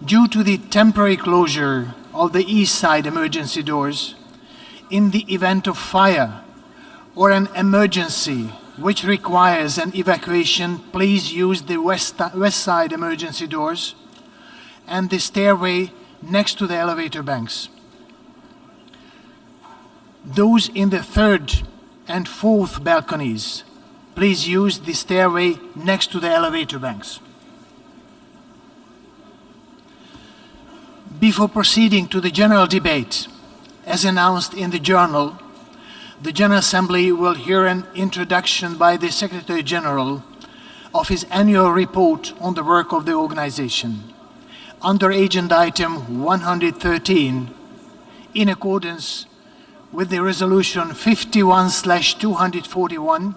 Due to the temporary closure of the east side emergency doors, in the event of fire or an emergency which requires an evacuation, please use the west side emergency doors and the stairway next to the elevator banks. Those in the third and fourth balconies, please use the stairway next to the elevator banks. Before proceeding to the general debate, as announced in the journal, the General Assembly will hear an introduction by the Secretary General of his annual report on the work of the organization. Under Agenda Item 113, in accordance with the Resolution 51/241,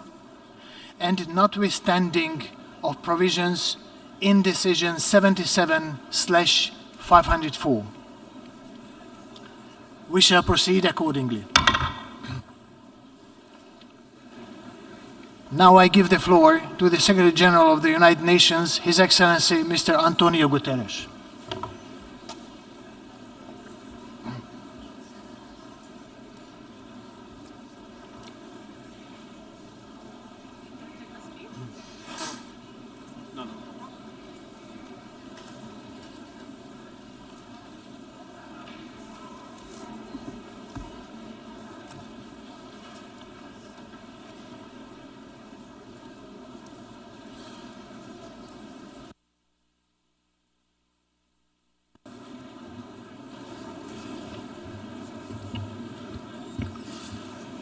and notwithstanding of provisions in Decision 77/504. We shall proceed accordingly. Now I give the floor to the Secretary General of the United Nations, His Excellency Mr. Antonio Guterres.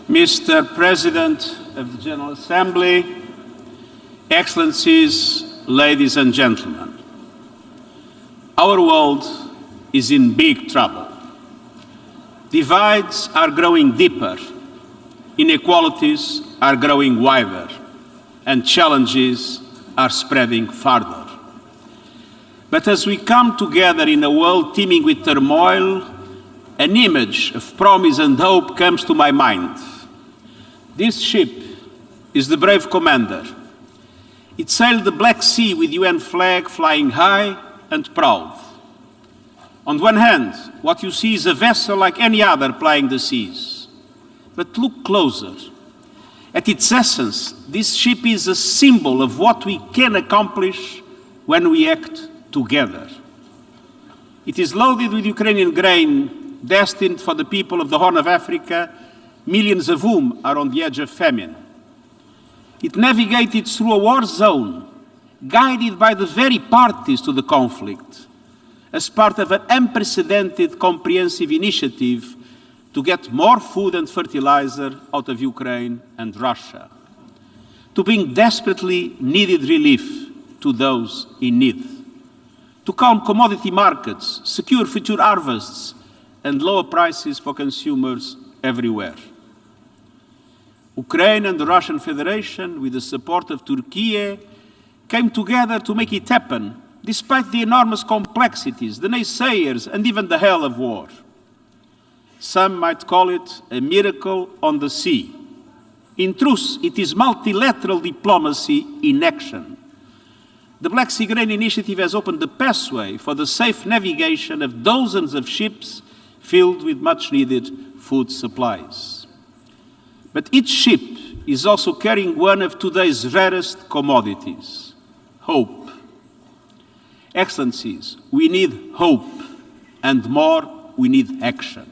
Mr. President of the General Assembly, Excellencies, ladies and gentlemen, our world is in big trouble. Divides are growing deeper, inequalities are growing wider, and challenges are spreading farther. But as we come together in a world teeming with turmoil, an image of promise and hope comes to my mind. This ship is the brave commander. It sailed the Black Sea with UN flag flying high and proud. On one hand, what you see is a vessel like any other plying the seas. But look closer. At its essence, this ship is a symbol of what we can accomplish when we act together. It is loaded with Ukrainian grain destined for the people of the Horn of Africa, millions of whom are on the edge of famine. It navigated through a war zone, guided by the very parties to the conflict, as part of an unprecedented comprehensive initiative to get more food and fertilizer out of Ukraine and Russia, to bring desperately needed relief to those in need, to calm commodity markets, secure future harvests, and lower prices for consumers everywhere. Ukraine and the Russian Federation, with the support of Turkey, came together to make it happen, despite the enormous complexities, the naysayers, and even the hell of war. Some might call it a miracle on the sea. In truth, it is multilateral diplomacy in action. The Black Sea Grain Initiative has opened the pathway for the safe navigation of dozens of ships filled with much-needed food supplies. But each ship is also carrying one of today's rarest commodities, hope. Excellencies, we need hope, and more, we need action.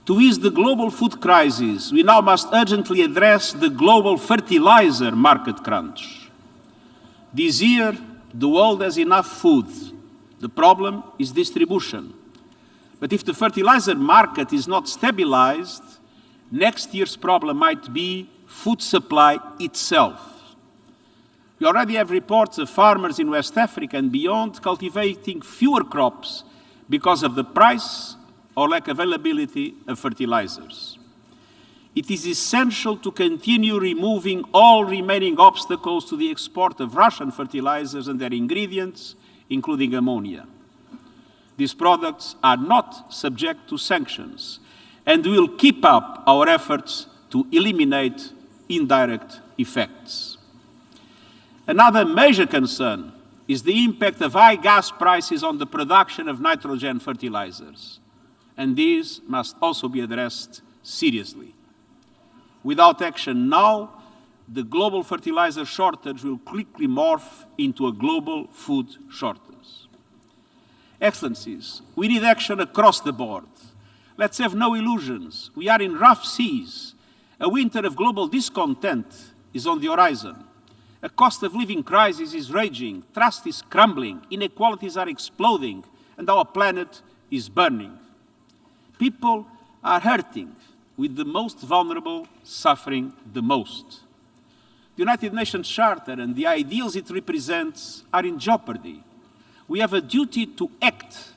To ease the global food crisis, we now must urgently address the global fertilizer market crunch. This year, the world has enough food. The problem is distribution. But if the fertilizer market is not stabilized, next year's problem might be food supply itself. We already have reports of farmers in West Africa and beyond cultivating fewer crops because of the price or lack of availability of fertilizers. It is essential to continue removing all remaining obstacles to the export of Russian fertilizers and their ingredients, including ammonia. These products are not subject to sanctions, and we will keep up our efforts to eliminate indirect effects. Another major concern is the impact of high gas prices on the production of nitrogen fertilizers, and these must also be addressed seriously. Without action now, the global fertilizer shortage will quickly morph into a global food shortage. Excellencies, we need action across the board. Let's have no illusions. We are in rough seas. A winter of global discontent is on the horizon. A cost of living crisis is raging, trust is crumbling, inequalities are exploding, and our planet is burning. People are hurting, with the most vulnerable suffering the most. The United Nations Charter and the ideals it represents are in jeopardy. We have a duty to act,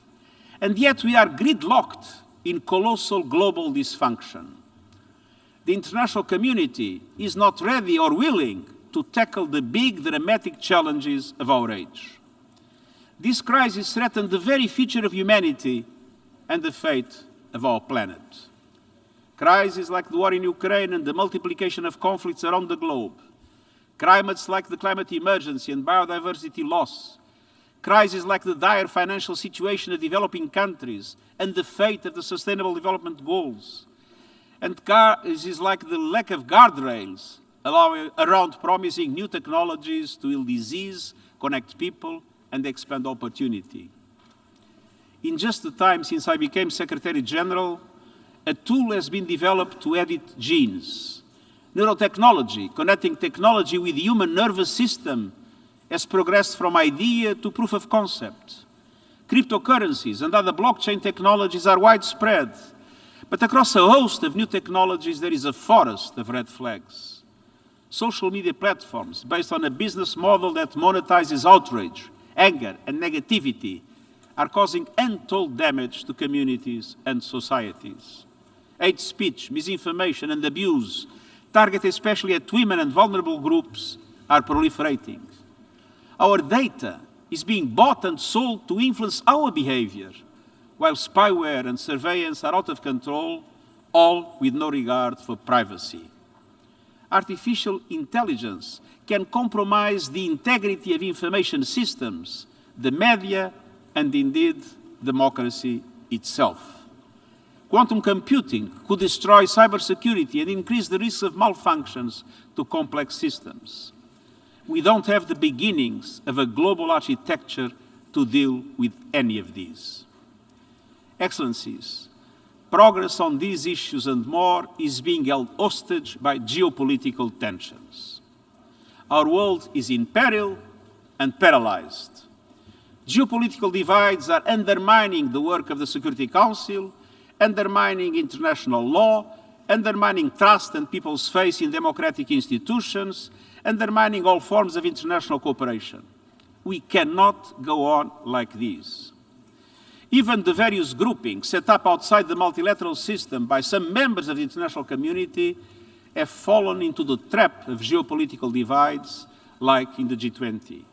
and yet we are gridlocked in colossal global dysfunction. The international community is not ready or willing to tackle the big, dramatic challenges of our age. This crisis threatens the very future of humanity and the fate of our planet. Crises like the war in Ukraine and the multiplication of conflicts around the globe, climates like the climate emergency and biodiversity loss, crises like the dire financial situation of developing countries and the fate of the Sustainable Development Goals, and crises like the lack of guardrails around promising new technologies to heal disease, connect people, and expand opportunity. In just the time since I became Secretary General, a tool has been developed to edit genes. Neurotechnology, connecting technology with the human nervous system, has progressed from idea to proof of concept. Cryptocurrencies and other blockchain technologies are widespread, but across a host of new technologies there is a forest of red flags. Social media platforms based on a business model that monetizes outrage, anger, and negativity are causing untold damage to communities and societies. Hate speech, misinformation, and abuse, targeted especially at women and vulnerable groups, are proliferating. Our data is being bought and sold to influence our behavior, while spyware and surveillance are out of control, all with no regard for privacy. Artificial intelligence can compromise the integrity of information systems, the media, and indeed democracy itself. Quantum computing could destroy cybersecurity and increase the risk of malfunctions to complex systems. We don't have the beginnings of a global architecture to deal with any of these. Excellencies, progress on these issues and more is being held hostage by geopolitical tensions. Our world is in peril and paralyzed. Geopolitical divides are undermining the work of the Security Council, undermining international law, undermining trust and people's faith in democratic institutions, undermining all forms of international cooperation. We cannot go on like this. Even the various groupings set up outside the multilateral system by some members of the international community have fallen into the trap of geopolitical divides, like in the G20.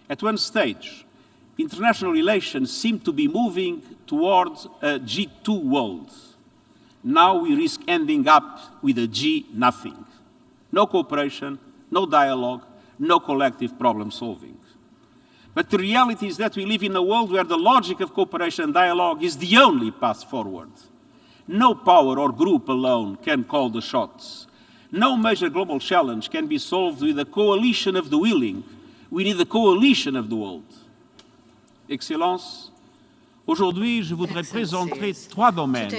At one stage, international relations seemed to be moving towards a G2 world. Now we risk ending up with a G-nothing. No cooperation, no dialogue, no collective problem solving. But the reality is that we live in a world where the logic of cooperation and dialogue is the only path forward. No power or group alone can call the shots. No major global challenge can be solved with a coalition of the willing. We need a coalition of the world. Excellences, aujourd'hui, je voudrais présenter 3 domaines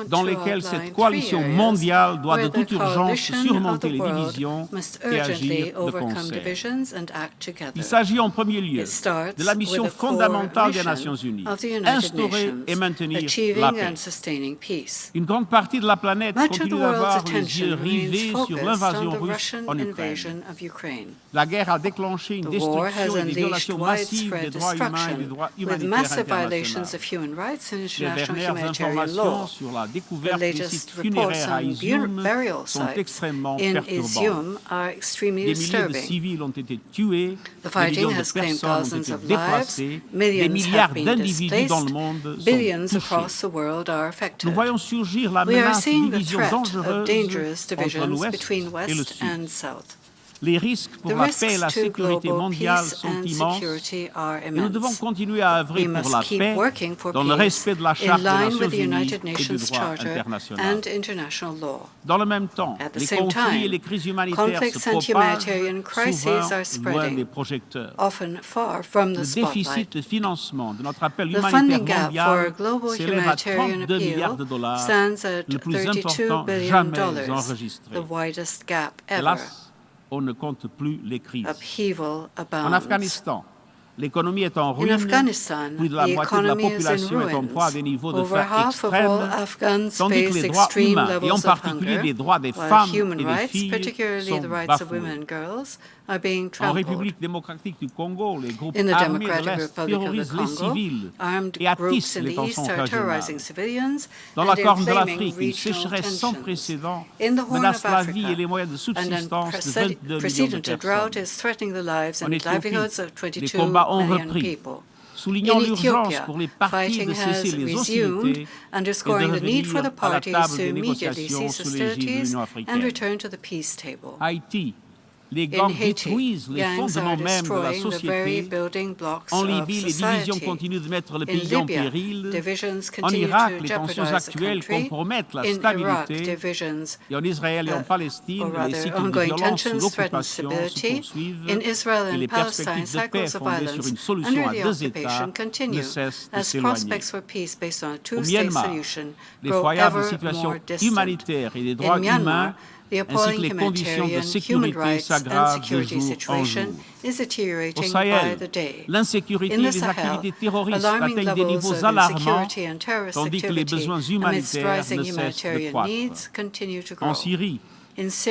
dans lesquels cette coalition mondiale doit de toute urgence surmonter les divisions et agir de concert. Il s'agit en premier lieu de la mission fondamentale des Nations Unies, instaurer et maintenir la paix. Une grande partie de la planète continue d'avoir les yeux rivés sur l'invasion russe en Ukraine. La guerre a déclenché une destruction et des violations massives des droits humains et des droits humanitaires internationaux. Les dernières informations sur la découverte des sites funéraires à Izium sont extrêmement perturbantes. Des milliers de civils ont été tués, des millions de personnes ont été déplacées, des milliards d'individus dans le monde sont touchés. Nous voyons surgir la menace de divisions dangereuses entre l'Ouest et le Sud. Les risques pour la paix et la sécurité mondiale sont immenses et nous devons continuer à œuvrer pour la paix dans le respect de la Charte des Nations Unies et du droit international. Dans le même temps, les conflits et les crises humanitaires se propagent souvent loin des projecteurs. Le déficit de financement de notre appel humanitaire mondial s'élève à 32 milliards de dollars, le plus important jamais enregistré. Hélas, on ne compte plus les crises. En Afghanistan, l'économie est en ruine, plus de la moitié de la population est en proie à des niveaux de faim extrêmes, tandis que les droits humains, et en particulier les droits des femmes et des filles, sont bafoués. En République démocratique du Congo, les groupes armés de l'Est terrorisent les civils et attissent les tensions régionales. Dans la Corne de l'Afrique, une sécheresse sans précédent menace la vie et les moyens de subsistance de 22 millions de personnes. En Éthiopie, les combats ont repris, soulignant l'urgence pour les parties de cesser les hostilités et de revenir à la table des négociations sous l'égide de l'Union africaine. Haïti, les gangs détruisent les fondements même de la société. En Libye, les divisions continuent de mettre le pays en péril. En Irak, les tensions actuelles compromettent la stabilité. Et en Israël et en Palestine, les cycles de violence sous l'occupation se poursuivent. Et les perspectives de paix fondées sur une solution à deux États ne cessent de s'éloigner. Au Myanmar, l'effroyable situation humanitaire et des droits humains ainsi que les conditions de sécurité s'aggravent de jour en jour. Au Sahel, l'insécurité et les activités terroristes atteignent des niveaux alarmants, tandis que les besoins humanitaires ne cessent de croître. En Syrie,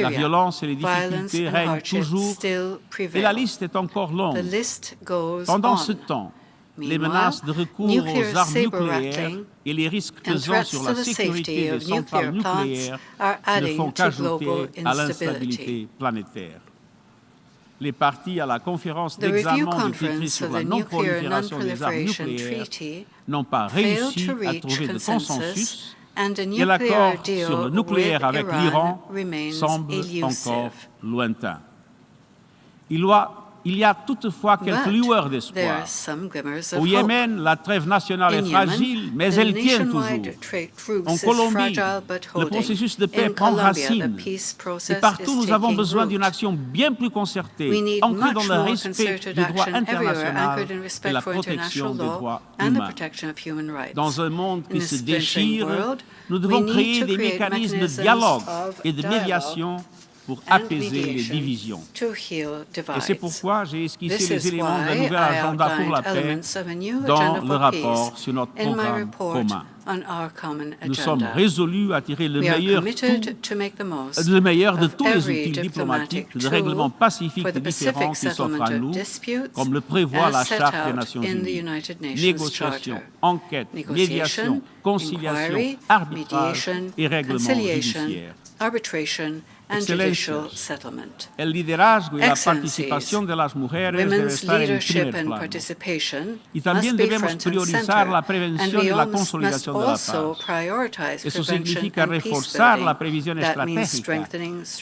la violence et les difficultés règnent toujours, et la liste est encore longue. Pendant ce temps, les menaces de recours aux armes nucléaires et les risques pesant sur la sécurité des centrales nucléaires ne font qu'ajouter à l'instabilité planétaire. Les parties à la conférence d'examen du traité sur la non-prolifération des armes nucléaires n'ont pas réussi à trouver de consensus et l'accord sur le nucléaire avec l'Iran semble encore lointain. Il y a toutefois quelques lueurs d'espoir. Au Yémen, la trêve nationale est fragile, mais elle tient toujours. En Colombie, le processus de paix prend racine. Et partout, nous avons besoin d'une action bien plus concertée, ancrée dans le respect du droit international et la protection des droits humains. Dans un monde qui se déchire, nous devons créer des mécanismes de dialogue et de médiation pour apaiser les divisions. Et c'est pourquoi j'ai esquissé les éléments d'un nouvel agenda pour la paix dans le rapport sur notre programme commun. Nous sommes résolus à tirer le meilleur de tous les outils diplomatiques de règlement pacifique des différends qui s'offrent à nous, comme le prévoit la Charte des Nations Unies. Négociation, enquête, médiation, conciliation, arbitrage et règlement judiciaire. Excelencia, el liderazgo y la participación de las mujeres debe estar en primer plano. Y también debemos priorizar la prevención y la consolidación de la paz. Eso significa reforzar la previsión estratégica,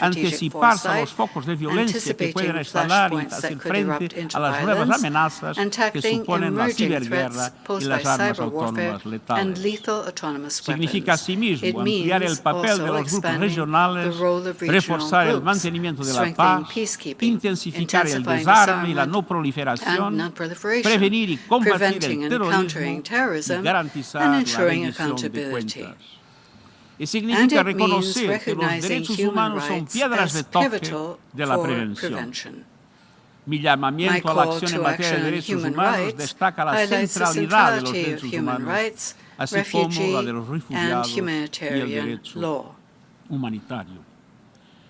anticiparse a los focos de violencia que pueden escalar y hacer frente a las nuevas amenazas que suponen la ciberguerra y las armas autónomas letales. Significa asimismo ampliar el papel de los grupos regionales, reforzar el mantenimiento de la paz, intensificar el desarme y la no proliferación, prevenir y combatir el terrorismo y garantizar la rendición de cuentas. Y significa reconocer que los derechos humanos son piedras de toque de la prevención. Mi llamamiento a la acción en materia de derechos humanos destaca la centralidad de los derechos humanos, así como la de los refugiados y el derecho humanitario.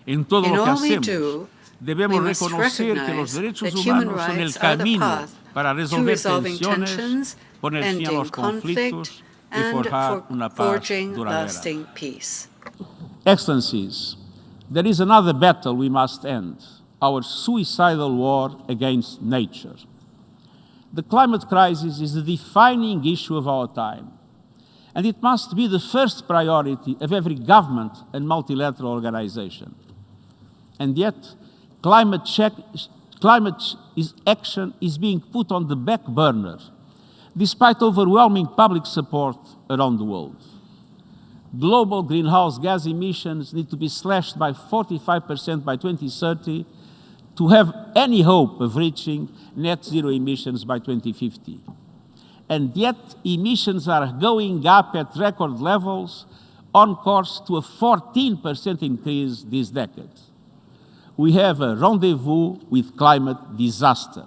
En todo lo que hacemos, debemos reconocer que los derechos humanos son el camino para resolver tensiones, poner fin a los conflictos y forjar una paz duradera. Excellencies, there is another battle we must end, our suicidal war against nature. The climate crisis is the defining issue of our time, and it must be the first priority of every government and multilateral organization. And yet, action is being put on the back burner, despite overwhelming public support around the world. Global greenhouse gas emissions need to be slashed by 45% by 2030 to have any hope of reaching net zero emissions by 2050. And yet, emissions are going up at record levels, on course to a 14% increase this decade. We have a rendezvous with climate disaster.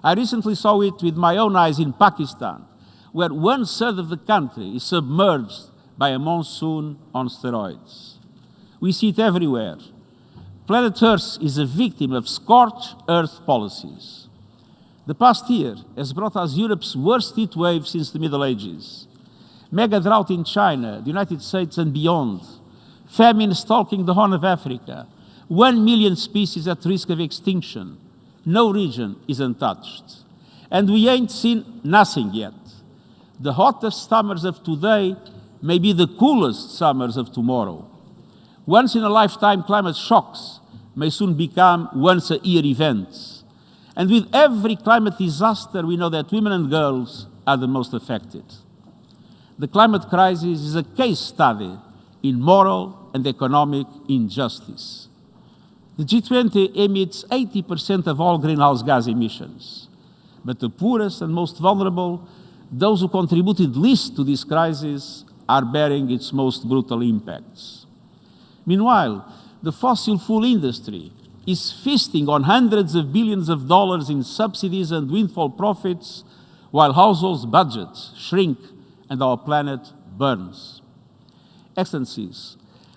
I recently saw it with my own eyes in Pakistan, where 1/3 of the country is submerged by a monsoon on steroids. We see it everywhere. Planet Earth is a victim of scorched earth policies. The past year has brought us Europe's worst heat wave since the Middle Ages. Mega drought in China, the United States and beyond. Famine stalking the Horn of Africa. 1 million species at risk of extinction. No region is untouched. And we ain't seen nothing yet. The hottest summers of today may be the coolest summers of tomorrow. Once-in-a-lifetime climate shocks may soon become once-a-year events. And with every climate disaster, we know that women and girls are the most affected. The climate crisis is a case study in moral and economic injustice. The G20 emits 80% of all greenhouse gas emissions. But the poorest and most vulnerable, those who contributed least to this crisis, are bearing its most brutal impacts. Meanwhile, the fossil fuel industry is feasting on hundreds of billions of dollars in subsidies and windfall profits, while households' budgets shrink and our planet burns. Excellencies,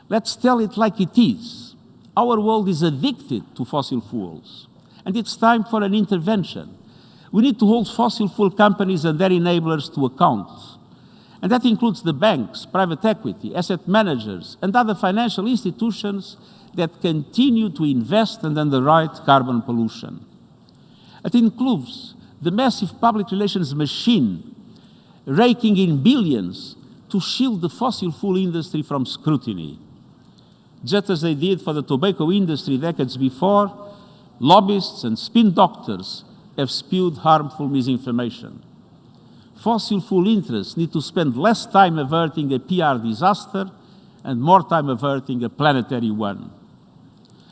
let's tell it like it is. Our world is addicted to fossil fuels, and it's time for an intervention. We need to hold fossil fuel companies and their enablers to account. And that includes the banks, private equity, asset managers, and other financial institutions that continue to invest and underwrite carbon pollution. It includes the massive public relations machine raking in billions to shield the fossil fuel industry from scrutiny. Just as they did for the tobacco industry decades before, lobbyists and spin doctors have spewed harmful misinformation. Fossil fuel interests need to spend less time averting a PR disaster and more time averting a planetary one.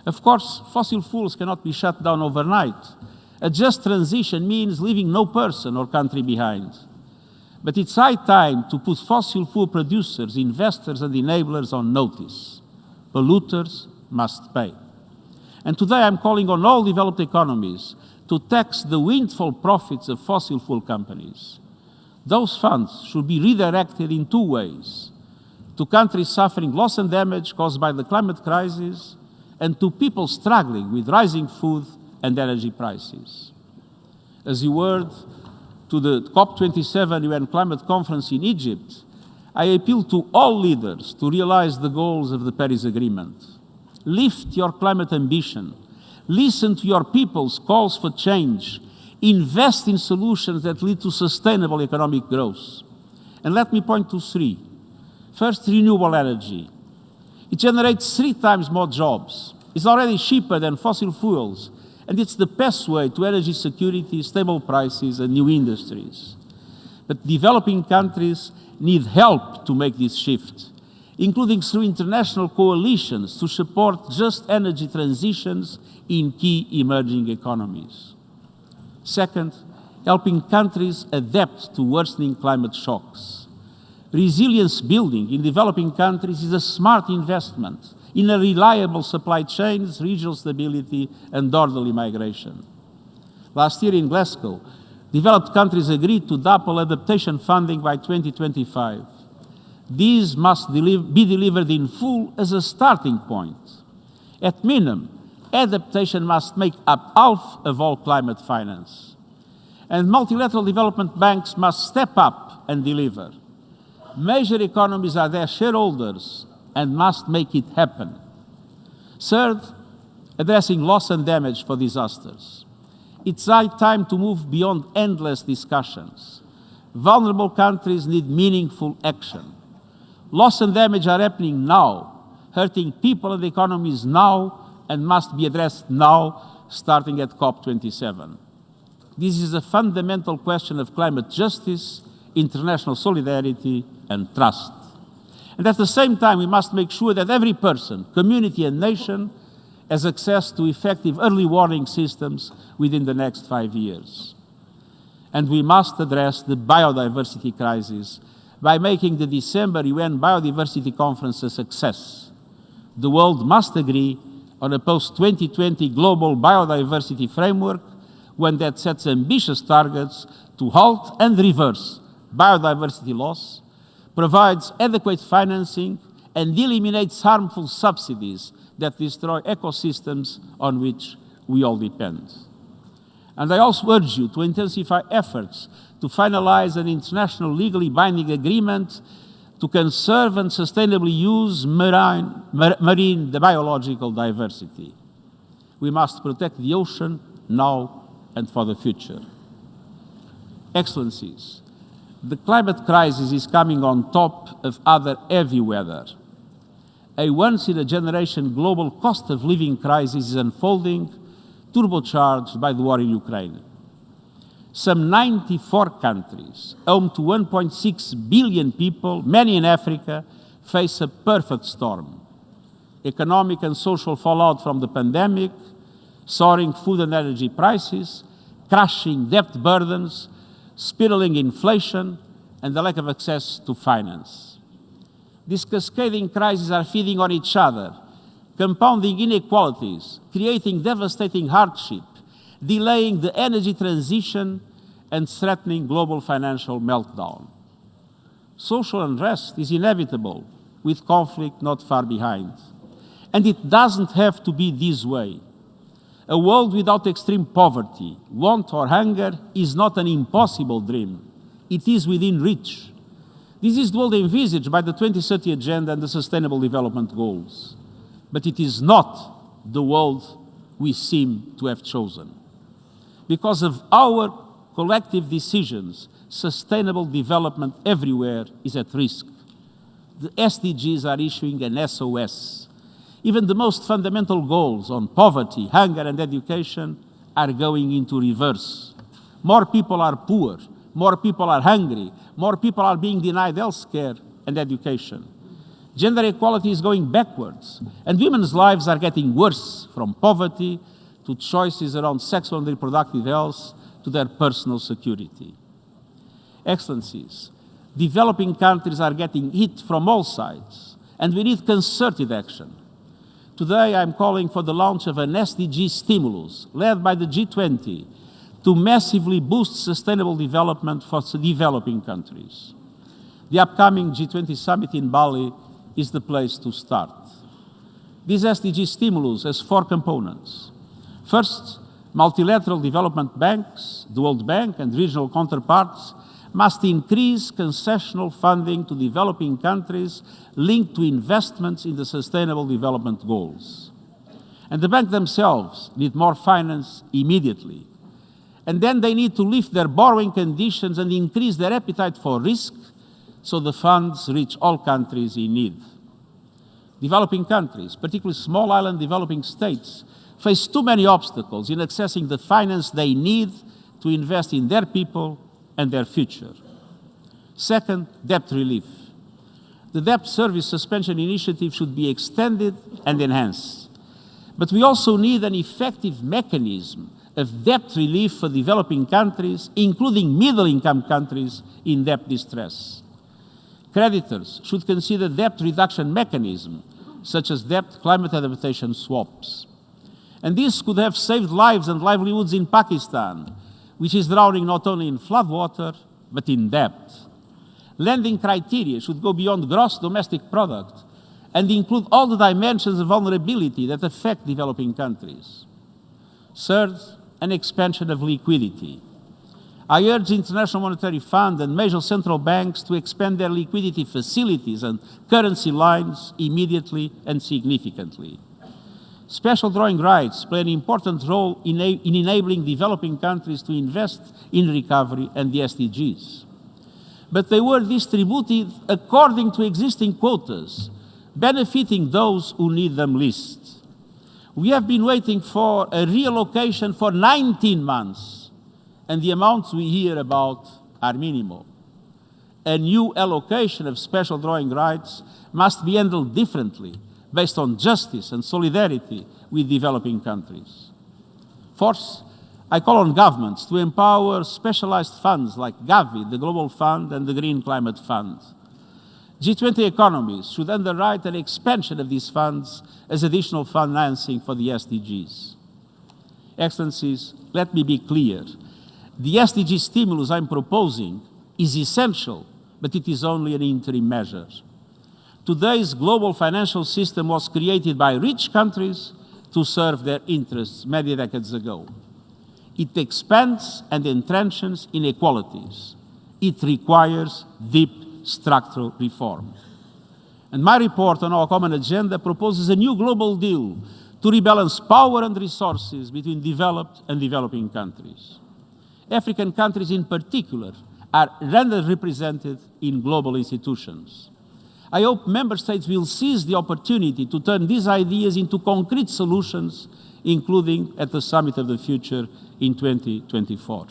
Of course, fossil fuels cannot be shut down overnight. A just transition means leaving no person or country behind. But it's high time to put fossil fuel producers, investors, and enablers on notice. Polluters must pay. And today I'm calling on all developed economies to tax the windfall profits of fossil fuel companies. Those funds should be redirected in two ways: to countries suffering loss and damage caused by the climate crisis, and to people struggling with rising food and energy prices. As you heard to the COP27 UN Climate Conference in Egypt, I appeal to all leaders to realize the goals of the Paris Agreement. Lift your climate ambition. Listen to your people's calls for change. Invest in solutions that lead to sustainable economic growth. And let me point to three. First, renewable energy. It generates 3 times more jobs. It's already cheaper than fossil fuels, and it's the pathway to energy security, stable prices, and new industries. But developing countries need help to make this shift, including through international coalitions to support just energy transitions in key emerging economies. Second, helping countries adapt to worsening climate shocks. Resilience building in developing countries is a smart investment in a reliable supply chains, regional stability, and orderly migration. Last year in Glasgow, developed countries agreed to double adaptation funding by 2025. These must be delivered in full as a starting point. At minimum, adaptation must make up half of all climate finance. And multilateral development banks must step up and deliver. Major economies are their shareholders and must make it happen. Third, addressing loss and damage for disasters. It's high time to move beyond endless discussions. Vulnerable countries need meaningful action. Loss and damage are happening now, hurting people and economies now, and must be addressed now, starting at COP27. This is a fundamental question of climate justice, international solidarity, and trust. And at the same time, we must make sure that every person, community, and nation has access to effective early warning systems within the next 5 years. And we must address the biodiversity crisis by making the December UN Biodiversity Conference a success. The world must agree on a post-2020 global biodiversity framework, one that sets ambitious targets to halt and reverse biodiversity loss, provides adequate financing, and eliminates harmful subsidies that destroy ecosystems on which we all depend. And I also urge you to intensify efforts to finalize an international legally binding agreement to conserve and sustainably use marine biological diversity. We must protect the ocean now and for the future. Excellencies, the climate crisis is coming on top of other heavy weather. A once-in-a-generation global cost of living crisis is unfolding, turbocharged by the war in Ukraine. Some 94 countries, home to 1.6 billion people, many in Africa, face a perfect storm. Economic and social fallout from the pandemic, soaring food and energy prices, crushing debt burdens, spiraling inflation, and the lack of access to finance. These cascading crises are feeding on each other, compounding inequalities, creating devastating hardship, delaying the energy transition, and threatening global financial meltdown. Social unrest is inevitable, with conflict not far behind. And it doesn't have to be this way. A world without extreme poverty, want, or hunger is not an impossible dream. It is within reach. This is the world envisaged by the 2030 Agenda and the Sustainable Development Goals. But it is not the world we seem to have chosen. Because of our collective decisions, sustainable development everywhere is at risk. The SDGs are issuing an SOS. Even the most fundamental goals on poverty, hunger, and education are going into reverse. More people are poor, more people are hungry, more people are being denied health care and education. Gender equality is going backwards, and women's lives are getting worse, from poverty to choices around sexual and reproductive health to their personal security. Excellencies, developing countries are getting hit from all sides, and we need concerted action. Today, I'm calling for the launch of an SDG stimulus led by the G20 to massively boost sustainable development for developing countries. The upcoming G20 summit in Bali is the place to start. This SDG stimulus has 4 components. First, multilateral development banks, the World Bank, and regional counterparts must increase concessional funding to developing countries linked to investments in the Sustainable Development Goals. And the banks themselves need more finance immediately. And then they need to lift their borrowing conditions and increase their appetite for risk so the funds reach all countries in need. Developing countries, particularly small island developing states, face too many obstacles in accessing the finance they need to invest in their people and their future. Second, debt relief. The debt service suspension initiative should be extended and enhanced. But we also need an effective mechanism of debt relief for developing countries, including middle-income countries in debt distress. Creditors should consider debt reduction mechanisms, such as debt climate adaptation swaps. And this could have saved lives and livelihoods in Pakistan, which is drowning not only in floodwater, but in debt. Lending criteria should go beyond gross domestic product and include all the dimensions of vulnerability that affect developing countries. Third, an expansion of liquidity. I urge the International Monetary Fund and major central banks to expand their liquidity facilities and currency lines immediately and significantly. Special drawing rights play an important role in enabling developing countries to invest in recovery and the SDGs. But they were distributed according to existing quotas, benefiting those who need them least. We have been waiting for a reallocation for 19 months, and the amounts we hear about are minimal. A new allocation of special drawing rights must be handled differently, based on justice and solidarity with developing countries. Fourth, I call on governments to empower specialized funds like Gavi, the Global Fund, and the Green Climate Fund. G20 economies should underwrite an expansion of these funds as additional financing for the SDGs. Excellencies, let me be clear. The SDG stimulus I'm proposing is essential, but it is only an interim measure. Today's global financial system was created by rich countries to serve their interests many decades ago. It expands and entrenches inequalities. It requires deep structural reform. And my report on our common agenda proposes a new global deal to rebalance power and resources between developed and developing countries. African countries in particular are underrepresented in global institutions. I hope member states will seize the opportunity to turn these ideas into concrete solutions, including at the Summit of the Future in 2024.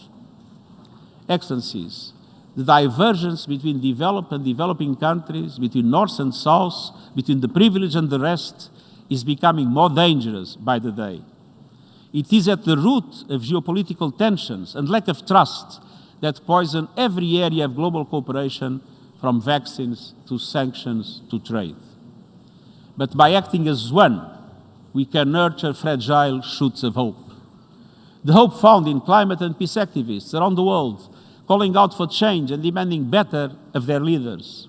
Excellencies, the divergence between developed and developing countries, between North and South, between the privileged and the rest, is becoming more dangerous by the day. It is at the root of geopolitical tensions and lack of trust that poison every area of global cooperation, from vaccines to sanctions to trade. But by acting as one, we can nurture fragile shoots of hope. The hope found in climate and peace activists around the world, calling out for change and demanding better of their leaders.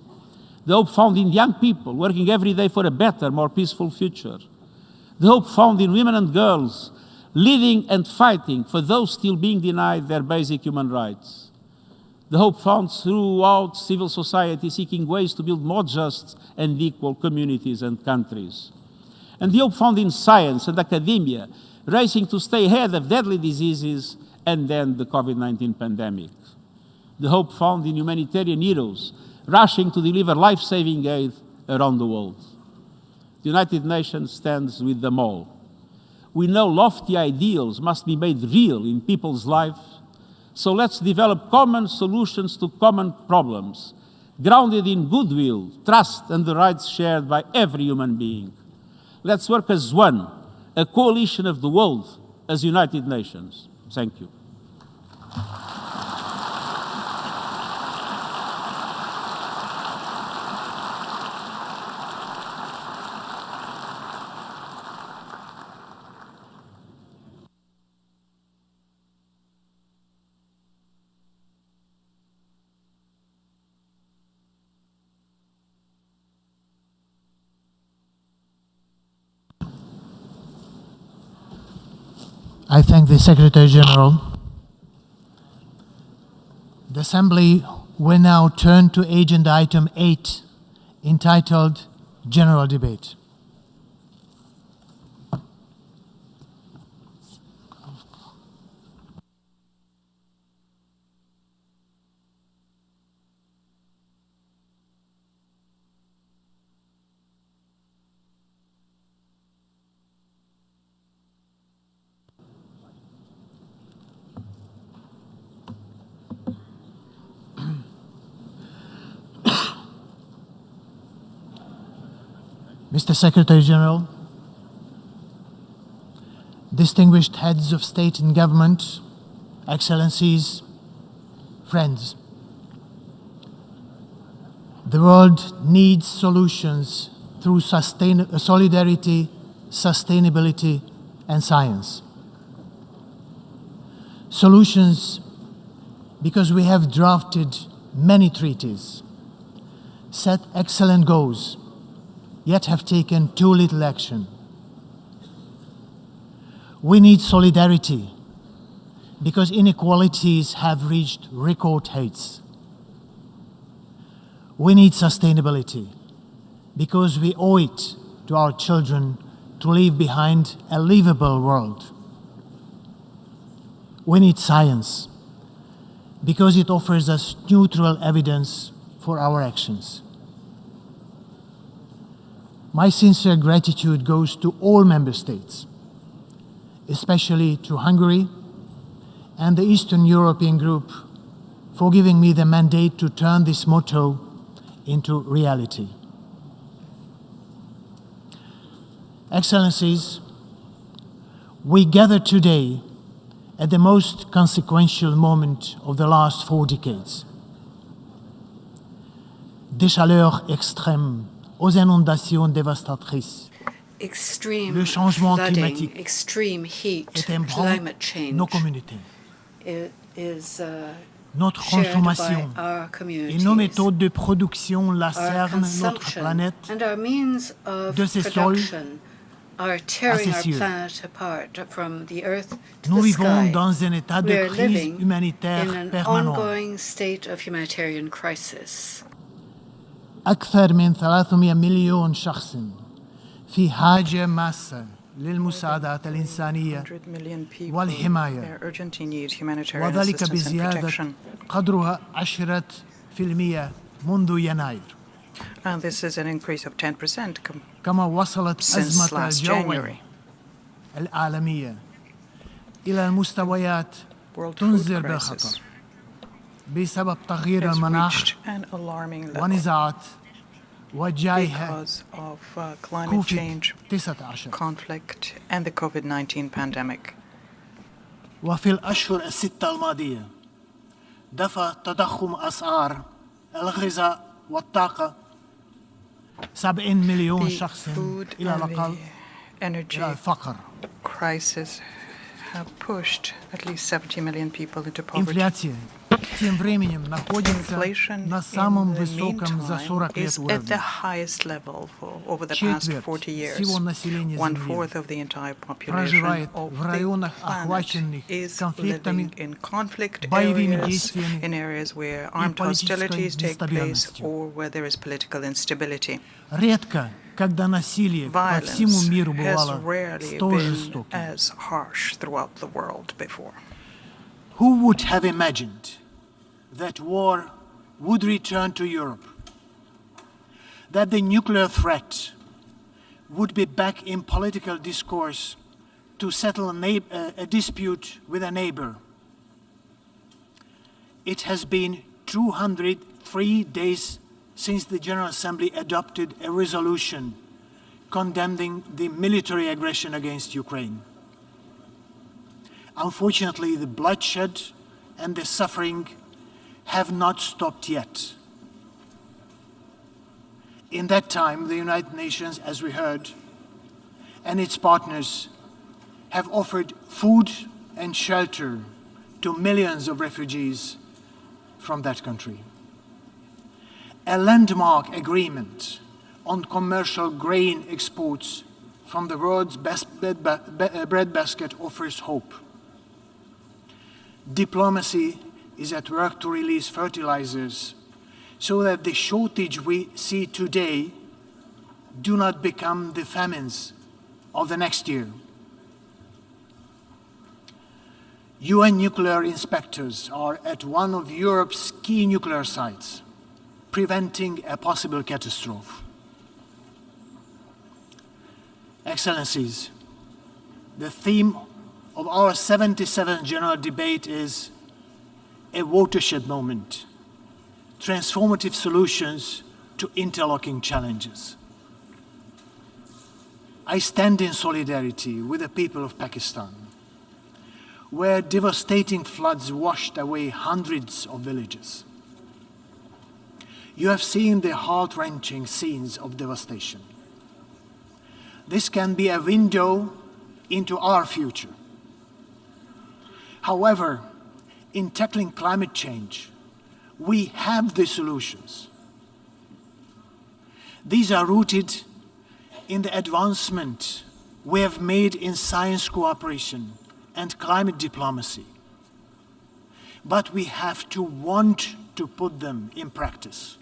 The hope found in young people working every day for a better, more peaceful future. The hope found in women and girls leading and fighting for those still being denied their basic human rights. The hope found throughout civil society seeking ways to build more just and equal communities and countries. And the hope found in science and academia racing to stay ahead of deadly diseases and then the COVID-19 pandemic. The hope found in humanitarian heroes rushing to deliver life-saving aid around the world. The United Nations stands with them all. We know lofty ideals must be made real in people's lives, so let's develop common solutions to common problems, grounded in goodwill, trust, and the rights shared by every human being. Let's work as one, a coalition of the world, as United Nations. Thank you. I thank the Secretary General. The Assembly will now turn to Agenda Item 8, entitled General Debate. Mr. Secretary General, distinguished heads of state and government, excellencies, friends, the world needs solutions through solidarity, sustainability, and science. Solutions because we have drafted many treaties, set excellent goals, yet have taken too little action. We need solidarity because inequalities have reached record heights. We need sustainability because we owe it to our children to leave behind a livable world. We need science because it offers us neutral evidence for our actions. My sincere gratitude goes to all member states especially to Hungary and the Eastern European Group for giving me the mandate to turn this motto into reality. Excellencies, we gather today at the most consequential moment of the last 4 decades. Des chaleurs extrêmes aux inondations dévastatrices. Le changement climatique est ébranle nos communautés. Notre consommation et nos méthodes de production lacernent notre planète de ses sols à ses cieux. Nous vivons dans un état de crise humanitaire permanent. أكثر من 300 مليون شخص في حاجة ماسة للمساعدات الإنسانية والحماية، وذلك بزيادة قدرها 10% منذ يناير. And this is an increase of 10% كما وصلت since أزمة last الجوع January. العالمية إلى المستويات World food تنذر crisis بالخطر بسبب تغيير has المناخ reached an alarming level ونزاعات وجائحة because of climate كوفيد change, 19. conflict, and the COVID-19 pandemic. وفي الأشهر الستة الماضية دفع تضخم أسعار الغذاء والطاقة 70 مليون The شخص food إلى and الأقل the energy إلى الفقر. crisis have pushed at least 70 million people into poverty. Инфляция тем временем находится Inflation на самом in the высоком за meantime 40 лет is at уровне. the highest level over the past Четверть 40 years. всего населения Земли 1/4 of the entire population проживает of в the районах, planet охваченных is конфликтами, living in conflict боевыми areas, действиями in areas where и armed политической hostilities take place нестабильностью. or where there is political instability. Редко, когда насилие по всему Violence миру has бывало rarely столь been жестоким. as harsh throughout the world before. Who would have imagined that war would return to Europe? That the nuclear threat would be back in political discourse to settle a dispute with a neighbor? It has been 203 days since the General Assembly adopted a resolution condemning the military aggression against Ukraine. Unfortunately, the bloodshed and the suffering have not stopped yet. In that time, the United Nations, as we heard, and its partners have offered food and shelter to millions of refugees from that country. A landmark agreement on commercial grain exports from the world's best breadbasket offers hope. Diplomacy is at work to release fertilizers so that the shortage we see today do not become the famines of the next year. UN nuclear inspectors are at one of Europe's key nuclear sites, preventing a possible catastrophe. Excellencies, the theme of our 77th General Debate is a watershed moment, transformative solutions to interlocking challenges. I stand in solidarity with the people of Pakistan, where devastating floods washed away hundreds of villages. You have seen the heart-wrenching scenes of devastation. This can be a window into our future. However, in tackling climate change, we have the solutions. These are rooted in the advancement we have made in science cooperation and climate diplomacy. But we have to want to put them in practice.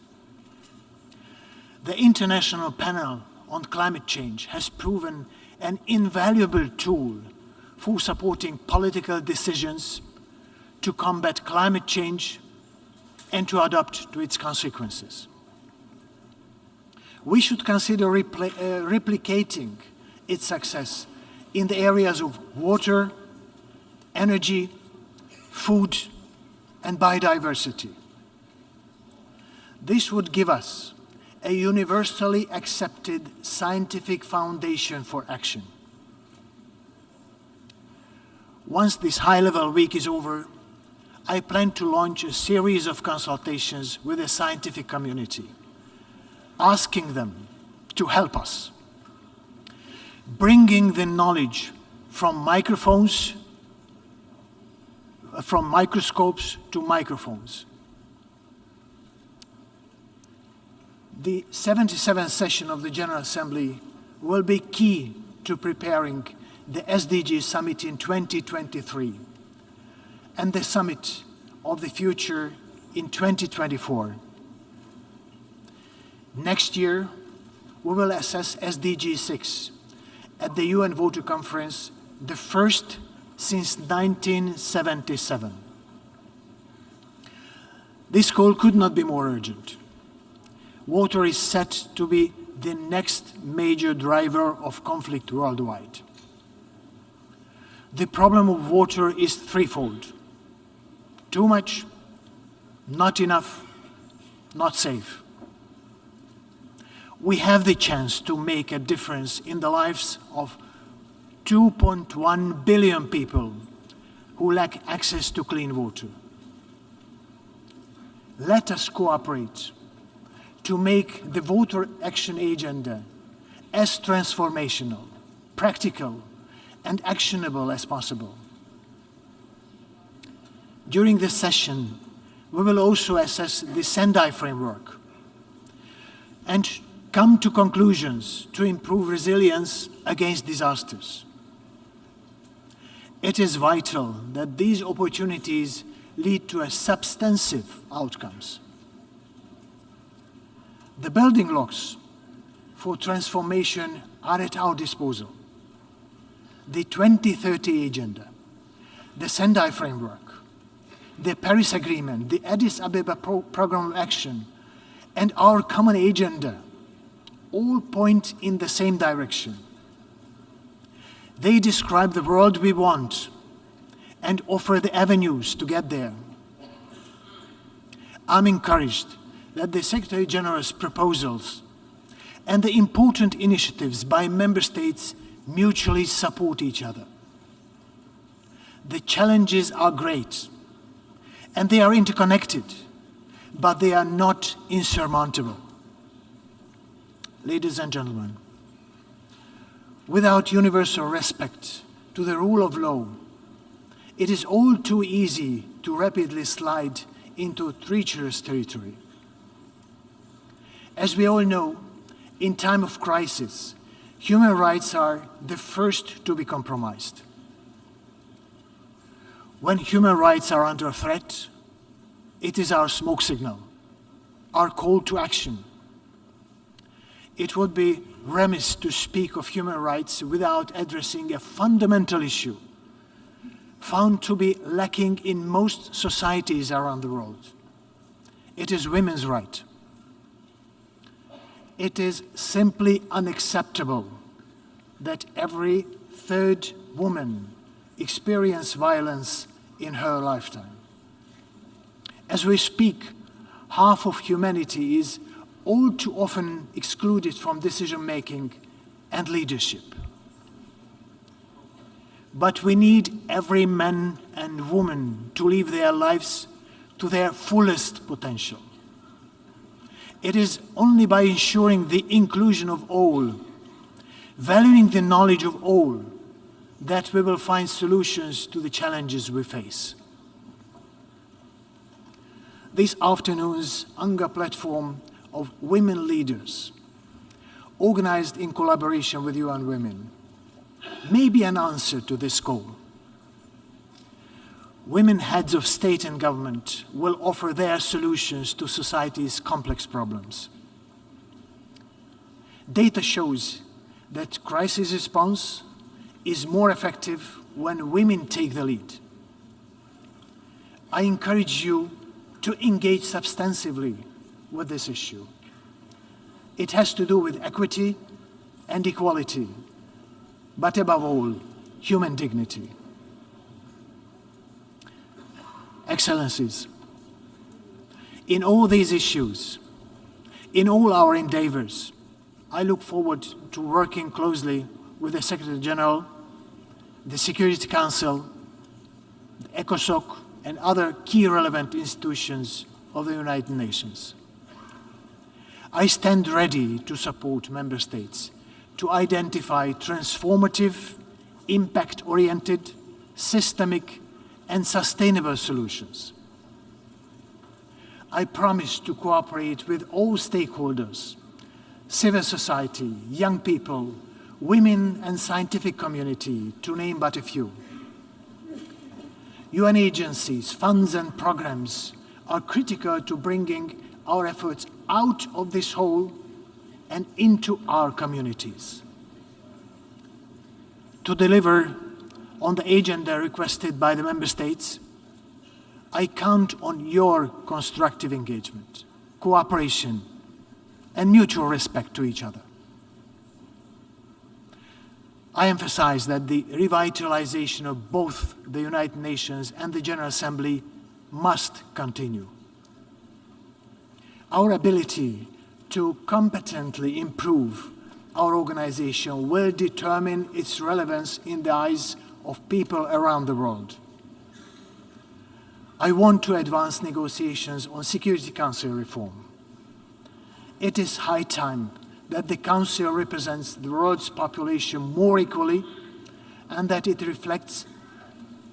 The International Panel on Climate Change has proven an invaluable tool for supporting political decisions to combat climate change and to adapt to its consequences. We should consider replicating its success in the areas of water, energy, food, and biodiversity. This would give us a universally accepted scientific foundation for action. Once this high-level week is over, I plan to launch a series of consultations with the scientific community, asking them to help us, bringing the knowledge from microphones, from microscopes to microphones. The 77th session of the General Assembly will be key to preparing the SDG Summit in 2023 and the Summit of the Future in 2024. Next year, we will assess SDG 6 at the UN Water Conference, the first since 1977. This call could not be more urgent. Water is set to be the next major driver of conflict worldwide. The problem of water is threefold: too much, not enough, not safe. We have the chance to make a difference in the lives of 2.1 billion people who lack access to clean water. Let us cooperate to make the Water Action Agenda as transformational, practical, and actionable as possible. During this session, we will also assess the Sendai framework and come to conclusions to improve resilience against disasters. It is vital that these opportunities lead to substantive outcomes. The building blocks for transformation are at our disposal: the 2030 Agenda, the Sendai Framework, the Paris Agreement, the Addis Ababa Programme of Action, and our common agenda all point in the same direction. They describe the world we want and offer the avenues to get there. I'm encouraged that the Secretary General's proposals and the important initiatives by member states mutually support each other. The challenges are great and they are interconnected, but they are not insurmountable. Ladies and gentlemen, without universal respect to the rule of law, it is all too easy to rapidly slide into treacherous territory. As we all know, in time of crisis, human rights are the first to be compromised. When human rights are under threat, it is our smoke signal, our call to action. It would be remiss to speak of human rights without addressing a fundamental issue found to be lacking in most societies around the world. It is women's right. It is simply unacceptable that every third woman experiences violence in her lifetime. As we speak, half of humanity is all too often excluded from decision-making and leadership. But we need every man and woman to live their lives to their fullest potential. It is only by ensuring the inclusion of all, valuing the knowledge of all, that we will find solutions to the challenges we face. This afternoon's UNGA platform of women leaders, organized in collaboration with UN Women, may be an answer to this goal. Women heads of state and government will offer their solutions to society's complex problems. Data shows that crisis response is more effective when women take the lead. I encourage you to engage substantively with this issue. It has to do with equity and equality, but above all, human dignity. Excellencies, in all these issues, in all our endeavors, I look forward to working closely with the Secretary General, the Security Council, the ECOSOC, and other key relevant institutions of the United Nations. I stand ready to support Member States to identify transformative, impact-oriented, systemic, and sustainable solutions. I promise to cooperate with all stakeholders, civil society, young people, women and scientific community, to name but a few. UN agencies, funds and programs are critical to bringing our efforts out of this hole and into our communities. To deliver on the agenda requested by the Member States, I count on your constructive engagement, cooperation, and mutual respect to each other. I emphasize that the revitalization of both the United Nations and the General Assembly must continue. Our ability to competently improve our organization will determine its relevance in the eyes of people around the world. I want to advance negotiations on Security Council reform. It is high time that the Council represents the world's population more equally and that it reflects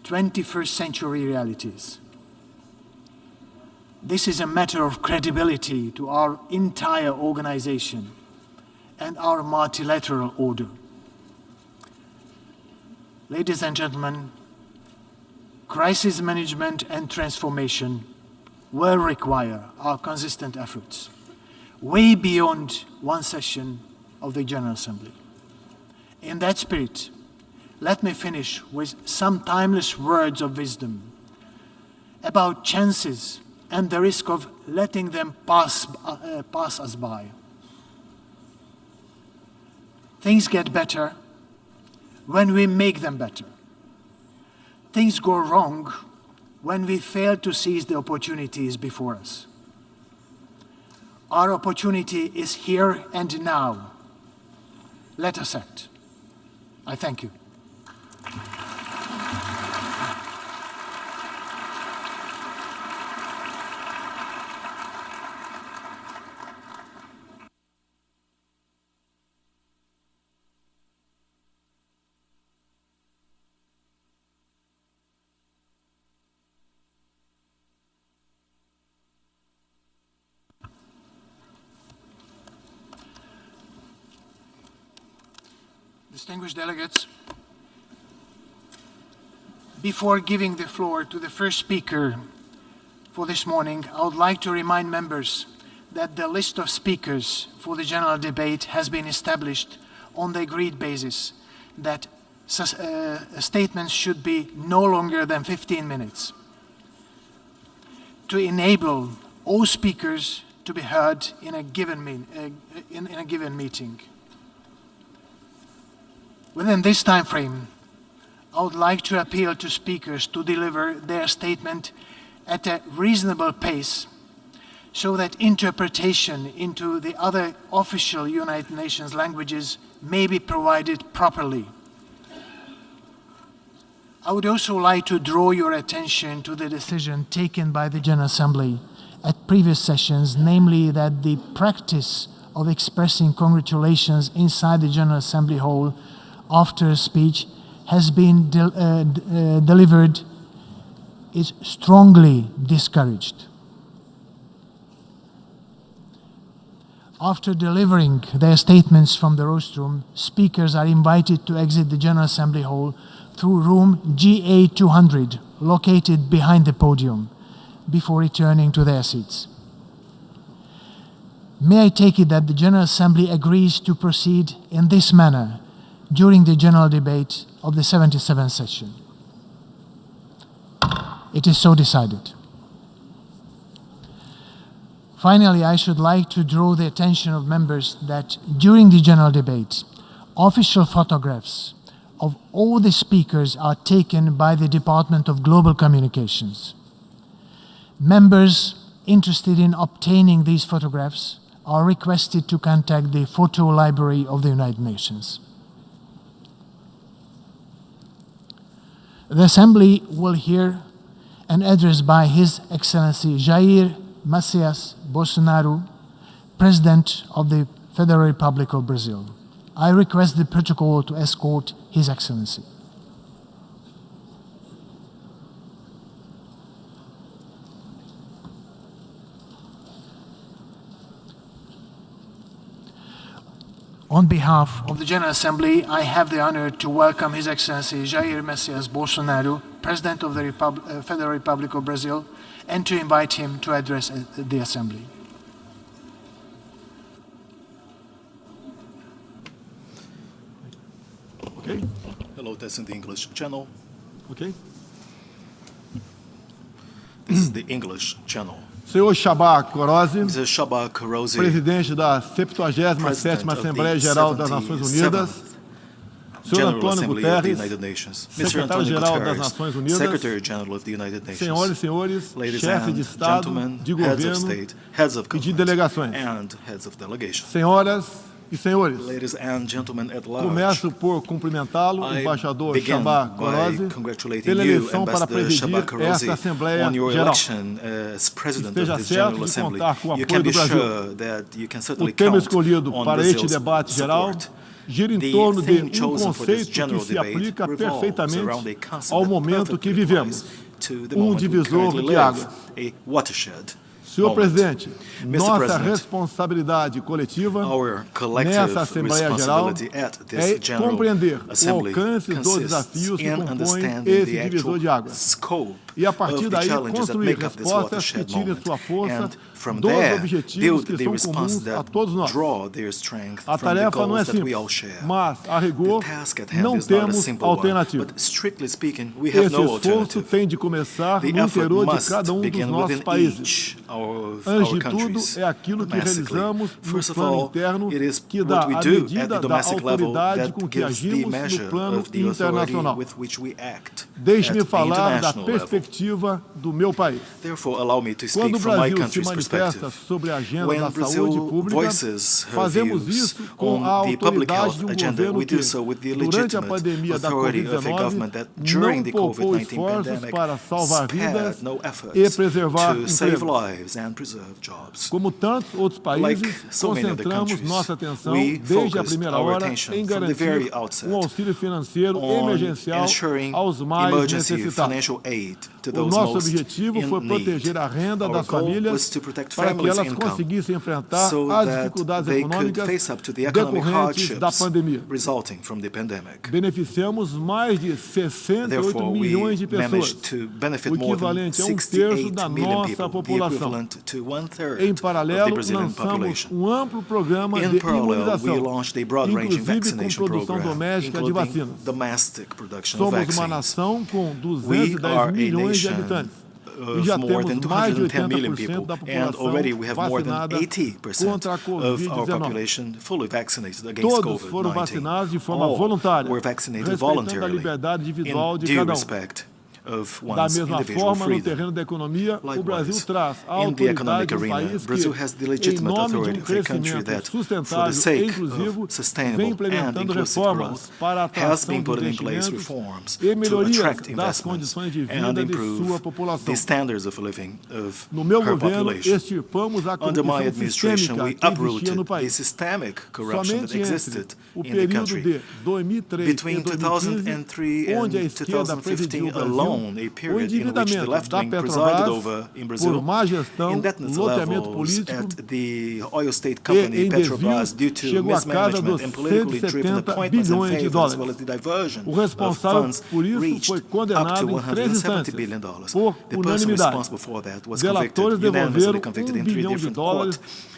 21st century realities. This is a matter of credibility to our entire organization and our multilateral order. Ladies and gentlemen, crisis management and transformation will require our consistent efforts, way beyond one session of the General Assembly. In that spirit, let me finish with some timeless words of wisdom about chances and the risk of letting them pass us by. Things get better when we make them better. Things go wrong when we fail to seize the opportunities before us. Our opportunity is here and now. Let us act. I thank you. Distinguished delegates, before giving the floor to the first speaker for this morning, I would like to remind members that the list of speakers for the general debate has been established on the agreed basis that statements should be no longer than 15 minutes to enable all speakers to be heard in a given meeting. Within this time frame, I would like to appeal to speakers to deliver their statement at a reasonable pace so that interpretation into the other official United Nations languages may be provided properly. I would also like to draw your attention to the decision taken by the General Assembly at previous sessions, namely that the practice of expressing congratulations inside the General Assembly hall after a speech has been delivered is strongly discouraged. After delivering their statements from the rostrum, speakers are invited to exit the General Assembly hall through room GA200, located behind the podium, before returning to their seats. May I take it that the General Assembly agrees to proceed in this manner during the general debate of the 77th session? It is so decided. Finally, I should like to draw the attention of members that during the general debate, official photographs of all the speakers are taken by the Department of Global Communications. Members interested in obtaining these photographs are requested to contact the Photo Library of the United Nations. The Assembly will hear an address by His Excellency Jair Messias Bolsonaro, President of the Federal Republic of Brazil. I request the protocol to escort His Excellency. On behalf of the General Assembly, I have the honor to welcome His Excellency Jair Messias Bolsonaro, President of the Federal Republic of Brazil, and to invite him to address the Assembly. Okay. Hello, that's in the English channel. Ok. This is the English channel. Senhor Csaba Kőrösi, Mr. Csaba Kőrösi, presidente da 77ª Assembleia Geral das Nações Unidas. Senhor General Antônio Assembly of the Guterres, United Nations, Mr. secretário-geral das Guterres, Nações Unidas. Secretary General of the United Nations, Senhoras e senhores, ladies chefes and de Estado, gentlemen, de heads of governo state, heads of e de government, delegações. and heads of delegation. Senhoras e senhores, Ladies and gentlemen at large, começo por cumprimentá-lo, I embaixador begin Csaba by Kőrösi, congratulating pela you, eleição para Ambassador Csaba presidir esta Kőrösi, Assembleia on your Geral. election as President Esteja of this certo General de Assembly. contar com o You apoio can be do Brasil. sure that you can O certainly tema count escolhido on para este Brazil's debate geral support. gira em The torno de theme chosen for this conceito que general se debate aplica revolves around a perfeitamente concept ao that momento que perfectly vivemos, applies to the um moment we divisor currently de live, águas. a watershed Senhor moment. presidente, nossa President, responsabilidade coletiva Our collective nessa Assembleia Geral responsibility at this é General compreender o Assembly alcance dos consists desafios que in compõem understanding esse the divisor actual de águas. scope E a partir of the daí challenges that construir make up this respostas que watershed tirem moment, sua força and from dos there objetivos build que the são response comuns a that todos nós. draw their strength A from the tarefa não é goals that we all simples, share. mas, a rigor, The task at hand não is not a temos simple one, alternativa. but strictly speaking, we have Esse no esforço alternative. tem de começar The no effort interior de must cada dos begin nossos within países. each of Antes our de tudo, countries. é aquilo que Domestically. realizamos no First of plano all, interno it is que dá what we a do at medida the da domestic level autoridade that com que gives the agimos measure no plano of the authority internacional. with which we act Deixe-me at the falar da international level. perspectiva do meu país. Therefore, allow me to Quando speak o from my Brasil se country's manifesta perspective. sobre a agenda When da Brazil saúde pública, voices her fazemos views isso com a on the public autoridade health de agenda, governo we que, do so with the durante a legitimate pandemia da authority of a Covid-19, government that during não the poupou COVID-19 esforços pandemic para salvar vidas spared no efforts e preservar to save empregos. lives and preserve jobs. Como tantos outros Like países, so many other concentramos countries, nossa atenção we desde a focused primeira our hora attention em from the very garantir outset auxílio financeiro on emergencial ensuring aos mais emergency necessitados. financial aid to O those nosso most objetivo in foi need. proteger a renda Our das goal was famílias to protect para que families' elas income conseguissem enfrentar so as that dificuldades they could econômicas face up to the economic decorrentes da hardships pandemia. resulting from the pandemic. Beneficiamos mais de 68 Therefore, we milhões de pessoas, managed to benefit o more than equivalente a terço 68 da million nossa people, the população. equivalent to one-third Em of the paralelo, Brazilian lançamos population. amplo programa In de parallel, we imunização, launched a broad-ranging inclusive com vaccination produção program, doméstica de including vacinas. domestic production of Somos uma vaccines. nação com We 210 are a milhões de nation habitantes. E of já more than temos mais de 210 million 80% people, da and população already we have more than vacinada 80% contra a of our Covid-19. population fully vaccinated against Todos foram COVID-19. vacinados de forma All voluntária, were vaccinated respeitando a voluntarily, liberdade individual in de due cada respect of Da one's mesma individual forma, no freedom. terreno da economia, o Likewise, Brasil traz a in the autoridade economic de um arena, país Brazil que, has the em legitimate nome de authority of a country crescimento that, for the sustentável sake e inclusivo, of sustainable vem and implementando inclusive reformas growth, para a has atração been de putting in place investimentos reforms e to melhorias attract das investments condições de and vida de improve sua população. the standards of living of No meu her governo, population. extirpamos a Under my corrupção administration, sistêmica we que existia uprooted no the país. systemic corruption that Somente existed entre o in the período country. de 2003 Between e 2015, 2003 onde a and esquerda presidiu 2015 o Brasil, alone, a o period in which the endividamento left da wing presided Petrobras over in por Brazil, má gestão, indebtedness loteamento levels político at the oil state e company em Petrobras desvios due to chegou à casa dos mismanagement and politically driven 170 appointments and bilhões de favors, as dólares. well as the diversion O of responsável funds por isso reached foi up condenado to em 3 $170 instâncias, billion. por The person unanimidade. responsible for that was Delatores convicted, unanimously devolveram convicted $1 in 3 bilhão de different dólares courts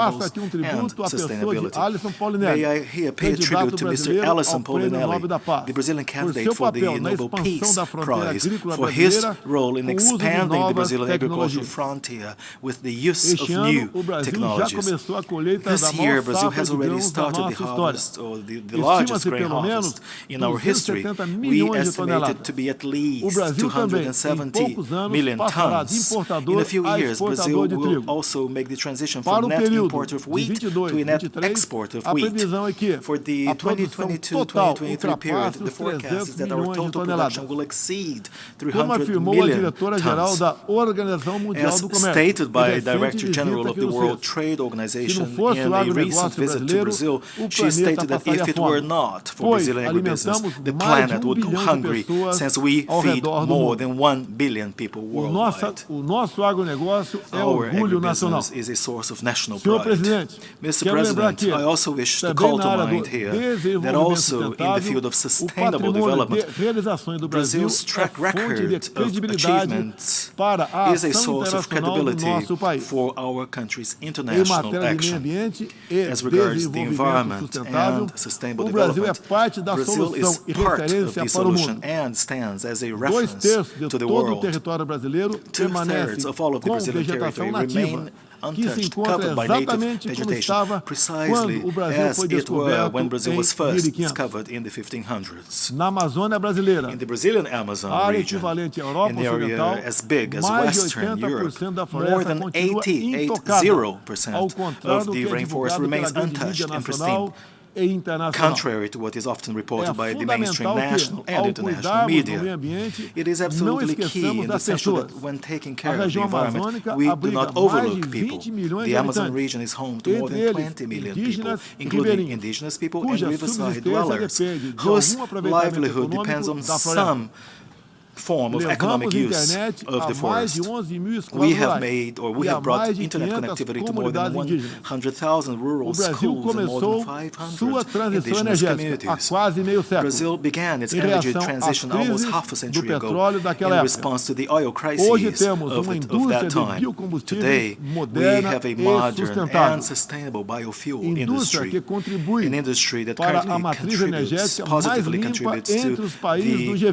faço levels aqui and tributo à pessoa de sustainability. Alisson May Paulinelli, I here pay a candidato tribute to Mr. brasileiro Alisson ao Prêmio Nobel Paulinelli, da Paz, the Brazilian por candidate seu for the papel na Nobel expansão Peace Prize for his role in expanding the Brazilian agricultural frontier with the use of new technologies. This year, Brazil has already started the harvest, or the largest grain harvest in our history. We estimate it to be at least 270 million tons. In a few years, Brazil will also make the transition from net import of wheat to a net export of wheat. For the 2022-2023 period, the forecast is that our total production will exceed 300 million tons. As stated by Director General of the World Trade Organization in a recent visit to Brazil, she stated that if it were not for Brazilian agribusiness, the planet would go hungry, since we feed more than 1 billion people worldwide. Our agribusiness is a source of national pride. Mr. President, I also wish to call to mind here that also in the field of sustainable development, Brazil's track record of achievements is a source of credibility for our country's international action. As regards the environment and sustainable development, Brazil is part of the solution and stands as a reference to the world. 2/3 of all of the Brazilian territory remain untouched, covered by native vegetation, precisely as it were when Brazil was first discovered in the 1500s. In the Brazilian Amazon region, an area as big as Western Europe, more than 80% of the rainforest remains untouched and pristine. Contrary to what is often reported by the mainstream national and international media, it is absolutely key in the sense that when taking care of the environment, we do not overlook people. The Amazon region is home to more than 20 million people, including indigenous people and riverside dwellers, whose livelihood depends on some form of economic use of the forest. We have brought internet connectivity to more than 100,000 rural schools and more than 500 indigenous communities. Brazil began its energy transition almost half a century ago in response to the oil crises of that time. Today, we have a modern and sustainable biofuel industry, an industry that currently positively contributes to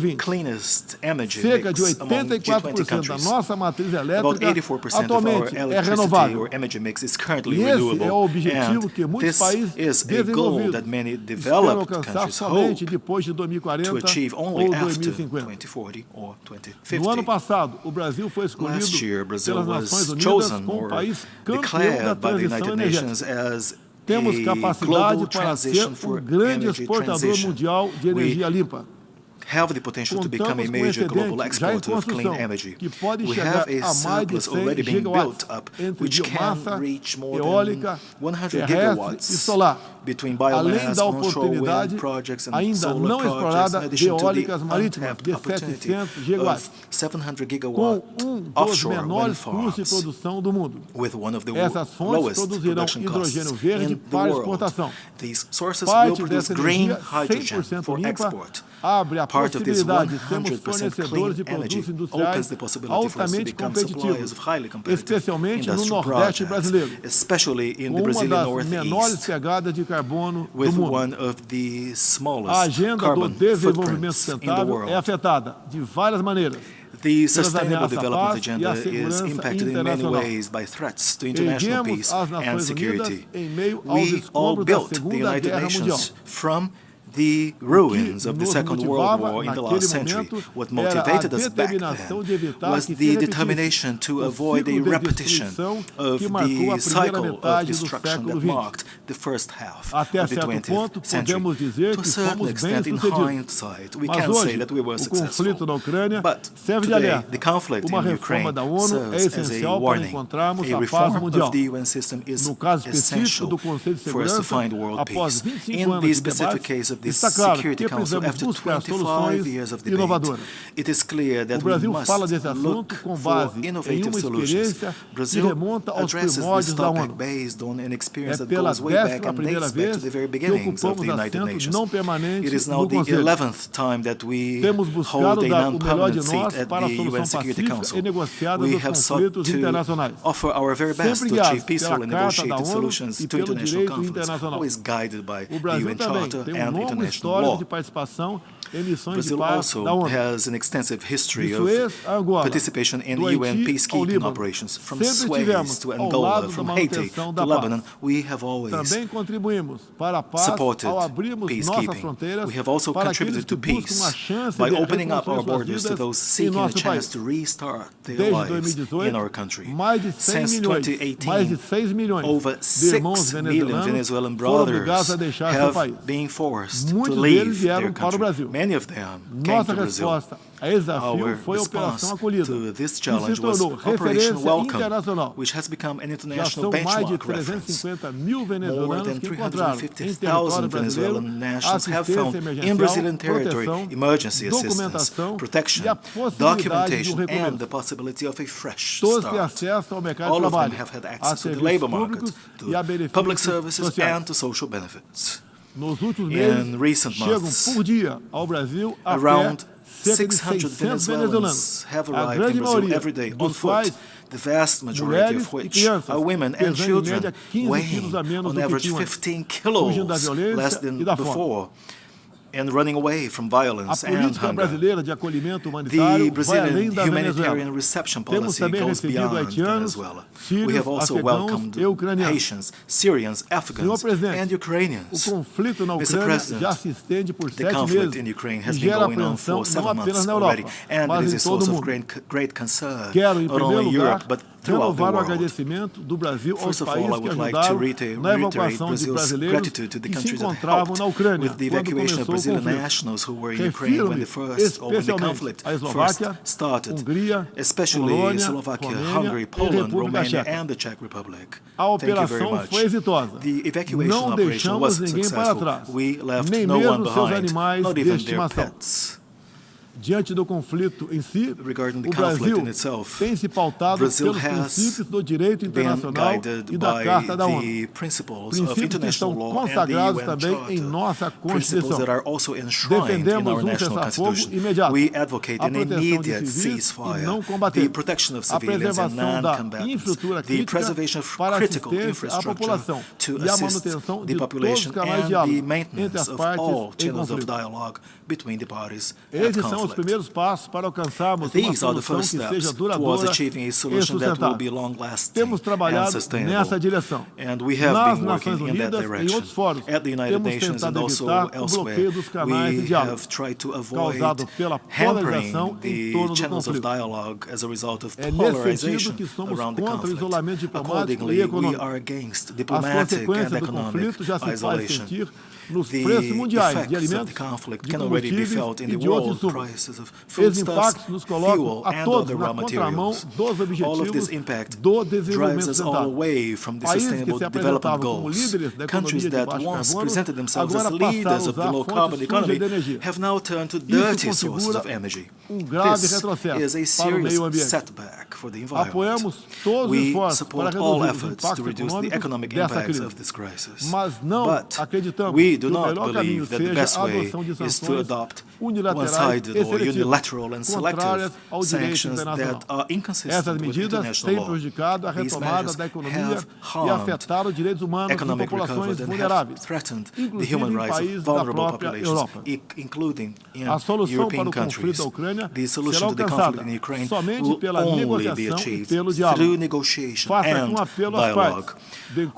the cleanest energy mix among G20 countries. About 84% of our electricity or energy mix is currently renewable, and this is a goal that many developed countries hope to achieve only after 2040 or 2050. Last year, Brazil was chosen or declared by the United Nations as a global transition for energy transition. We have the potential to become a major global exporter of clean energy. We have a surplus already being built up, which can reach more than 100 gigawatts between biomass, onshore wind projects, and solar projects, in addition to the untapped opportunity of 700 gigawatt offshore wind farms, with one of the lowest production costs in the world. These sources will produce green hydrogen for export. Part of this 100% clean energy opens the possibility for us to become suppliers of highly competitive industrial projects, especially in the Brazilian Northeast, with one of the smallest carbon footprints in the world. The Sustainable Development Agenda is impacted in many ways by threats to international peace and security. We all built the United Nations from the ruins of the Second World War in the last century. What motivated us back then was the determination to avoid a repetition of the cycle of destruction that marked the first half of the 20th century. To a certain extent, in hindsight, we can say that we were successful. But today, the conflict in Ukraine serves as a warning. A reform of the UN system is essential for us to find world peace. In the specific case of the Security Council, after 25 years of debate, it is clear that we must look for innovative solutions. Brazil addresses this topic based on an experience that goes way back and dates back to the very beginnings of the United Nations. It is now the 11th time that we hold a non-permanent seat at the UN Security Council. We have sought to offer our very best to achieve peaceful and negotiated solutions to international conflicts, always guided by the UN Charter and international law. Brazil also has an extensive history of participation in UN peacekeeping operations. From Suez to Angola, from Haiti to Lebanon, we have always supported peacekeeping. We have also contributed to peace by opening up our borders to those seeking a chance to restart their lives in our country. Since 2018, over 6 million Venezuelan brothers have been forced to leave their country. Many of them came to Brazil. Our response to this challenge was Operation Welcome, which has become an international benchmark reference. More than 350,000 Venezuelan nationals have found in Brazilian territory emergency assistance, protection, documentation, and the possibility of a fresh start. All of them have had access to the labor market, to public services, and to social benefits. In recent months, around 600 Venezuelans have arrived in Brazil every day on foot, the vast majority of which are women and children, weighing on average 15 kilos less than before, and running away from violence and hunger. The Brazilian humanitarian reception policy goes beyond Venezuela. We have also welcomed Haitians, Syrians, Afghans, and Ukrainians. Mr. President, the conflict in Ukraine has been going on for 7 months already, and it is a source of great concern, not only Europe, but throughout the world. First of all, I would like to reiterate Brazil's gratitude to the countries that helped with the evacuation of Brazilian nationals who were in Ukraine when the conflict first started, especially Slovakia, Hungary, Poland, Romania, and the Czech Republic. Thank you very much. The evacuation operation was successful. We left no one behind, not even their pets. Diante do conflito em si, o Brasil tem se pautado pelos princípios do direito internacional e da Carta da ONU. Princípios que estão consagrados também em nossa Constituição. Defendemos um cessar-fogo imediato, a proteção de civis e não combatentes, a preservação da infraestrutura crítica para assistência à população e a manutenção de todos os canais de diálogo entre as partes em conflito. Esses são os primeiros passos para alcançarmos uma solução que seja duradoura e sustentável. Temos trabalhado nessa direção. Nas Nações Unidas e em outros fóruns, temos tentado evitar o bloqueio dos canais de diálogo, causado pela polarização em torno do conflito. É nesse sentido que somos contra o isolamento diplomático e econômico. As consequências do conflito já se fazem sentir nos preços mundiais de alimentos, de combustíveis e de outros insumos. Esses impactos nos colocam a todos na contramão dos objetivos do desenvolvimento sustentável. Países que se apresentavam como líderes da economia de baixo carbono, agora passaram a usar fontes sujas de energia. Isso configura grave retrocesso para o meio ambiente. Apoiamos todos os esforços para reduzir os impactos econômicos dessa crise, mas não acreditamos do not believe that the best way is to adopt one-sided or unilateral and selective sanctions that are inconsistent with international law. These measures have harmed economic recovery and have threatened the human rights of vulnerable populations, including in European countries. The solution to the conflict in Ukraine will only be achieved through negotiation and dialogue.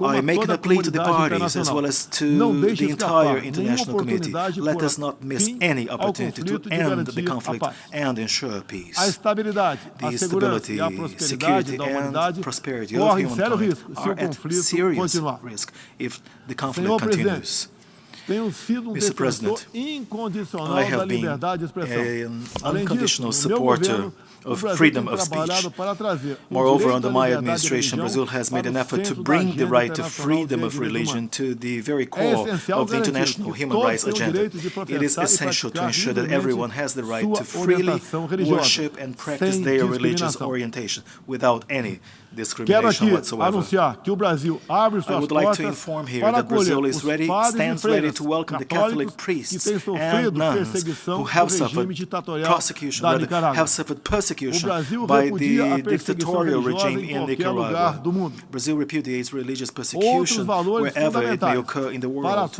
I make a plea to the parties as well as to the entire international community. Let us not miss any opportunity to end the conflict and ensure peace. The stability, security, and prosperity of humankind are at serious risk if the conflict continues. Mr. President, I have been an unconditional supporter of freedom of speech. Moreover, under my administration, Brazil has made an effort to bring the right to freedom of religion to the very core of the international human rights agenda. It is essential to ensure that everyone has the right to freely worship and practice their religious orientation without any discrimination whatsoever. I would like to inform here that Brazil is ready, stands ready to welcome the Catholic priests and nuns who have suffered persecution by the dictatorial regime in Nicaragua. Brazil repudiates religious persecution wherever it may occur in the world.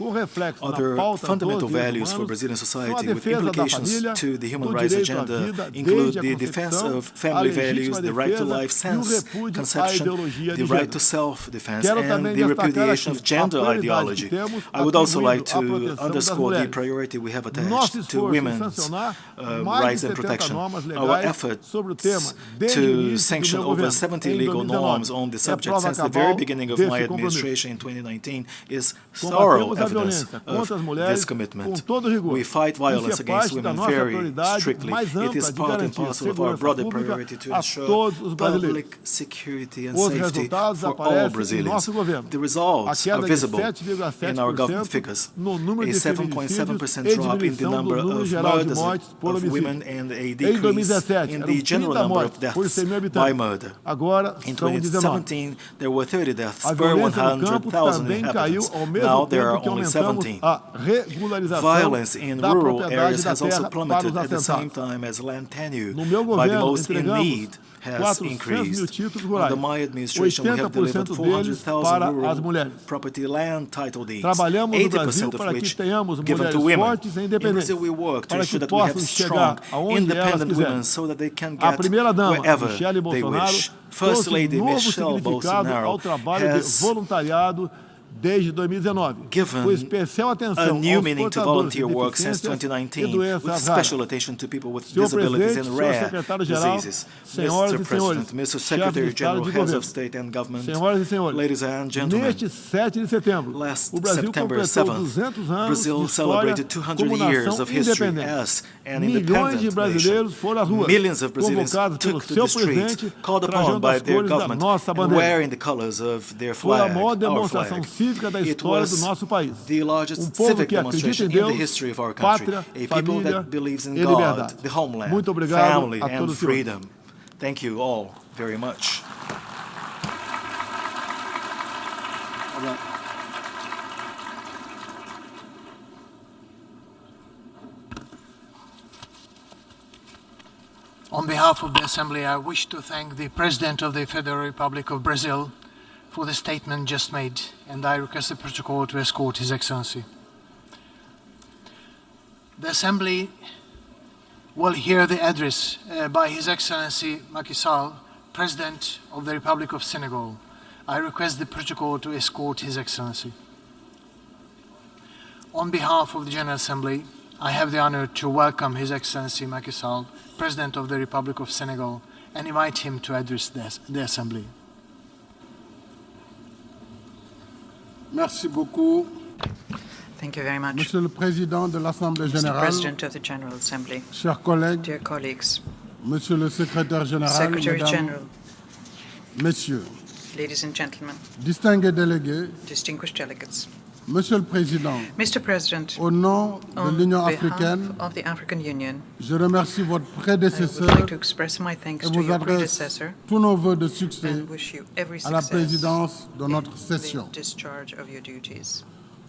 Other fundamental values for Brazilian society with implications to the human rights agenda include the defense of family values, the right to life since conception, the right to self-defense, and the repudiation of gender ideology. I would also like to underscore the priority we have attached to women's rights and protection. Our efforts to sanction over 70 legal norms on the subject since the very beginning of my administration in 2019 is thorough evidence of this commitment. We fight violence against women very strictly. It is part and parcel of our broader priority to ensure public security and safety for all Brazilians. The results are visible in our government figures. A 7.7% drop in the number of murders of women and a decrease in the general number of deaths by murder. In 2017, there were 30 deaths per 100,000 inhabitants. Now there are only 17. Violence in rural areas has also plummeted at the same time as land tenure by the most in need has increased. Under my administration, we have delivered 400,000 rural property land title deeds, 80% of which given to women. In Brazil, we work to ensure that we have strong, independent women so that they can get wherever they wish. First Lady Michelle Bolsonaro has desde 2019, given a new meaning to volunteer work since 2019, with special attention to people with disabilities and rare diseases. Mr. President, Mr. Secretary General, Heads of State and Government, ladies and gentlemen, last September 7th, Brazil celebrated 200 years of history as an independent nation. Millions of Brazilians took to the streets, called upon by their government, and wearing the colors of their flag, our flag. It was the largest civic demonstration in the history of our country, a people that believes in God, the homeland, family, and freedom. Thank you all very much. On behalf of the Assembly, I wish to thank the President of the Federal Republic of Brazil for the statement just made, and I request the protocol to escort His Excellency. The Assembly will hear the address by His Excellency Macky Sall, President of the Republic of Senegal. I request the protocol to escort His Excellency. On behalf of the General Assembly, I have the honor to welcome His Excellency Macky Sall, President of the Republic of Senegal, and invite him to address the Assembly. Merci beaucoup. Thank you very much. Monsieur le Président de l'Assemblée Mr. Générale, President of the General Assembly, chers collègues, dear colleagues, Monsieur le Secrétaire Général, Secretary Mesdames, General, Messieurs, ladies and gentlemen, distingués délégués, distinguished delegates, Monsieur le Président, Mr. President, au nom de on l'Union behalf africaine, of the African Union, je remercie votre I would prédécesseur like to express my thanks et to vous your adresse predecessor tous nos vœux de succès and wish you every à la success présidence de in notre session. the discharge of your duties.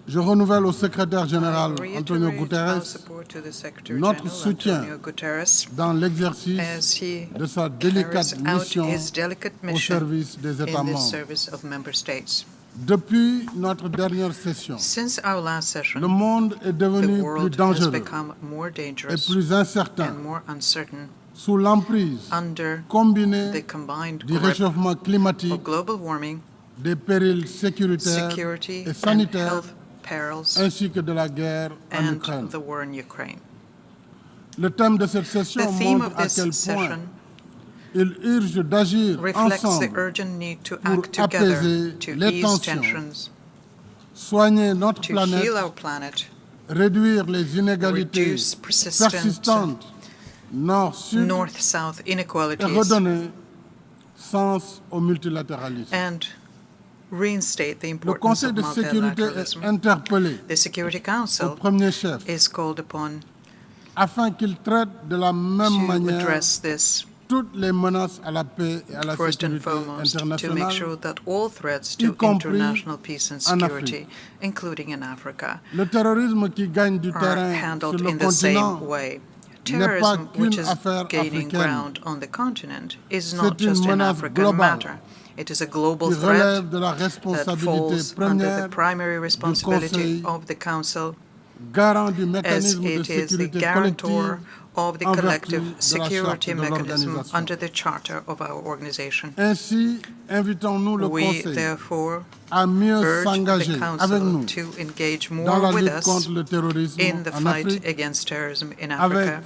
Je renouvelle au Secrétaire Général I Antonio reiterate our Guterres support to the Secretary notre General soutien Antonio Guterres dans l'exercice as he de sa délicate carries out mission his delicate au mission service des États in the membres. service of member states. Depuis notre dernière session, Since our last session, le monde est the devenu plus world has dangereux become more et dangerous plus incertain and more uncertain sous l'emprise under combinée the combined du grip réchauffement climatique, of global warming, des périls sécuritaires security et and sanitaires, health perils, ainsi que de la guerre en and Ukraine. the war in Ukraine. Le thème de cette session The theme montre of à this quel point session il urge d'agir reflects the ensemble urgent need to pour act together apaiser to les ease tensions, tensions, soigner notre to planète, heal our planet, réduire les inégalités reduce persistent persistantes nord-sud north-south et inequalities, redonner sens au multilatéralisme. and reinstate the Le importance Conseil of de sécurité est multilateralism. interpellé The Security au Council premier chef is called upon afin qu'il traite de la même to manière address this toutes les menaces à la paix et à la first and sécurité foremost, to make internationale, sure that all threats y to compris international peace and en security, including in Africa, le terrorisme qui gagne du are terrain sur handled le in the same continent way. n'est pas Terrorism, which qu'une is affaire gaining africaine. ground on the continent, is not C'est une just an menace African globale matter. It is a global qui threat relève de la that responsabilité falls under the première primary du responsibility Conseil, of the Council, garant du as mécanisme de it is the sécurité guarantor collective of the en vertu collective de la security charte de mechanism l'organisation. under the charter of our organization. Ainsi, invitons-nous le We Conseil therefore à mieux urge the s'engager avec Council nous to engage dans more la with lutte us contre le terrorisme in the en fight Afrique against terrorism in avec Africa,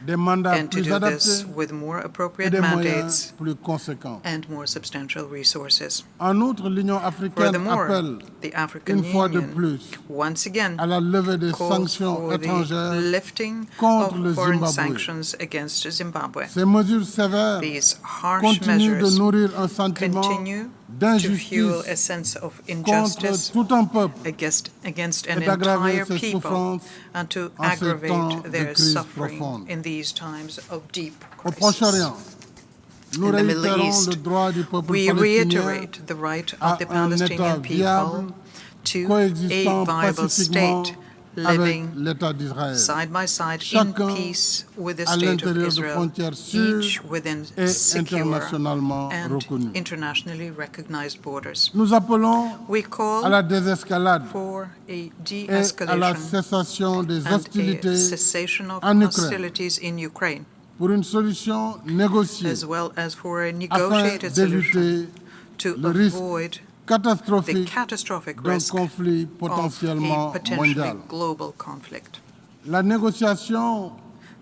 des mandats and to plus do adaptés this with more et appropriate des moyens mandates plus conséquents. and more substantial resources. En outre, l'Union africaine Furthermore, appelle the African une fois de Union plus once again à la levée des calls sanctions for the étrangères lifting contre le of foreign Zimbabwe. sanctions against Zimbabwe. Ces mesures sévères These harsh continuent de measures nourrir un sentiment continue to fuel a d'injustice sense of contre injustice tout un peuple against an et d'aggraver entire ses people, souffrances and to en ces temps aggravate de their crise suffering profonde. in these times of deep Au crisis. Proche-Orient, nous In the Middle réitérons East, le droit du peuple we palestinien reiterate the right à of the un État Palestinian viable, people to coexistant a viable pacifiquement state avec living l'État d'Israël, side by side in chacun peace with the à state of l'intérieur de Israel, frontières sûres each within et secure internationalement and reconnues. internationally recognized borders. Nous appelons We à la call désescalade for a et à la de-escalation cessation des and a hostilités cessation of en Ukraine hostilities in Ukraine, pour une solution négociée as well as for a afin negotiated solution d'éviter to le risque avoid the catastrophique catastrophic d'un risk conflit of potentiellement a potentially mondial. global conflict. La négociation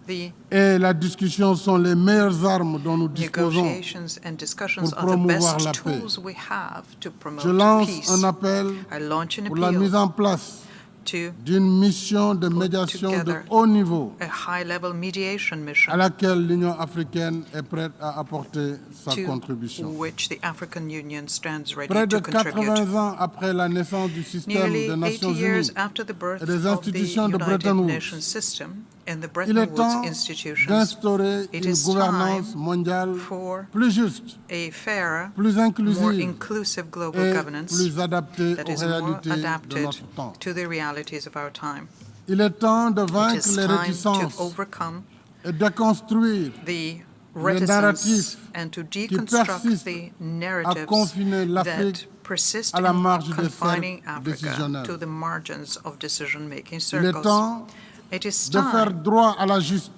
The et la discussion sont les meilleures armes dont nous disposons. negotiations and discussions pour are the promouvoir best la paix. tools we have to promote Je lance peace. un appel I launch an pour la mise appeal en place to d'une mission de médiation de together haut niveau a high-level mediation mission à laquelle l'Union africaine est prête à apporter sa to contribution. which the African Union stands ready Près de to contribute. 80 ans après la naissance du système Nearly des 80 Nations years Unies after the birth et des of the institutions de United Bretton Woods, Nations system and the il est Bretton temps Woods institutions, d'instaurer it une is gouvernance time mondiale for plus juste, a fairer, plus more inclusive inclusive global et governance plus adaptée that aux is more réalités de adapted notre temps. to the realities of our time. Il est temps de It vaincre is les time to réticences overcome et de construire the narratifs reticence and to deconstruct persistent the à narratives confiner that l'Afrique persist à la in marge des confining cercles Africa décisionnels. to the margins of decision-making Il est circles. temps It is de faire time droit à la juste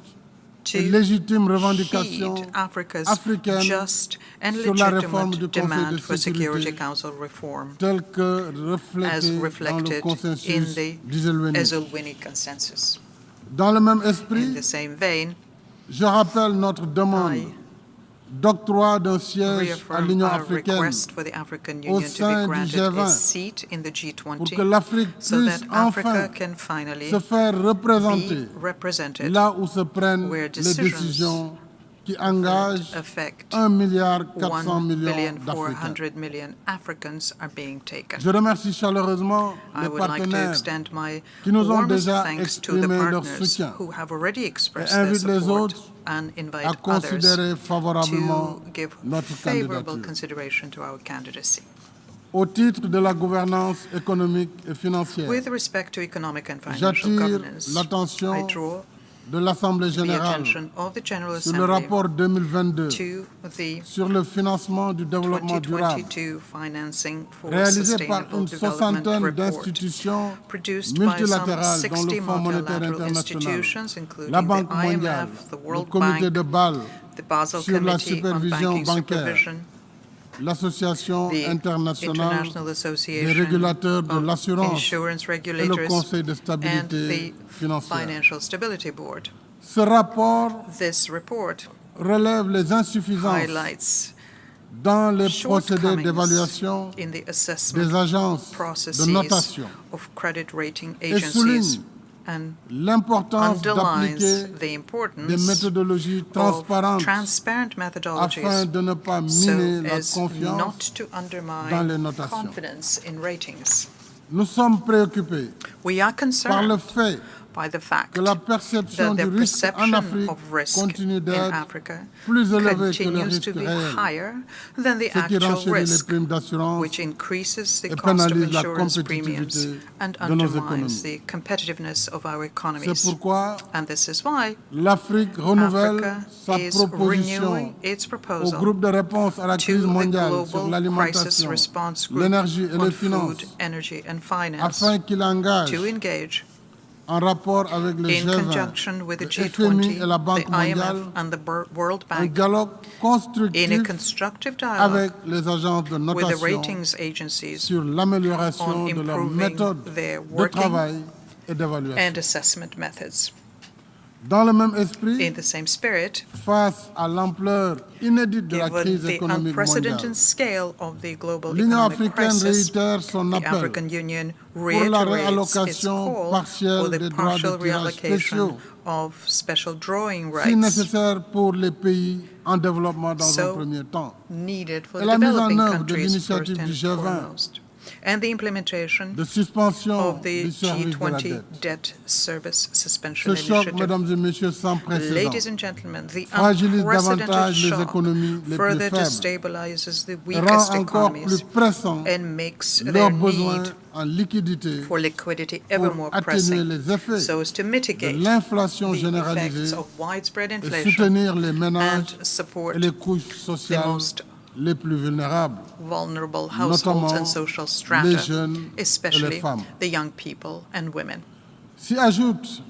et to légitime revendication heed Africa's africaine just and sur la réforme legitimate du Conseil de demand for Security sécurité Council reform telle que as reflétée dans le reflected in consensus the d'Iselweni. Esselwini Consensus. Dans le même In esprit, the same vein, je rappelle notre demande I d'octroi d'un siège à reaffirm l'Union our africaine request for the African au Union to sein be du granted a G20 seat in the pour que G20 l'Afrique so puisse that enfin Africa can finally se faire représenter be represented là où se prennent where les decisions décisions qui engagent affect 1,4 milliard d'Africains. 1,4 Africans are being taken. Je remercie chaleureusement I les would like to partenaires extend my qui nous ont warmest déjà thanks to the exprimé leur partners soutien who have already expressed et their invite les support autres and invite à others considérer favorablement to give notre favorable candidature. consideration to our candidacy. Au titre de la gouvernance économique et financière, With respect to economic and financial j'attire governance, I l'attention draw de l'Assemblée the générale attention of the General sur le Assembly rapport 2022 to the sur le financement du développement durable 2022 Financing for réalisé par Sustainable une Development soixantaine report, d'institutions produced by some multilatérales dont 60 le Fonds monétaire multilateral international, institutions, including la the Banque mondiale, IMF, the le World comité Bank, de Bâle, the Basel sur la Committee on supervision Banking bancaire, Supervision, l'Association the internationale International des Association régulateurs de of l'assurance Insurance et le Regulators, Conseil de and stabilité the financière. Financial Stability Board. Ce rapport This report relève les insuffisances highlights dans les procédés shortcomings d'évaluation in the des assessment agences processes de notation of credit rating et agencies souligne and l'importance underlines d'appliquer the des importance méthodologies of transparentes transparent methodologies afin de ne pas so miner la as confiance not to dans les undermine notations. confidence in ratings. Nous sommes préoccupés We are par le concerned fait by the fact que la that perception the du risque en perception Afrique of risk continue in d'être Africa plus élevée que le continues to risque be réel, higher than the ce qui actual renchérit les risk, primes d'assurance which increases the et cost of pénalise la insurance premiums compétitivité and de nos undermines économies. the competitiveness of our C'est economies. pourquoi And this is why l'Afrique renouvelle Africa sa is proposition renewing its au proposal groupe de réponse à la to crise the mondiale sur global crisis l'alimentation, response group l'énergie et on les food, finances, energy and finance afin qu'il engage to engage en rapport avec le in G20, conjunction with the le FMI et la G20, Banque the mondiale, IMF and the World un Bank dialogue in a constructif constructive dialogue avec les agences de with the notation ratings agencies sur l'amélioration on de leurs improving méthodes their de working travail et d'évaluation. and assessment methods. Dans le même esprit, In the same spirit, face à l'ampleur inédite de la given crise the économique unprecedented mondiale, scale of the global l'Union economic africaine crisis, réitère son the appel African Union pour la reiterates its réallocation call for partielle the des droits de partial tirage reallocation spéciaux, of special drawing si rights nécessaire pour les pays en développement dans un So premier temps, needed for et the la mise en developing œuvre de countries l'initiative first du and G20 foremost, and the implementation de suspension of the du service de la G20 dette. debt service suspension Ce choc, initiative. mesdames et messieurs, sans précédent, Ladies and gentlemen, the fragilise unprecedented davantage les shock économies les plus further faibles destabilizes the et weakest rend encore economies plus pressant and makes their leurs besoins need en liquidité for liquidity ever pour more atténuer pressing, les effets so as to de mitigate l'inflation the effects généralisée of widespread et inflation soutenir les ménages and support et les couches sociales most les plus vulnérables, vulnerable households notamment and social les strata, jeunes et les especially femmes. the young people and women. S'y ajoute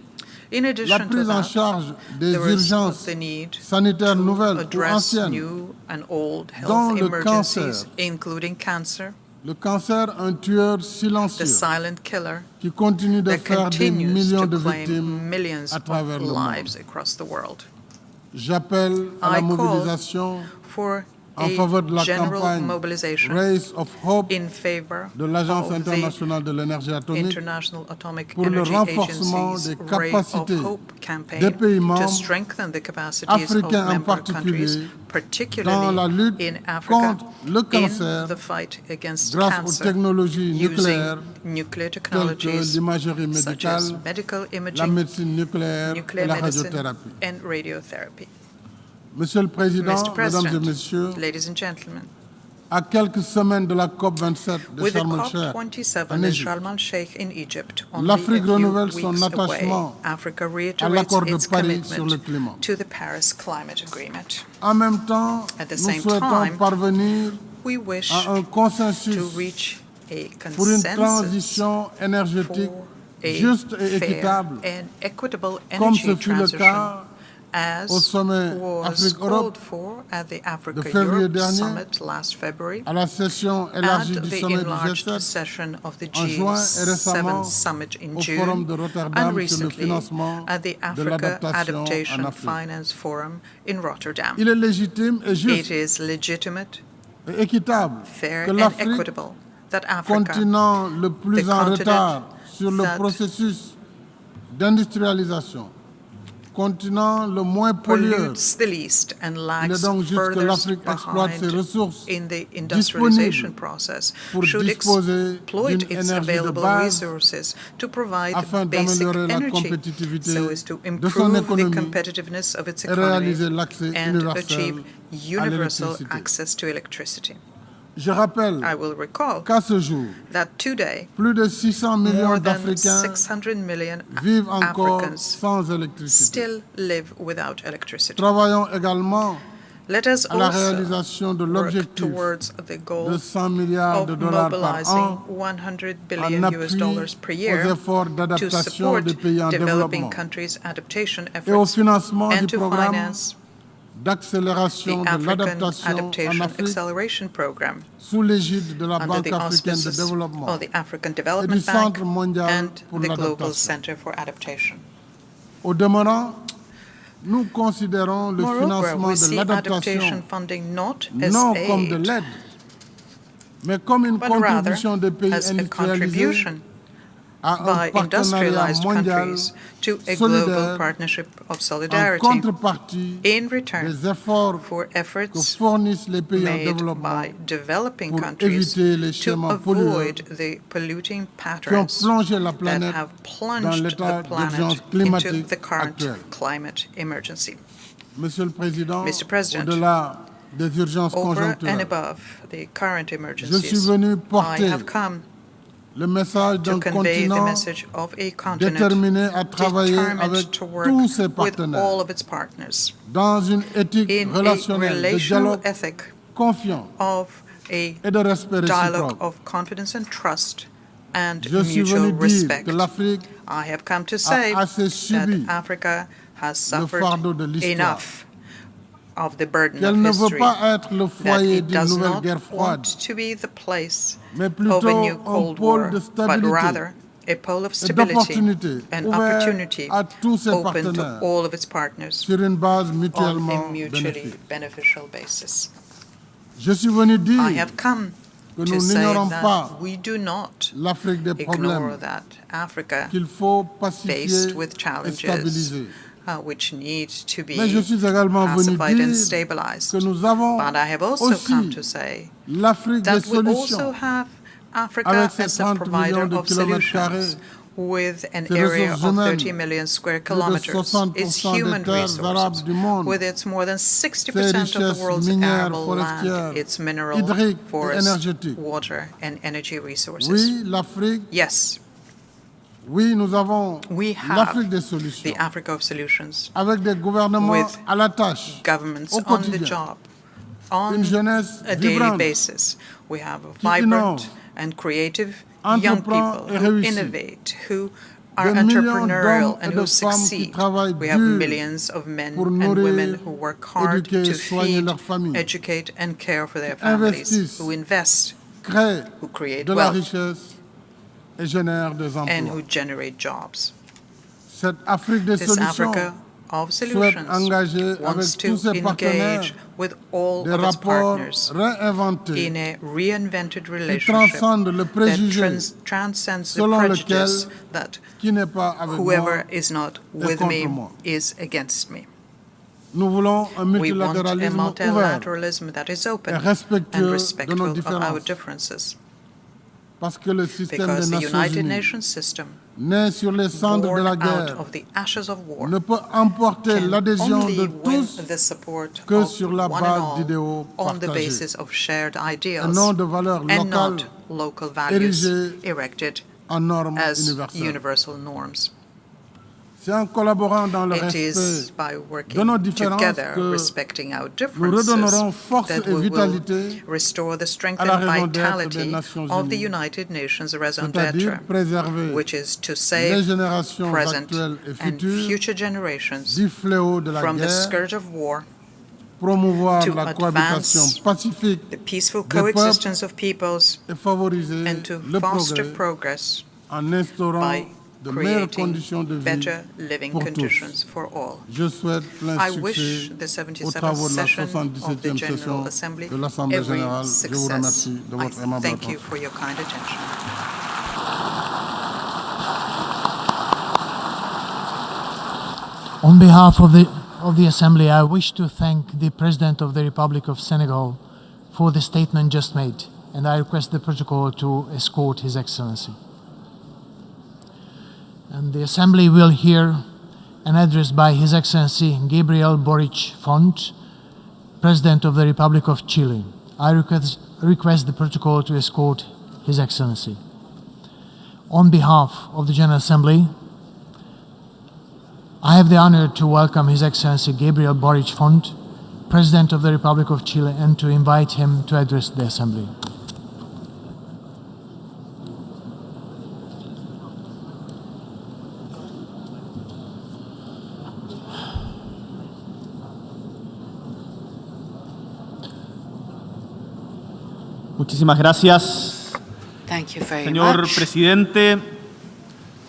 In la addition to prise en that, charge des there is urgences the need sanitaires to nouvelles ou address anciennes, new and old dont health le emergencies, cancer. including cancer, le cancer, un tueur the silencieux silent killer qui continue de that faire des continues millions to de claim victimes millions à travers of le monde. lives across the world. J'appelle à la I call mobilisation for en faveur de a la general campagne mobilization Race of Hope in favor de l'Agence of the internationale de l'énergie atomique International Atomic pour le Energy renforcement Agency's des Ray of capacités Hope campaign des pays to membres, strengthen the capacities africains of en member countries, particulier, dans la particularly lutte in Africa, contre le cancer in the fight against grâce aux cancer, technologies nucléaires using nuclear telles que technologies l'imagerie such as médicale, medical la imaging, médecine nucléaire et nuclear la medicine, radiothérapie. and radiotherapy. Monsieur le Président, Mr. Mesdames et President, Messieurs, ladies and gentlemen, à quelques semaines de la COP27 de with the Sharm el-Sheikh COP27 en in Égypte, Sharm el-Sheikh in Egypt, only l'Afrique a few renouvelle weeks son away, attachement Africa à reiterates l'accord de its Paris sur le commitment climat. to the Paris Climate Agreement. En même temps, At the nous same souhaitons time, parvenir We wish à un to consensus reach a pour une consensus transition énergétique for a juste et fair équitable, and equitable comme energy ce fut le transition, cas as au sommet was Afrique-Europe called for at the de Africa février Europe dernier, Summit last February, à la session at élargie du the sommet du enlarged G7 session of the en juin et récemment G7 Summit in au Forum June, de and Rotterdam sur le recently financement at the de Africa l'adaptation en Adaptation Afrique. Finance Forum in Rotterdam. Il est légitime et It juste is legitimate, et équitable fair, que and l'Afrique, equitable that Africa, continent le plus the en continent retard sur le that processus d'industrialisation, continent le moins pollueur, pollutes the least and il est lags donc juste que furthest l'Afrique exploite ses behind ressources in the industrialization disponibles process, pour should disposer exploit d'une its énergie de available base resources to provide afin basic d'améliorer la energy, compétitivité so as to de son improve the économie competitiveness of its et economy réaliser l'accès and universel achieve à universal l'électricité. access to electricity. Je rappelle I will recall qu'à ce jour, that today, plus de 600 millions more than d'Africains 600 million vivent encore Africans sans électricité. still live without electricity. Travaillons également Let us à la also réalisation de work l'objectif towards the goal de 100 milliards de of dollars par mobilizing an 100 en billion US appui dollars per year aux efforts to d'adaptation support des pays en developing développement countries' adaptation et au efforts financement and du to programme finance d'accélération the de African l'adaptation en Adaptation Afrique Acceleration Program sous l'égide de la under Banque the africaine de auspices développement of the African et du Development Bank Centre mondial and pour the Global l'adaptation. Center for Adaptation. Au demeurant, nous considérons le Moreover, financement we de see adaptation l'adaptation funding not as non comme de aid, l'aide, mais comme une but rather contribution des pays as a industrialisés contribution by industrialized countries to a global partnership of solidarity in return for efforts made by developing countries to avoid the polluting patterns that have plunged the planet into the current climate emergency. Mr. President, over and above the current emergencies, I have come to convey the message of a continent determined to work with all of its partners in a relational ethic of a dialogue of confidence and trust and mutual respect. I have come to say that Africa has suffered enough of the burden of history, that it does not want to be the place of a new Cold War, but rather a pole of stability and opportunity open to all of its partners on a mutually beneficial basis. I have come to say that we do not ignore that Africa, faced with challenges which need to be pacified and stabilized. But I have also come to say that we also have Africa as a provider of solutions with an area of 30 million square kilometers, its human resources, with its more than 60% of the world's arable land, its mineral, forest, water, and energy resources. Yes, we have the Africa of solutions, with governments on the job, on a daily basis. We have a vibrant and creative young people who innovate, who are entrepreneurial and who succeed. We have millions of men and women who work hard to feed, educate, and care for their families, who invest, who create wealth, and who generate jobs. This Africa of solutions wants to engage with all of its partners in a reinvented relationship that transcends the prejudice that whoever is not with me is against me. We want a multilateralism that is open and respectful of our differences, because the United Nations system, born out of the ashes of war, can only win the support of one and all on the basis of shared ideals and not local values erected as universal norms. It is by working together, respecting our differences, that we will restore the strength and vitality of the United Nations raison d'être, which is to save present and future generations from the scourge of war, to advance the peaceful coexistence of peoples, and to foster progress by creating better living conditions for all. I wish the 77th session of the General Assembly every success. I thank you for your kind attention. On behalf of the Assembly, I wish to thank the President of the Republic of Senegal for the statement just made, and I request the protocol to escort His Excellency. And the Assembly will hear an address by His Excellency Gabriel Boric Font, President of the Republic of Chile. I request the protocol to escort His Excellency. On behalf of the General Assembly, I have the honor to welcome His Excellency Gabriel Boric Font, President of the Republic of Chile, and to invite him to address the Assembly. Muchísimas gracias, señor presidente,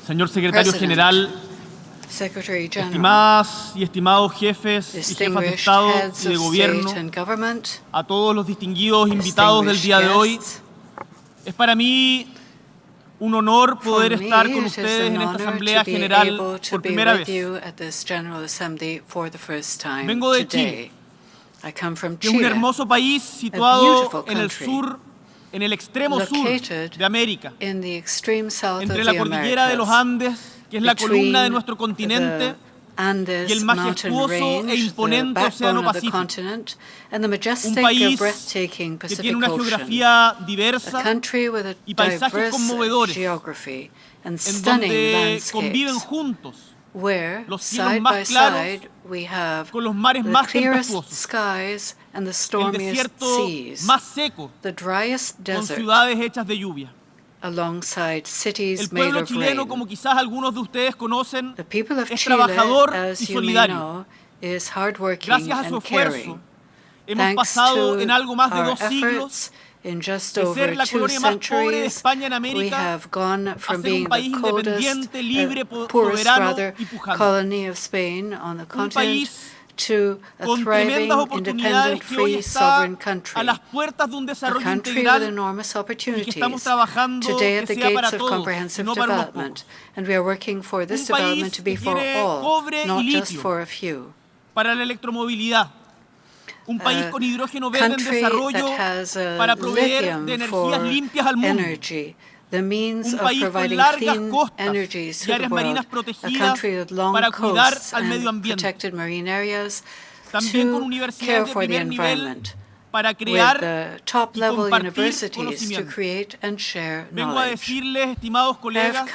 señor secretario general, estimadas y estimados jefes y jefas de Estado y de Gobierno, a todos los distinguidos invitados del día de hoy. Es para mí un honor poder estar con ustedes en esta Asamblea General por primera vez. Vengo de Chile, que es un hermoso país situado en el sur, en el extremo sur de América, entre la cordillera de los Andes, que es la columna de nuestro continente, y el majestuoso e imponente Océano Pacífico. Un país que tiene una geografía diversa y paisajes conmovedores, en donde conviven juntos los cielos más claros con los mares más tempestuosos, el desierto más seco con ciudades hechas de lluvia. El pueblo chileno, como quizás algunos de ustedes conocen, es trabajador y solidario. Gracias a su esfuerzo, hemos pasado en algo más de 2 siglos de ser la colonia más pobre de España en América a ser un país independiente, libre, soberano y pujante. Un país con tremendas oportunidades que hoy está a las puertas de un desarrollo integral y que estamos trabajando que sea para todos, no para unos pocos. Un país que quiere cobre y litio para la electromovilidad. Un país con hidrógeno verde en desarrollo para proveer de energías limpias al mundo. Un país con largas costas y áreas marinas protegidas para cuidar al medio ambiente. También con universidades de primer nivel para crear y compartir conocimiento. Vengo a decirles, estimados colegas,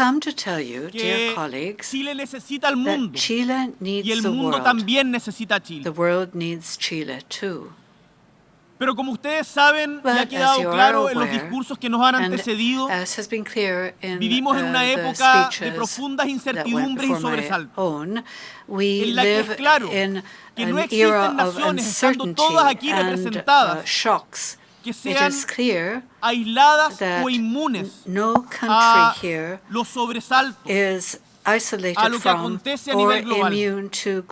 que Chile necesita al mundo y el mundo también necesita a Chile. Pero como ustedes saben, y ha quedado claro en los discursos que nos han antecedido, vivimos en una época de profundas incertidumbres y sobresaltos, en la que es claro que no existen naciones, estando todas aquí representadas, que sean aisladas o inmunes a los sobresaltos, a lo que acontece a nivel global. Y en esto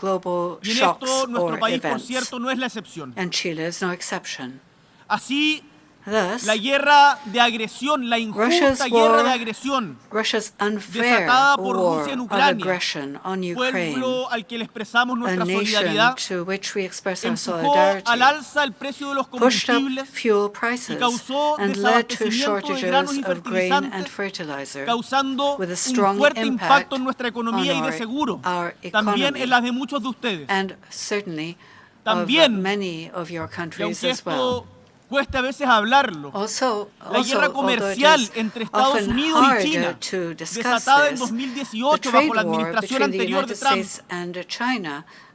nuestro país, por cierto, no es la excepción. Así, la guerra de agresión, la injusta guerra de agresión desatada por Rusia en Ucrania, pueblo al que le expresamos nuestra solidaridad, empujó al alza el precio de los combustibles y causó desabastecimiento de granos y fertilizantes, causando un fuerte impacto en nuestra economía y de seguro, también en las de muchos de ustedes. También, y aunque esto cuesta a veces hablarlo, la guerra comercial entre Estados Unidos y China, desatada en 2018 bajo la administración anterior de Trump,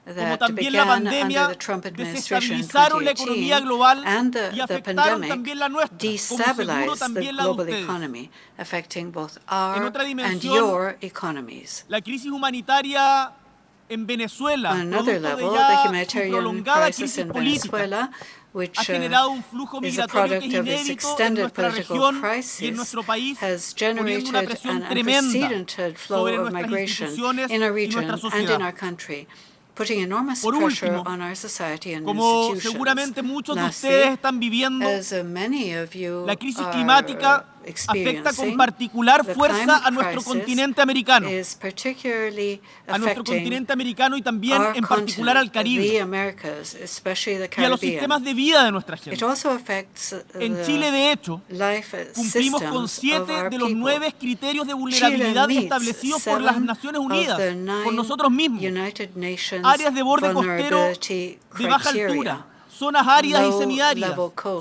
como también la pandemia, desestabilizaron la economía global y afectaron también la nuestra, como seguro también la de ustedes. En otra dimensión, la crisis humanitaria en Venezuela, producto de ya su prolongada crisis política, ha generado un flujo migratorio que es inédito en nuestra región y en nuestro país, poniendo una presión tremenda sobre nuestras instituciones y nuestra sociedad. Por último, como seguramente muchos de ustedes están viviendo, la crisis climática afecta con particular fuerza a nuestro continente americano, y también en particular al Caribe y a los sistemas de vida de nuestra gente. En Chile, de hecho, cumplimos con 7 de los 9 criterios de vulnerabilidad establecidos por las Naciones Unidas, por nosotros mismos: áreas de borde costero de baja altura, zonas áridas y semiáridas,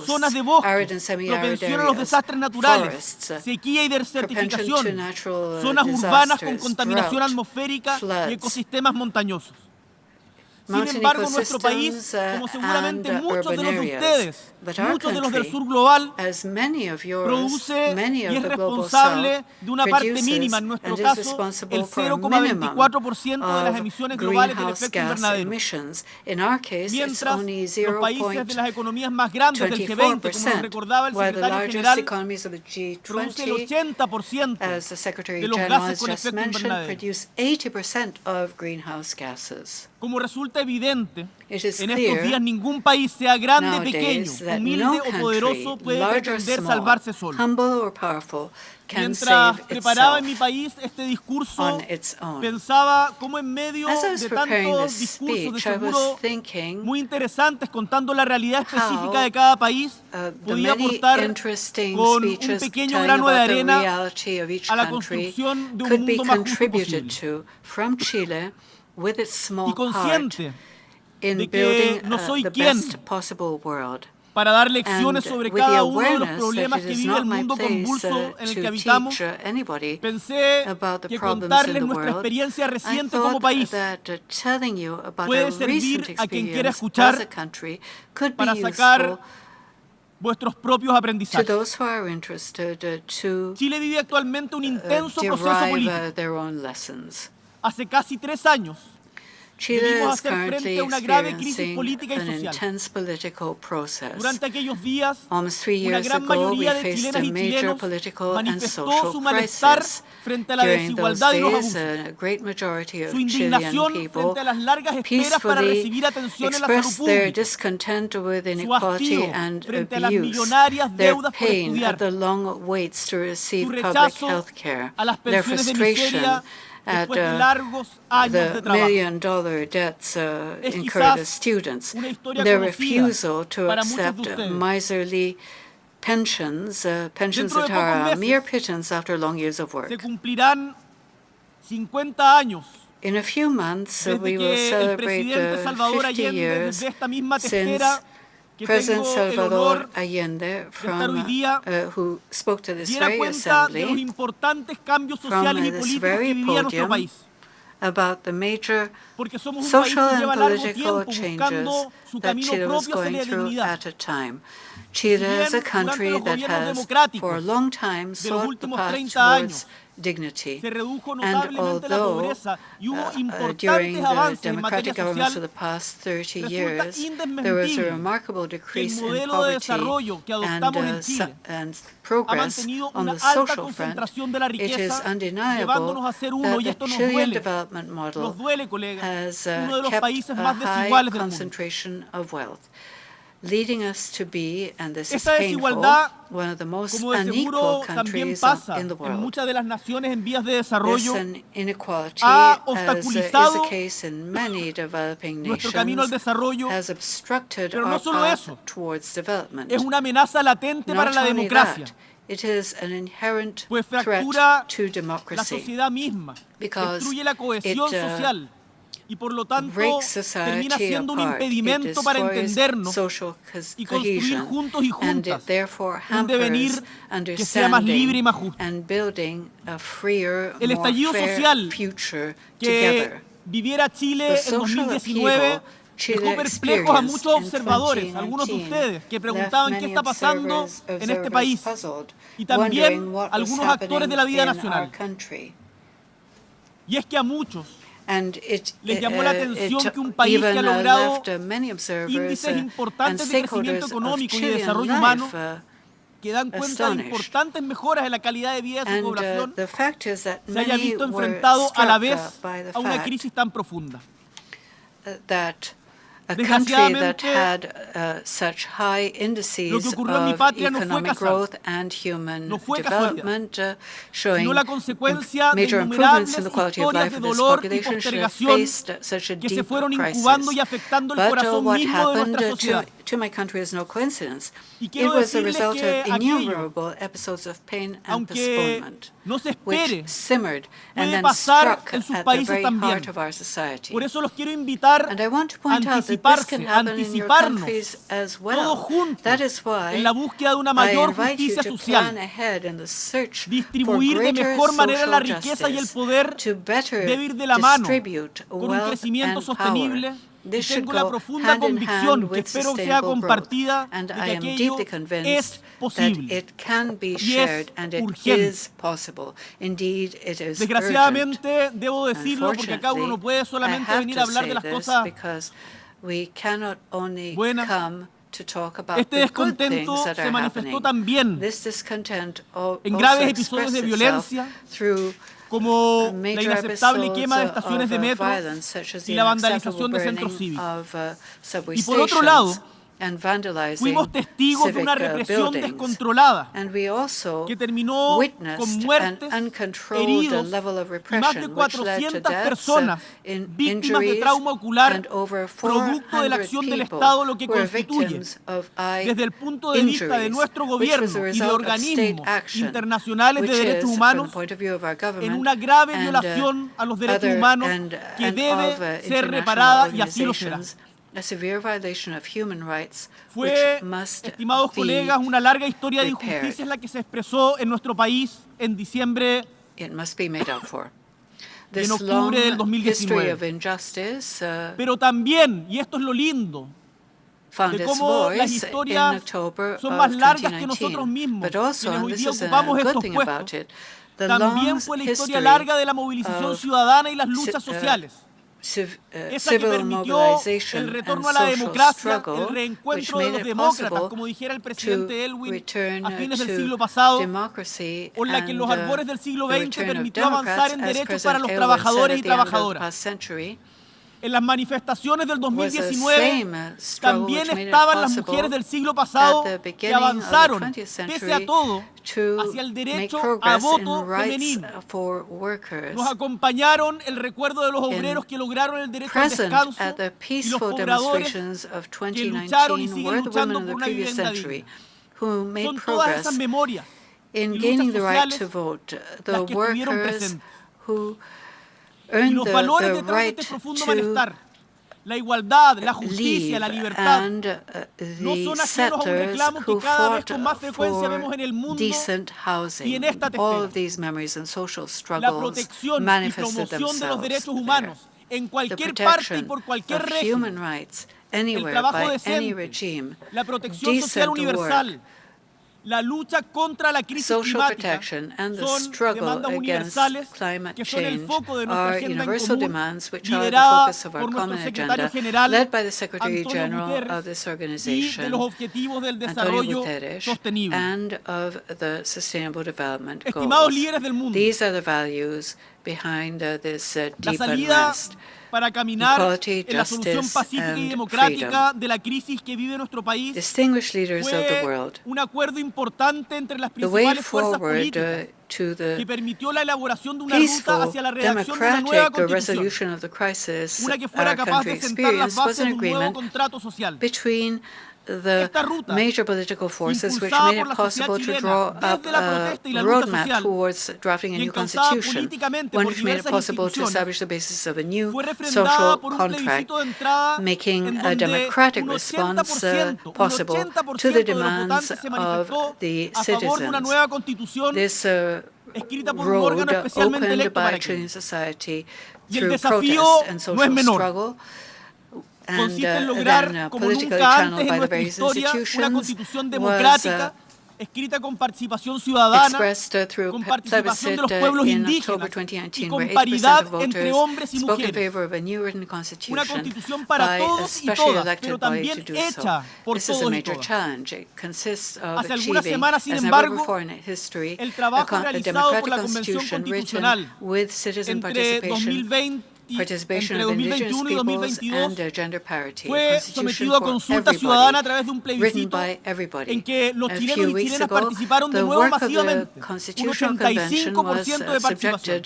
zonas de bosque, propensión a los desastres naturales, sequía y desertificación, zonas urbanas con contaminación atmosférica y ecosistemas montañosos. Sin embargo, nuestro país, como seguramente muchos de los de ustedes, muchos de los del sur global, produce y es responsable de una parte mínima, en nuestro caso, el 0,24% de las emisiones globales del efecto invernadero. Mientras los países de las economías más grandes del G20, como nos recordaba el secretario general, produce el 80% de los gases con efecto invernadero. Como resulta evidente, It is en clear estos días ningún país, sea grande, nowadays pequeño, that humilde no o country, poderoso, puede large or pretender small, salvarse solo. humble or powerful, can Mientras save preparaba en mi itself país este discurso, on its own. pensaba cómo en medio As I was de preparing tantos this discursos de speech, I seguro was thinking muy interesantes contando la realidad específica how, de cada país, the podía many aportar interesting con un speeches pequeño telling grano de about the arena reality of each a la country construcción de un could be mundo más justo contributed posible. to from Chile with its Y small part consciente in de que building no soy the quien best possible world. para dar lecciones And sobre with the cada uno de los awareness problemas that que it is vive el not my mundo place convulso en el que to habitamos, teach anybody pensé about the que problems in contarles the nuestra world, experiencia I reciente como thought país that telling you about puede a servir recent a quien quiera experience escuchar as a country could be para useful sacar vuestros propios to aprendizajes. those who are interested to Chile vive actualmente un intenso proceso derive político. their own lessons. Hace casi 3 años Chile debimos is hacer frente currently a una grave crisis experiencing política y an social. intense political process. Durante aquellos días, Almost 3 una years gran ago, we mayoría de faced chilenas a y major chilenos political and manifestó social su malestar crisis. frente a la During those desigualdad y los days, abusos. a great majority of Su Chilean indignación people frente a las largas esperas para peacefully recibir atención en la salud expressed their pública. discontent with Su inequality hastío and frente a las abuse, millonarias their deudas por pain estudiar. at the long waits to receive Su public rechazo health care, a las their pensiones de frustration miseria at después de largos años de the trabajo. million-dollar debts Es incurred as quizás students, una historia their conocida refusal to para muchos de accept ustedes. miserly pensions, pensions Dentro de that are pocos a meses mere pittance after long years of work. se cumplirán 50 años In a few months, desde we will que el celebrate presidente Salvador 50 Allende, years desde esta misma since testera que President tengo el Salvador honor Allende, estar hoy día, who spoke to this diera very cuenta de los assembly, importantes cambios sociales y this políticos very que vivía nuestro podium, país. about the major Porque somos un país social que and lleva largo political tiempo changes buscando su that camino Chile was propio hacia going la through dignidad. at a time. Chile is a country Durante that los has, gobiernos democráticos for a long time, de los sought the últimos path 30 años, towards dignity. se redujo And notablemente la although pobreza y hubo during importantes the avances en materia democratic governments of social, the past 30 resulta years, there was a indesmentible remarkable que el decrease in modelo de poverty desarrollo que adoptamos en Chile and ha progress mantenido on una the alta social front. concentración de la It is riqueza, undeniable llevándonos a ser uno, that y the esto nos Chilean duele, development model nos duele, colegas, has uno de los kept países a más high desiguales del mundo. concentration of wealth, leading us to be, and this is Esta painful, desigualdad, one of the most como de unequal seguro también countries pasa in the en world. muchas de las naciones en vías de This desarrollo, inequality, ha as is obstaculizado the case in many developing nuestro camino al nations, desarrollo, has obstructed pero no our solo path eso, towards development. es una amenaza latente para Not la only democracia, that, it is an inherent pues threat fractura to la democracy sociedad misma, because destruye la cohesión it, social y por lo tanto breaks termina society siendo un apart. It impedimento para destroys entendernos social y construir cohesion, juntos y and juntas it therefore un devenir hampers que sea más libre y understanding más justo. and building a freer, El more estallido fair social future que together. viviera Chile The en social 2019 upheaval Chile dejó perplejos a muchos experienced in observadores, algunos de 2019 ustedes, que preguntaban left qué many está pasando observers en este país, puzzled, y también wondering what was algunos actores de la vida happening in nacional. our country. Y es que a muchos And it, les llamó la atención it que un país que ha even logrado left many observers índices and importantes de crecimiento stakeholders of económico y de Chilean desarrollo life, humano que dan cuenta de astonished. importantes mejoras en la calidad de vida de su And población, the fact is that se haya many visto were enfrentado a la struck vez by the a una fact crisis tan profunda. that a country that Desgraciadamente, had such high indices lo que ocurrió en mi of patria no fue economic casual. growth and human No fue casualidad, development, showing sino la consecuencia de major improvements innumerables in the quality of historias life de of this dolor y population, should have postergación faced such a que se deep fueron crisis. incubando y afectando el But corazón what mismo de happened nuestra sociedad. to my country is no coincidence. Y It quiero was a decirles result que of aquello, innumerable episodes of pain and aunque postponement, no se which espere, simmered and puede then pasar struck en sus at the países very también. heart of our society. Por eso los quiero invitar And I want to a point out that this anticiparse, can a happen in your anticiparnos countries as well. todos juntos That is why en la búsqueda de una I mayor invite you justicia to social, plan ahead in the search for distribuir de greater mejor manera la social riqueza y el justice, poder to better debe ir de la mano distribute con un wealth crecimiento and sostenible. power. Y This should tengo la go profunda hand in hand convicción que with espero que sea sustainable growth. compartida And de I que am aquello deeply es convinced that posible. it can be Y es shared and it urgente. is possible. Indeed, it is urgent. Desgraciadamente, debo decirlo porque acá uno no puede I solamente have venir to a hablar say de las this cosas because we cannot only buenas. come to talk about Este the good descontento things that se are manifestó happening. también This discontent en also graves episodios expresses de itself violencia through como la inaceptable quema de estaciones de metro y la vandalización de centros cívicos. Y por otro lado, fuimos testigos de una represión descontrolada que terminó con muertes, heridos y más de 400 personas víctimas de trauma ocular producto de la acción del Estado, lo que constituye, desde el punto de vista de nuestro gobierno y de organismos internacionales de derechos humanos, en una grave violación a los derechos humanos que debe ser reparada y así lo será. Fue, estimados colegas, una larga historia de injusticias la que se expresó en nuestro país en diciembre y en octubre del 2019. Pero también, y esto es lo lindo, de cómo las historias son más largas que nosotros mismos, quienes hoy día ocupamos estos puestos, también fue la historia larga de la movilización ciudadana y las luchas sociales. Esa que permitió el retorno a la democracia, el reencuentro de los demócratas, como dijera el presidente Elwin a fines del siglo pasado, o la que en los albores del siglo XX permitió avanzar en derechos para los trabajadores y trabajadoras. En las manifestaciones del 2019 también estaban las mujeres del siglo pasado que avanzaron, pese a todo, hacia el derecho a voto femenino. Nos acompañaron el recuerdo de los obreros que lograron el derecho al descanso y los cobradores que lucharon y siguen luchando por una vivienda digna. Son todas esas memorias y luchas sociales las que estuvieron presentes. Y los valores detrás de este profundo malestar, la igualdad, la justicia, la libertad, no son ajenos a un reclamo que cada vez con más frecuencia vemos en el mundo y en esta testera. La protección y promoción de los derechos humanos en cualquier parte y por cualquier régimen, el trabajo decente, la protección social universal, la lucha contra la crisis climática son demandas universales que son el foco de nuestra agenda en común, liderada por nuestro secretario general, Antonio Guterres, y de los objetivos del desarrollo sostenible. Estimados líderes del mundo, la salida para caminar en la solución pacífica y democrática de la crisis que vive nuestro país fue un acuerdo importante entre las principales fuerzas políticas que permitió la elaboración de una ruta hacia la redacción de una nueva constitución, una que fuera capaz de sentar las bases de un nuevo contrato social. Esta ruta, major political forces which made it possible to draw up a roadmap towards drafting a new constitution, one which made it possible to establish the basis of a new social contract, making a democratic response possible to the demands of the citizens. This road opened by a Chilean society through protest and social struggle. Consiste en lograr, como nunca antes en nuestra historia, una constitución democrática, escrita con participación ciudadana, con participación de los pueblos indígenas y con paridad entre hombres y mujeres. Una constitución para todos y todas, pero también hecha por todos y todas. Hace algunas semanas, sin embargo, el trabajo realizado por la Convención Constitucional entre 2020 entre 2021 y 2022 fue sometido a consulta ciudadana a través de un plebiscito en que los chilenos y chilenas participaron de nuevo masivamente, un 85% de participación.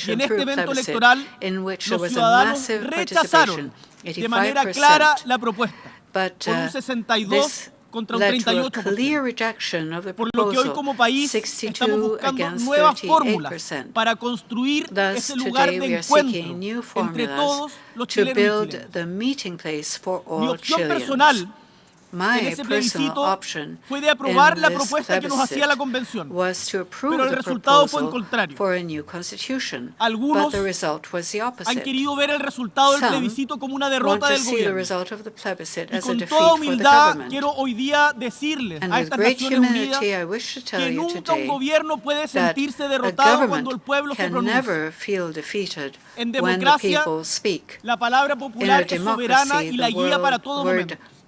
Y en este evento electoral los ciudadanos rechazaron de manera clara la propuesta, por un 62% contra un 38%, por lo que hoy como país estamos buscando nuevas fórmulas para construir ese lugar de encuentro entre todos los chilenos y chilenas. Mi opción personal en ese plebiscito fue de aprobar la propuesta que nos hacía la convención, pero el resultado fue el contrario. Algunos han querido ver el resultado del plebiscito como una derrota del gobierno. Y con toda humildad quiero hoy día decirles a estas Naciones Unidas que nunca un gobierno puede sentirse derrotado cuando el pueblo se pronuncia. En democracia, la palabra popular es soberana y la guía para todo momento.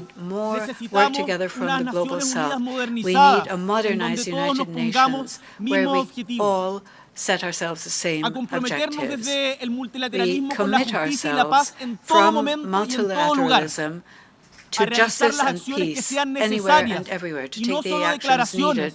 need more work together from the Global South. We need a modernized United Nations where we all set ourselves the same a comprometernos objectives. desde el We multilateralismo con la commit justicia y la paz ourselves en todo from momento y en todo lugar, multilateralism a to realizar justice las and acciones que peace sean anywhere necesarias and everywhere, to y no take the solo actions needed, declaraciones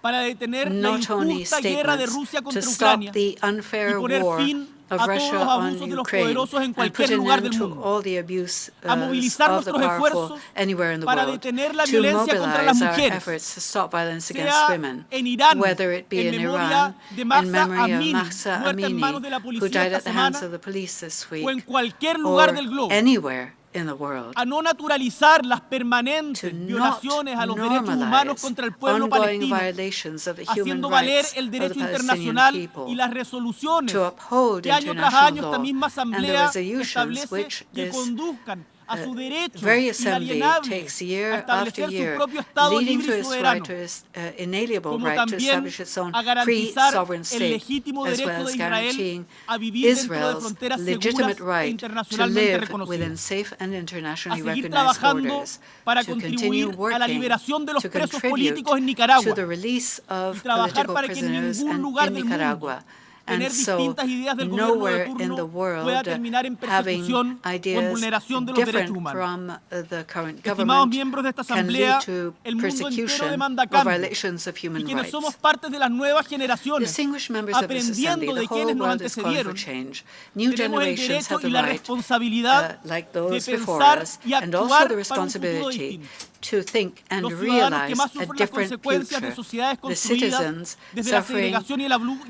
para detener la not only injusta guerra de statements, Rusia to contra stop Ucrania the y unfair poner war fin of a todos Russia los on abusos de los Ukraine poderosos en and cualquier put an lugar end del to mundo, all the abuse a movilizar of the nuestros powerful esfuerzos anywhere in the para world, detener la to violencia contra las mobilize our mujeres, efforts to stop violence against sea women, en Irán, whether it be en in memoria Iran, de in Mahsa memory of Amini, Mahsa muerta en manos Amini, de la who policía died esta at the hands semana, of the police this o en week, cualquier lugar or del globo, anywhere in the world, a no naturalizar las permanentes to not violaciones a los derechos humanos normalize contra el pueblo ongoing palestino, violations of the human haciendo valer rights el of the derecho Palestinian internacional people, y las resoluciones to uphold que año tras international año esta law misma and the asamblea resolutions establece which que this conduzcan a su derecho very assembly inalienable takes a year after establecer su year, propio Estado leading to libre y its right, soberano, to its inalienable como right to también establish its own a free garantizar sovereign el state, legítimo as derecho well de as Israel guaranteeing a vivir dentro de Israel's fronteras legitimate seguras e right to internacionalmente live reconocidas, within safe and a internationally seguir recognized trabajando borders, para to continue contribuir a la working liberación de los to presos contribute políticos en to Nicaragua the release y of trabajar political para que en prisoners ningún in lugar del mundo Nicaragua. And tener so, distintas ideas del gobierno de nowhere in the turno world pueda terminar en having persecución o en ideas vulneración de los derechos different humanos. from the current Estimados government miembros de esta can asamblea, lead to el mundo entero persecution demanda or cambio, violations of y human quienes rights. somos parte de las nuevas generaciones, Distinguished members of this assembly, aprendiendo the de whole quienes nos world is calling for antecedieron, change. New tenemos el generations derecho have the y la right, responsabilidad like de those before pensar us, y and also actuar the para un futuro responsibility distinto. to think and Los ciudadanos que realize más a sufren las different consecuencias de future. sociedades The construidas citizens desde la suffering segregación y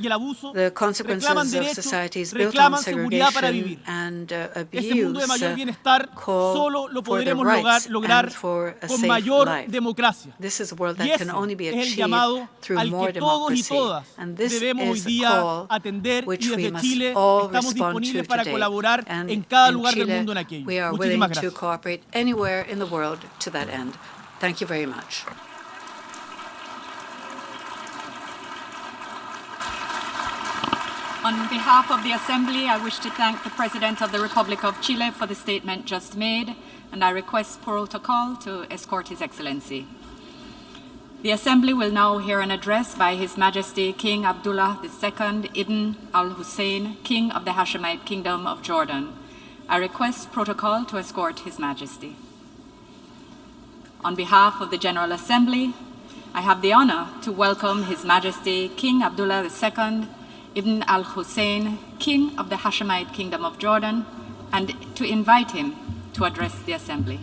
el abuso the reclaman consequences of derechos, societies built on reclaman seguridad para segregation vivir. and Ese mundo de abuse mayor bienestar call solo lo for their podremos rights lograr and for a con safe mayor life. democracia. This is a world Y that ese can only be es el achieved llamado through al more que todos y democracy. todas And this debemos hoy is a día call atender, y which we desde must Chile all estamos respond to disponibles para today. colaborar And en cada in lugar del Chile, mundo en aquello. we are willing Muchísimas to gracias. cooperate anywhere in the world to that end. Thank you very much. On behalf of the Assembly, I wish to thank the President of the Republic of Chile for the statement just made, and I request protocol to escort His Excellency. The Assembly will now hear an address by His Majesty King Abdullah II Ibn al-Hussein, King of the Hashemite Kingdom of Jordan. I request protocol to escort His Majesty. On behalf of the General Assembly, I have the honor to welcome His Majesty King Abdullah II Ibn al-Hussein, King of the Hashemite Kingdom of Jordan, and to invite him to address the Assembly.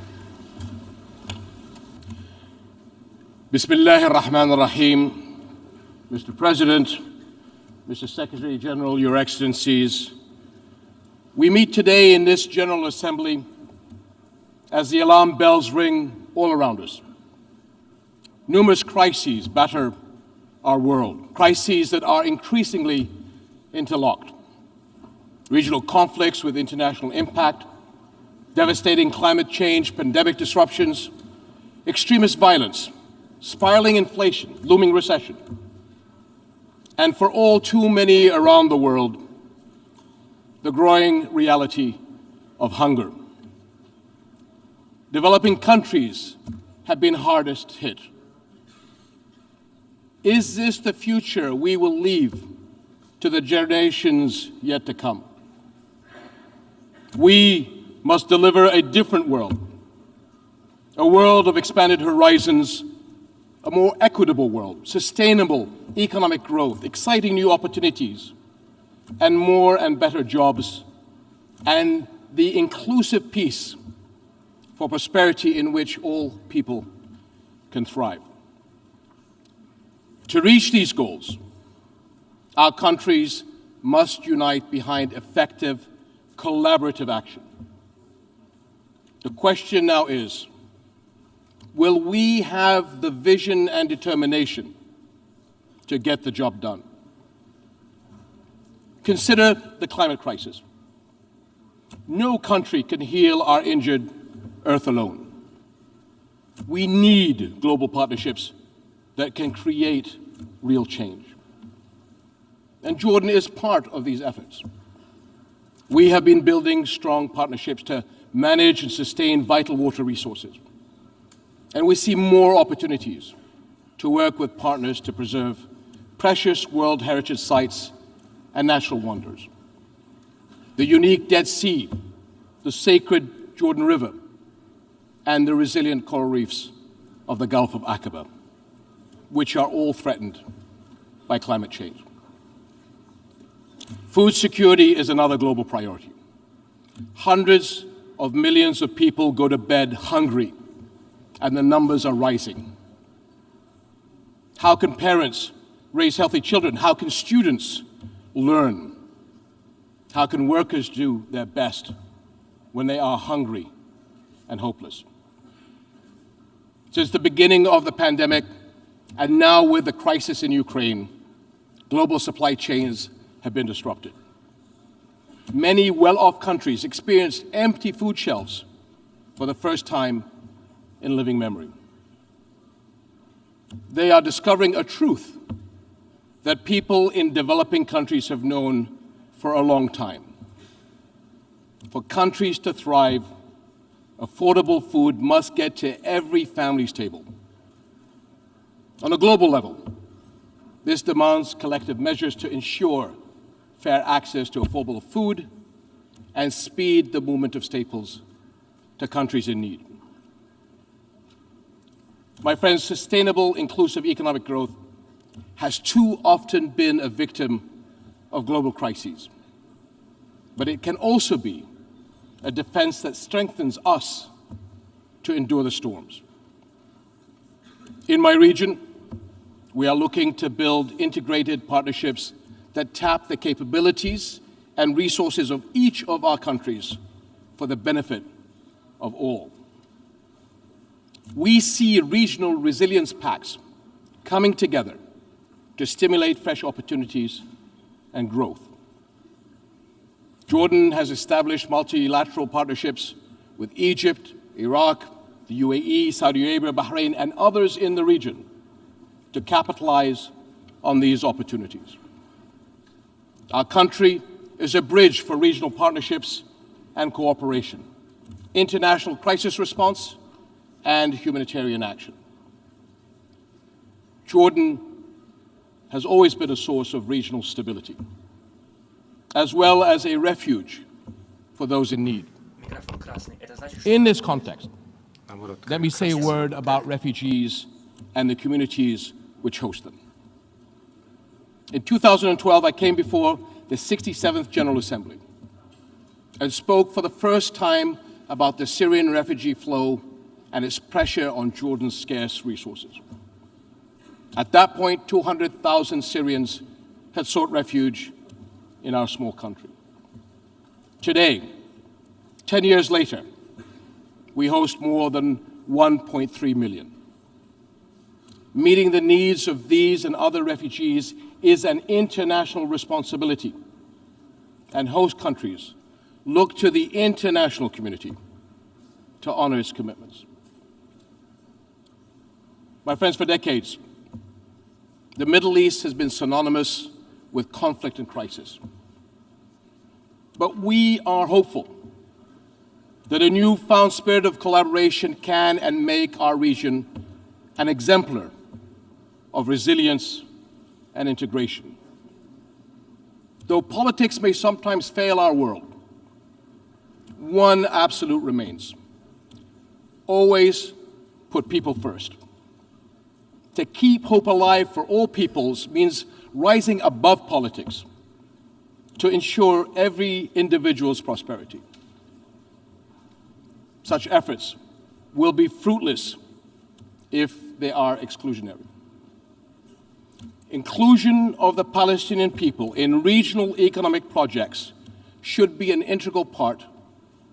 Bismillah ar-Rahman ar-Rahim. Mr. President, Mr. Secretary General, Your Excellencies, we meet today in this General Assembly as the alarm bells ring all around us. Numerous crises batter our world, crises that are increasingly interlocked. Regional conflicts with international impact, devastating climate change, pandemic disruptions, extremist violence, spiraling inflation, looming recession, and for all too many around the world, the growing reality of hunger. Developing countries have been hardest hit. Is this the future we will leave to the generations yet to come? We must deliver a different world, a world of expanded horizons, a more equitable world, sustainable economic growth, exciting new opportunities, and more and better jobs, and the inclusive peace for prosperity in which all people can thrive. To reach these goals, our countries must unite behind effective, collaborative action. The question now is, will we have the vision and determination to get the job done? Consider the climate crisis. No country can heal our injured Earth alone. We need global partnerships that can create real change. And Jordan is part of these efforts. We have been building strong partnerships to manage and sustain vital water resources. And we see more opportunities to work with partners to preserve precious World Heritage sites and natural wonders. The unique Dead Sea, the sacred Jordan River, and the resilient coral reefs of the Gulf of Aqaba, which are all threatened by climate change. Food security is another global priority. Hundreds of millions of people go to bed hungry, and the numbers are rising. How can parents raise healthy children? How can students learn? How can workers do their best when they are hungry and hopeless? Since the beginning of the pandemic, and now with the crisis in Ukraine, global supply chains have been disrupted. Many well-off countries experienced empty food shelves for the first time in living memory. They are discovering a truth that people in developing countries have known for a long time. For countries to thrive, affordable food must get to every family's table. On a global level, this demands collective measures to ensure fair access to affordable food and speed the movement of staples to countries in need. My friends, sustainable, inclusive economic growth has too often been a victim of global crises. But it can also be a defense that strengthens us to endure the storms. In my region, we are looking to build integrated partnerships that tap the capabilities and resources of each of our countries for the benefit of all. We see regional resilience pacts coming together to stimulate fresh opportunities and growth. Jordan has established multilateral partnerships with Egypt, Iraq, the UAE, Saudi Arabia, Bahrain, and others in the region to capitalize on these opportunities. Our country is a bridge for regional partnerships and cooperation, international crisis response, and humanitarian action. Jordan has always been a source of regional stability, as well as a refuge for those in need. In this context, let me say a word about refugees and the communities which host them. In 2012, I came before the 67th General Assembly and spoke for the first time about the Syrian refugee flow and its pressure on Jordan's scarce resources. At that point, 200,000 Syrians had sought refuge in our small country. Today, 10 years later, we host more than 1.3 million. Meeting the needs of these and other refugees is an international responsibility, and host countries look to the international community to honor its commitments. My friends, for decades, the Middle East has been synonymous with conflict and crisis. But we are hopeful that a newfound spirit of collaboration can and make our region an exemplar of resilience and integration. Though politics may sometimes fail our world, one absolute remains: always put people first. To keep hope alive for all peoples means rising above politics to ensure every individual's prosperity. Such efforts will be fruitless if they are exclusionary. Inclusion of the Palestinian people in regional economic projects should be an integral part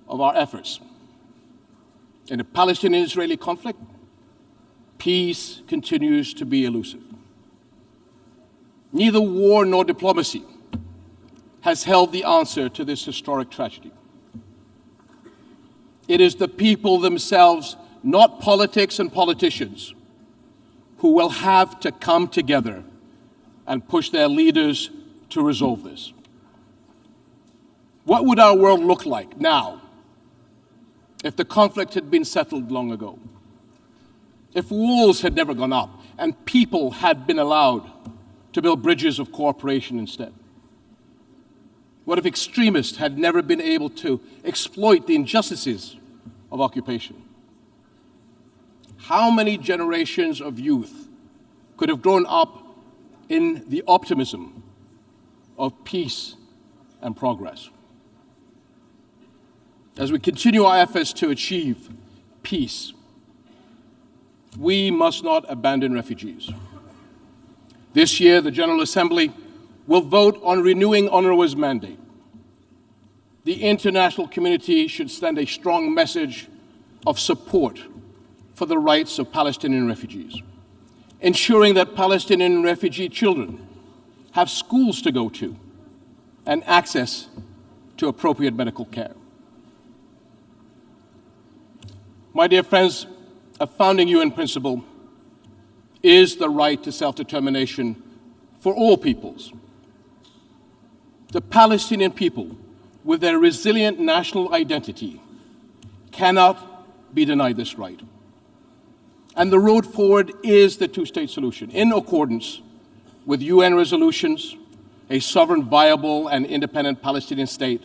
of our efforts. In a Palestinian-Israeli conflict, peace continues to be elusive. Neither war nor diplomacy has held the answer to this historic tragedy. It is the people themselves, not politics and politicians, who will have to come together and push their leaders to resolve this. What would our world look like now if the conflict had been settled long ago? If walls had never gone up and people had been allowed to build bridges of cooperation instead? What if extremists had never been able to exploit the injustices of occupation? How many generations of youth could have grown up in the optimism of peace and progress? As we continue our efforts to achieve peace, we must not abandon refugees. This year, the General Assembly will vote on renewing UNRWA's mandate. The international community should send a strong message of support for the rights of Palestinian refugees, ensuring that Palestinian refugee children have schools to go to and access to appropriate medical care. My dear friends, a founding UN principle is the right to self-determination for all peoples. The Palestinian people, with their resilient national identity, cannot be denied this right. And the road forward is the two-state solution, in accordance with UN resolutions, a sovereign, viable, and independent Palestinian state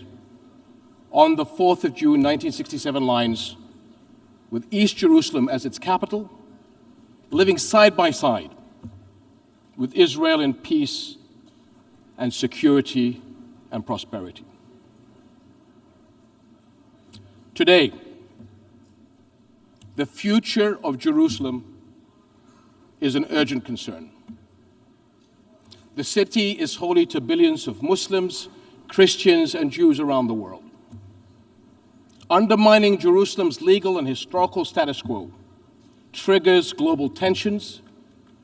on the 4th of June 1967 lines, with East Jerusalem as its capital, living side by side with Israel in peace and security and prosperity. Today, the future of Jerusalem is an urgent concern. The city is holy to billions of Muslims, Christians, and Jews around the world. Undermining Jerusalem's legal and historical status quo triggers global tensions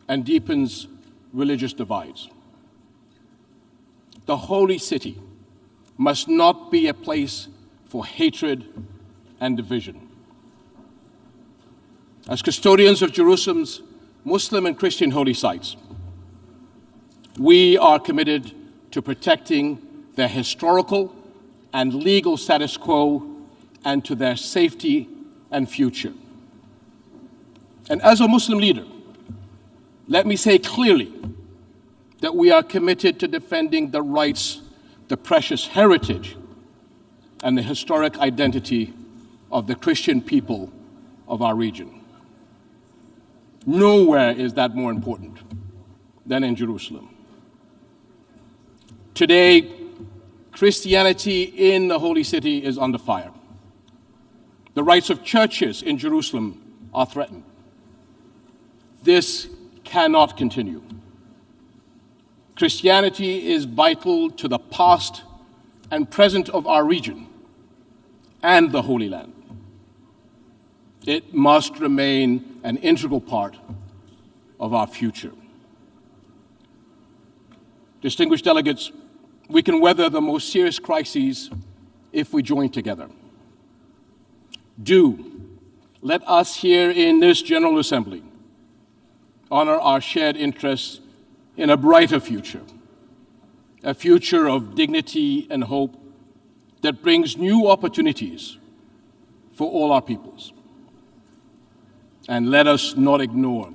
and deepens religious divides. The holy city must not be a place for hatred and division. As custodians of Jerusalem's Muslim and Christian holy sites, we are committed to protecting their historical and legal status quo and to their safety and future. And as a Muslim leader, let me say clearly that we are committed to defending the rights, the precious heritage, and the historic identity of the Christian people of our region. Nowhere is that more important than in Jerusalem. Today, Christianity in the Holy City is under fire. The rights of churches in Jerusalem are threatened. This cannot continue. Christianity is vital to the past and present of our region and the Holy Land. It must remain an integral part of our future. Distinguished delegates, we can weather the most serious crises if we join together. Let us here in this General Assembly honor our shared interests in a brighter future, a future of dignity and hope that brings new opportunities for all our peoples. And let us not ignore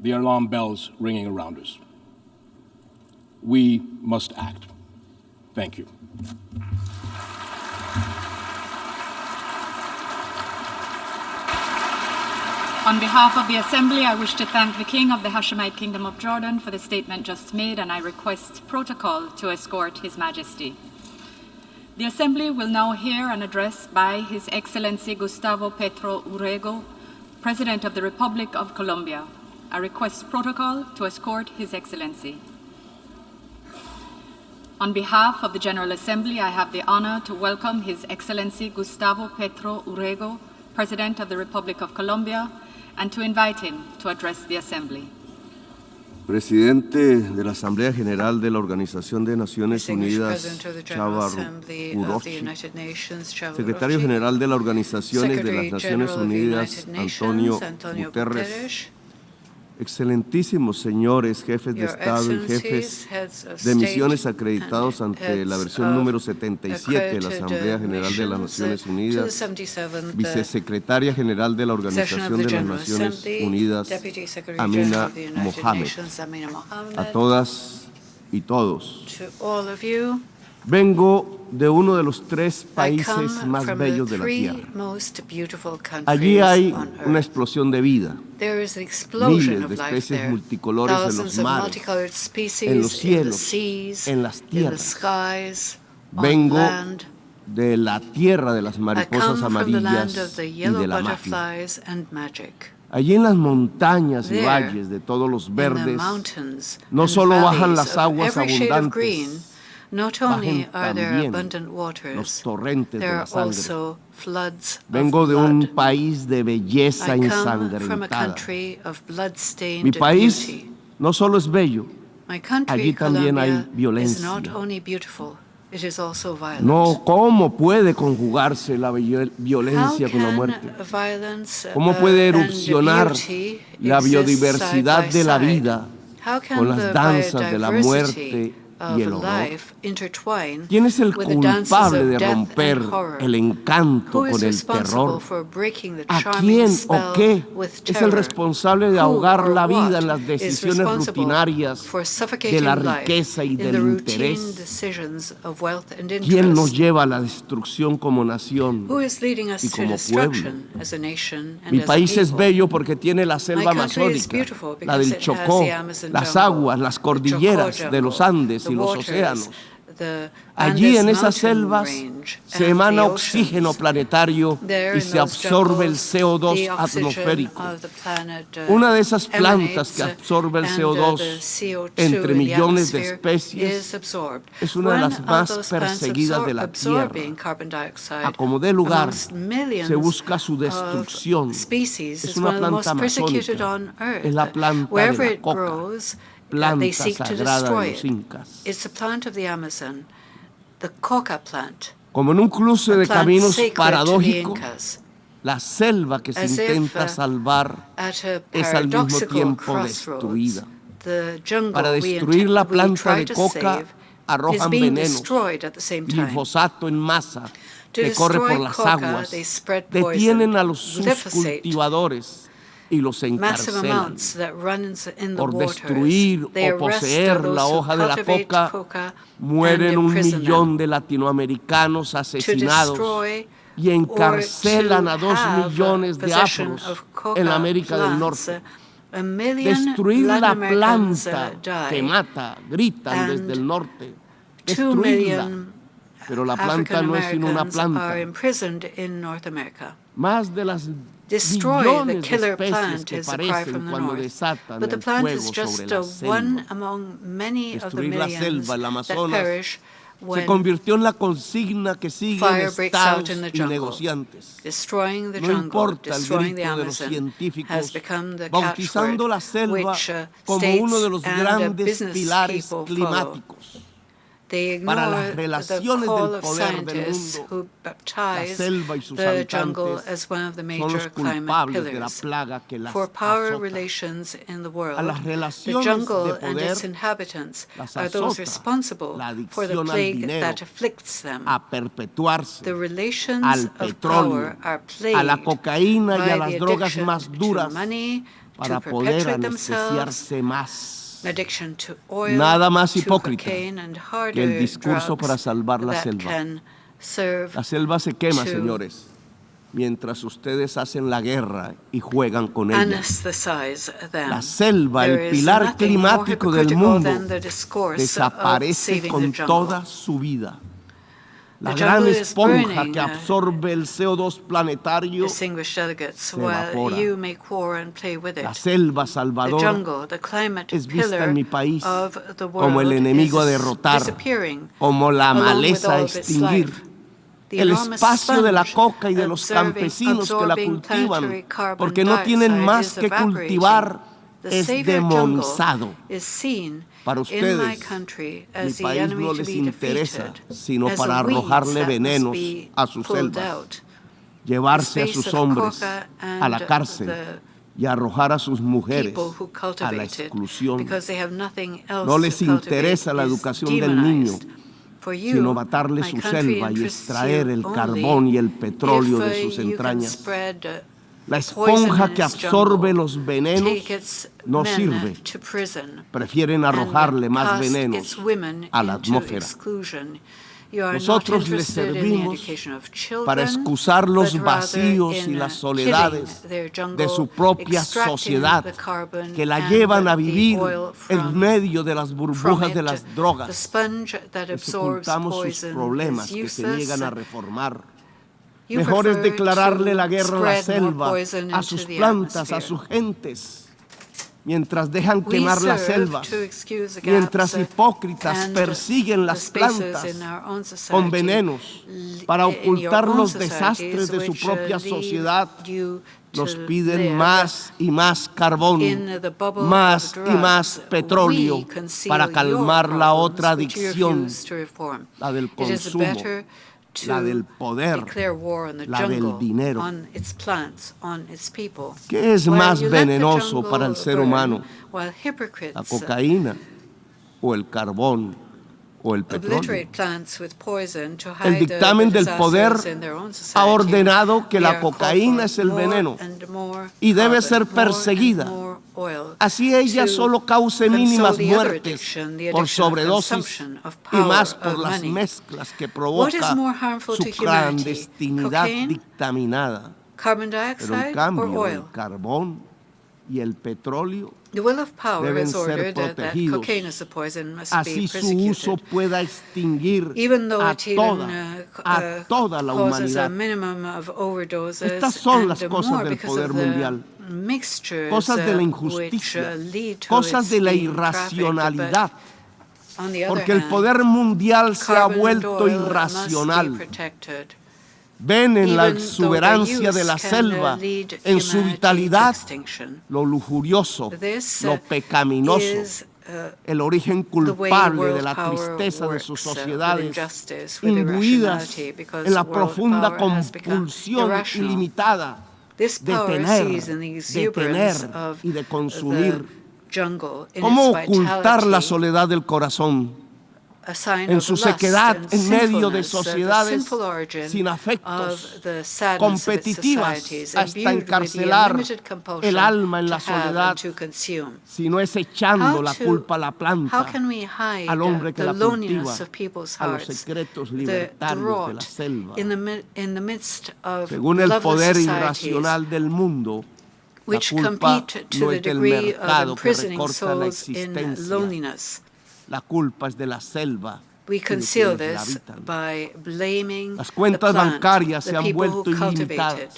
the alarm bells ringing around us. We must act. Thank you. On behalf of the Assembly, I wish to thank the King of the Hashemite Kingdom of Jordan for the statement just made, and I request protocol to escort His Majesty. The Assembly will now hear an address by His Excellency Gustavo Petro Urrego, President of the Republic of Colombia. I request protocol to escort His Excellency. On behalf of the General Assembly, I have the honor to welcome His Excellency Gustavo Petro Urrego, President of the Republic of Colombia, and to invite him to address the Assembly. Presidente de la Asamblea General de la Organización de Naciones Unidas, Chava Urochi, Secretario General de la Organización de las Naciones Unidas, Antonio Guterres, excelentísimos señores, jefes de Estado y jefes de misiones acreditados ante la versión número 77 de la Asamblea General de las Naciones Unidas, Vicesecretaria General de la Organización de las Naciones Unidas, Amina Mohamed. A todas y todos, Vengo de uno de los 3 países más bellos de la Tierra. Allí hay una explosión de vida. Miles de especies multicolores en los mares, en los cielos, en las tierras. Vengo de la tierra de las mariposas amarillas y de la magia. Allí en las montañas y valles de todos los verdes, no solo bajan las aguas abundantes, bajan también los torrentes de la sangre. Vengo de un país de belleza ensangrentada. Mi país no solo es bello, allí también hay violencia. No, ¿cómo puede conjugarse la violencia con la muerte? ¿Cómo puede erupcionar la biodiversidad de la vida con las danzas de la muerte y el horror? ¿Quién es el culpable de romper el encanto con el terror? ¿A quién o qué es el responsable de ahogar la vida en las decisiones rutinarias de la riqueza y del interés? ¿Quién nos lleva a la destrucción como nación y como pueblo? Mi país es bello porque tiene la selva amazónica, la del Chocó, las aguas, las cordilleras de los Andes y los océanos. Allí en esas selvas se emana oxígeno planetario y se absorbe el CO2 atmosférico. Una de esas plantas que absorbe el CO2 entre millones de especies es una de las más perseguidas de la Tierra. A como dé lugar, se busca su destrucción. Es una planta amazónica, es la planta de la coca, planta sagrada de los incas. Como en un cruce de caminos paradójicos, la selva que se intenta salvar es al mismo tiempo destruida. Para destruir la planta de coca arrojan venenos, glifosato en masa que corre por las aguas, detienen a sus cultivadores y los encarcelan. Por destruir o poseer la hoja de la coca, mueren 1 millón de latinoamericanos asesinados y encarcelan a 2 millones de afros en América del Norte. Destruir la planta que mata, gritan desde el norte. Destruirla. Pero la planta no es sino una planta. Más de las Destroy the billones de killer especies plant que is the cry parecen from the cuando north. desatan But the el plant is fuego just sobre la one selva. among many of the Destruir la millions selva, el that Amazonas, perish se when convirtió en la consigna que siguen fire breaks out estados in the y jungle. negociantes. Destroying the No jungle, importa el destroying the grito de los Amazon científicos, has become the bautizando la catchword selva which como states uno de los and grandes business pilares people follow. climáticos. They Para ignore las the relaciones call del of poder del scientists mundo, who la baptize selva y sus the jungle habitantes as one of the son major los climate culpables de la pillars. plaga que las For power azota. relations in the world, A las the relaciones jungle de and poder its inhabitants las are those azota responsible la for the adicción al plague dinero, that afflicts them. a perpetuarse, The relations al of petróleo, power are a la plagued cocaína y by a las the drogas addiction más to duras money, para to poder perpetuate themselves, anestesiarse más. addiction to oil, Nada más to hipócrita cocaine and que harder el discurso drugs para salvar la that selva. can serve La selva se quema, to señores, mientras ustedes hacen la guerra y juegan con ella. anesthetize them. La selva, There el is pilar nothing more climático del hypocritical mundo, than the discourse of desaparece saving con the jungle. toda su vida. La The gran jungle is esponja burning, que absorbe el CO2 planetario, distinguished delegates, se while evapora. you may quarrel and play with it. la selva The salvadora, jungle, the climate es vista pillar en mi país of the como el world enemigo a is derrotar, disappearing como la along with maleza a all of its extinguir. life. The El enormous espacio de la sponge coca y de los campesinos que la absorbing cultivan, planetary carbon porque no tienen dioxide más is que cultivar, The es savior jungle demonizado. is seen Para in my ustedes, country mi as the país enemy no to les be interesa, defeated, sino as para the weeds arrojarle that must venenos be a sus pulled selvas, out. llevarse a The sus space of hombres coca a la and cárcel the y arrojar a sus mujeres people who a la cultivate it, exclusión. because they have nothing else No les to cultivate, interesa la is educación del niño, demonized. For you, sino matarle my su country selva y interests extraer you el only carbón y el petróleo de if, sus you can entrañas. spread, La poison esponja in que its absorbe jungle, los venenos take its no men sirve. to prison, Prefieren and arrojarle más cast venenos its women a la into atmósfera. exclusion. Nosotros les servimos para excusar los vacíos y las soledades de su propia sociedad, que la llevan a vivir en medio de las burbujas de las drogas. Les ocultamos sus problemas que se niegan a reformar. Mejor es declararle la guerra a la selva, a sus plantas, a sus gentes, mientras dejan quemar la selva, mientras hipócritas persiguen las plantas con venenos para ocultar los desastres de su propia sociedad. Nos piden más y más carbón, más y más petróleo para calmar la otra adicción, la del consumo, la del poder, la del dinero. ¿Qué es más venenoso para el ser humano? ¿La cocaína o el carbón o el petróleo? El dictamen del poder ha ordenado que la cocaína es el veneno y debe ser perseguida. Así ella solo cause mínimas muertes por sobredosis y más por las mezclas que provoca su clandestinidad dictaminada. Pero en cambio, el carbón y el petróleo deben ser protegidos. Así su uso pueda extinguir a toda la humanidad. Estas son las cosas del poder mundial. Cosas de la injusticia, cosas de la irracionalidad, porque el poder mundial se ha vuelto irracional. Ven en la exuberancia de la selva, en su vitalidad, lo lujurioso, lo pecaminoso, el origen culpable de la tristeza de sus sociedades, imbuidas en la profunda compulsión ilimitada de tener y de consumir. ¿Cómo ocultar la soledad del corazón? En su sequedad, en medio de sociedades sin afectos, competitivas, hasta encarcelar el alma en la soledad, si no es echando la culpa a la planta, al hombre que la cultiva, a los secretos libertarios de la selva. Según el poder irracional del mundo, la culpa no es del mercado que recorta la existencia. La culpa es de la selva. Las cuentas bancarias se han vuelto ilimitadas.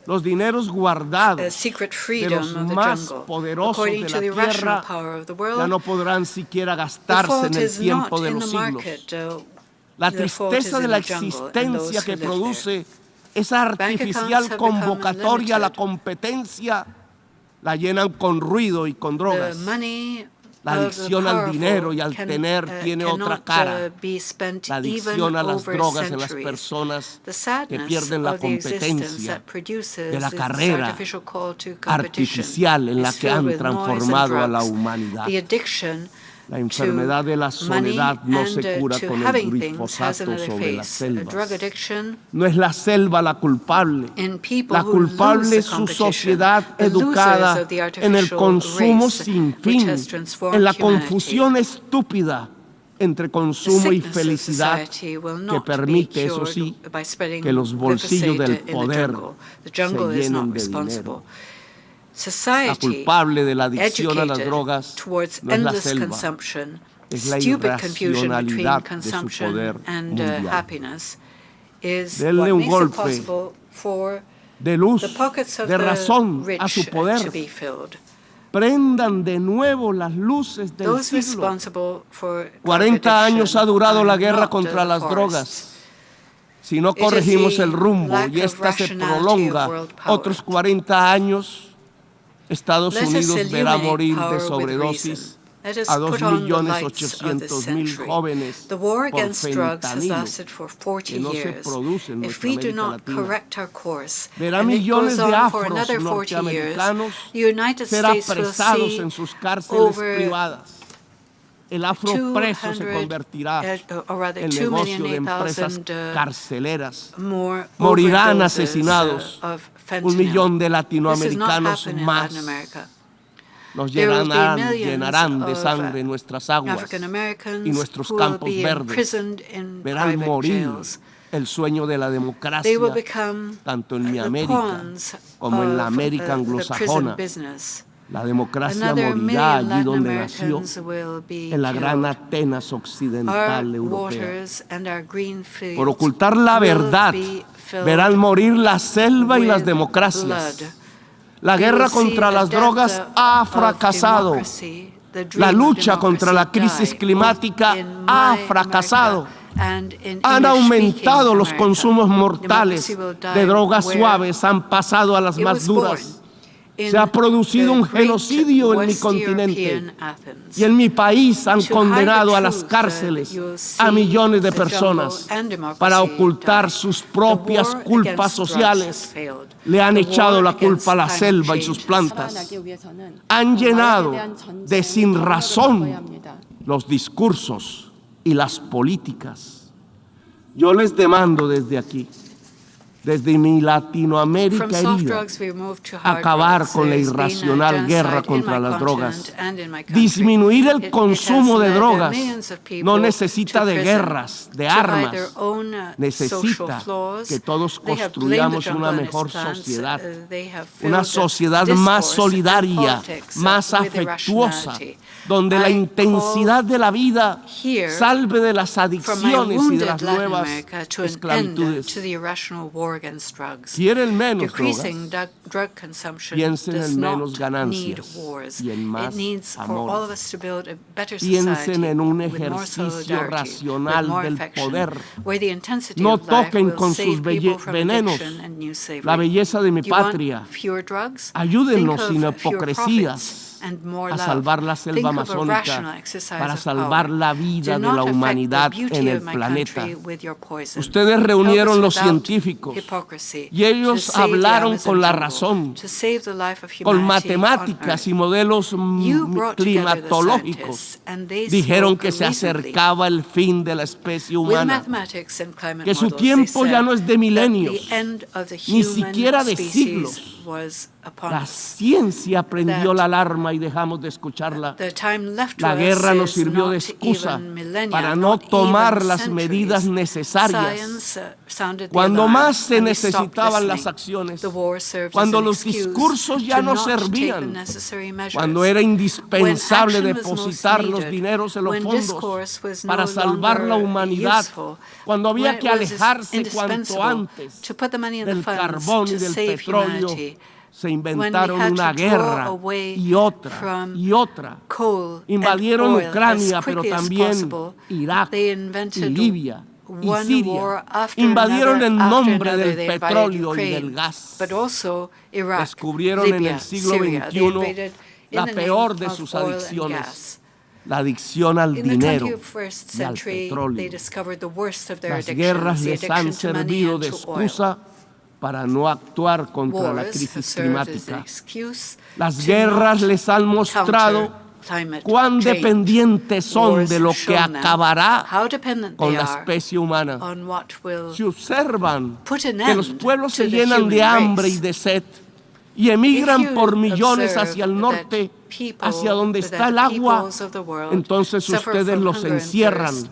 Los dineros guardados de los más poderosos de la tierra ya no podrán siquiera gastarse en el tiempo de los siglos. La tristeza de la existencia que produce esa artificial convocatoria a la competencia la llenan con ruido y con drogas. La adicción al dinero y al tener tiene otra cara. La adicción a las drogas en las personas que pierden la competencia de la carrera artificial en la que han transformado a la humanidad. La enfermedad de la soledad no se cura con el glifosato sobre las selvas. No es la selva la culpable. La culpable es su sociedad educada en el consumo sin fin, en la confusión estúpida entre consumo y felicidad, que permite, eso sí, que los bolsillos del poder se llenen de dinero. La culpable de la adicción a las drogas no es la selva, es la irracionalidad de su poder mundial. Denle un golpe de luz, de razón a su poder. Prendan de nuevo las luces del siglo. 40 años ha durado la guerra contra las drogas. Si no corregimos el rumbo y esta se prolonga otros 40 años, Estados Unidos verá morir de sobredosis a 2.800.000 jóvenes por fentanilo, que no se produce en nuestra América Latina. Verá millones de afros norteamericanos ser apresados en sus cárceles privadas. El afro preso se convertirá en negocio de empresas carceleras. Morirán asesinados 1 millón de latinoamericanos más. Nos There will be llenarán de millions sangre of nuestras aguas African y Americans nuestros who will campos be verdes. imprisoned in Verán private morir jails. el sueño de la democracia, They will become tanto en mi the América pawns como en la of América the prison anglosajona. business. La democracia Another morirá million allí Latin donde nació, Americans will be en la gran killed. Atenas occidental Our europea. waters and our green fields Por ocultar la will verdad, be filled verán morir la selva y las with democracias. blood. La We guerra will see contra the las death drogas ha of fracasado. democracy. The dream La of lucha contra la democracy crisis died, climática both in ha my fracasado. America and in Han aumentado English-speaking los America. consumos mortales Democracy will die de drogas where suaves, han pasado a las it más was duras. born, in Se ha producido the un great genocidio en mi West continente. European Athens. Y en mi país han To condenado hide a the las truth, cárceles you'll see a millones de the jungle personas and democracy para ocultar die. sus The propias war culpas against drugs sociales. has failed. Le han The echado war la against culpa a la climate selva y change sus has plantas. Han llenado de sinrazón los discursos y las políticas. Yo les demando desde aquí, desde mi Latinoamérica From soft herida, drugs, we move to hard acabar drugs. con la There's been a irracional guerra genocide in contra my las drogas. continent and in my country. Disminuir el It consumo has de led drogas millions of people no necesita to de prison, guerras, de to hide armas. their own, social Necesita flaws. que todos They have blamed the construyamos jungle una and its mejor plants. sociedad, They have una filled sociedad discourse más and solidaria, politics más with afectuosa, irrationality. donde la I intensidad call de la vida here salve de las for my adicciones y de wounded las Latin nuevas America to an end esclavitudes. to the irrational war against drugs. Quieren menos Decreasing drogas. drug consumption Piensen does en not menos need ganancias wars. y en más It needs for amor. all of us to build a better Piensen society en un with more ejercicio solidarity, racional with more del affection, poder. where the intensity No of life toquen will con save sus people from venenos addiction and new slavery. la belleza de mi You want patria. fewer drugs? Ayúdennos Think sin of fewer hipocresías profits and more a love. salvar la selva Think of a rational amazónica exercise para of salvar power. la Do vida de not la affect the humanidad beauty en el of my planeta. country with your poison. Ustedes Help reunieron us los without científicos hypocrisy y ellos to save the hablaron Amazon con la jungle, razón, to save the life of con humanity on matemáticas Earth. y modelos You brought together the climatológicos. scientists, and they Dijeron spoke que se reasonably. acercaba el fin de la especie With humana, mathematics and climate que su models, tiempo they ya said no es de that milenios, the end of the ni human siquiera de species siglos. was upon La us. ciencia prendió That la alarma y dejamos de escucharla. The time left La to guerra us nos is sirvió de not excusa even millennia, para no not tomar even las centuries. medidas necesarias. Science sounded the Cuando alarm, más se and we stopped necesitaban las listening. acciones, The war served cuando as an los excuse discursos ya to no not take the servían, necessary measures. cuando era indispensable When action was depositar most los needed, dineros en los when fondos discourse was no para salvar la longer humanidad, useful, cuando había when que it was alejarse cuanto indispensable antes to put the money in the del funds carbón y to del save petróleo, humanity, se when we inventaron had una to draw guerra away y otra from y otra. coal Invadieron and oil Ucrania, as pero quickly as también possible. Irak They y invented Libia y one Siria. war after Invadieron another, en after nombre another. del They invaded petróleo y Ukraine, del gas. but also Iraq, Descubrieron Libya, en el siglo Syria. They XXI invaded in la the peor name de of sus oil and adicciones, gas. la adicción al In the dinero 21st y al century, they petróleo. discovered the worst of their Las addictions, guerras the les han addiction to money servido and de to oil. excusa para no actuar contra la Wars have crisis served as an climática. excuse Las to guerras not les han mostrado counter climate cuán change. dependientes son Wars de lo have que shown them acabará how dependent con they la are especie humana. on what will Si observan put an que los end pueblos to se the llenan de human hambre y race. de sed y If emigran you por millones observe hacia el that norte, people, hacia donde that está el the agua, peoples of the world entonces suffer ustedes from los hunger and encierran, thirst,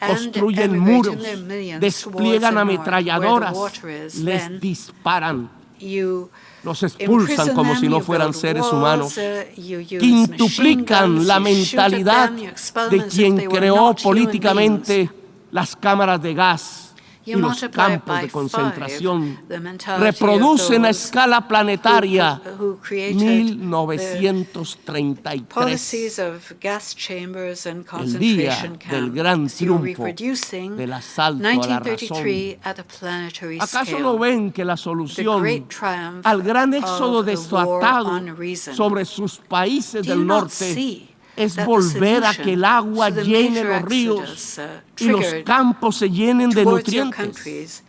construyen and muros, emigrate in their millions despliegan towards the north, ametralladoras, where the water is, les then disparan, you los expulsan imprison como them, si no you fueran build seres walls, humanos, you use quintuplican machine la guns, you shoot at mentalidad them, you expel them de as if quien they were creó not human políticamente beings. las cámaras de gas y You los multiply campos by de concentración. 5 the mentality Reproducen a of those escala planetaria who created 1933, policies of gas chambers and el día concentration del gran camps. You're triunfo reproducing del asalto a la razón. 1933 at a planetary ¿Acaso scale. no ven que la The solución great triumph al gran éxodo of the war desatado on reason. sobre sus países Do del you not norte see es that the volver a solution que el agua to the llene major los ríos exodus, y los triggered campos se llenen de towards your nutrientes? countries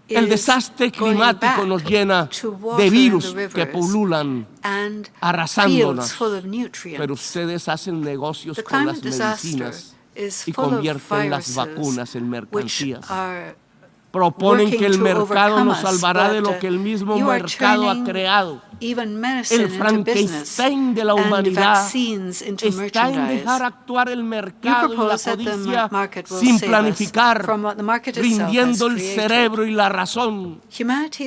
El is desastre going climático back nos llena to water de in virus the que rivers pululan, and arrasándonos. fields full of nutrients. Pero ustedes hacen negocios The con las climate disaster medicinas is y full of convierten las viruses vacunas en which mercancías. are Proponen que el mercado nos salvará de lo que el mismo mercado ha creado. El Frankenstein de la humanidad está en dejar actuar el mercado y la codicia sin planificar, rindiendo el cerebro y la razón,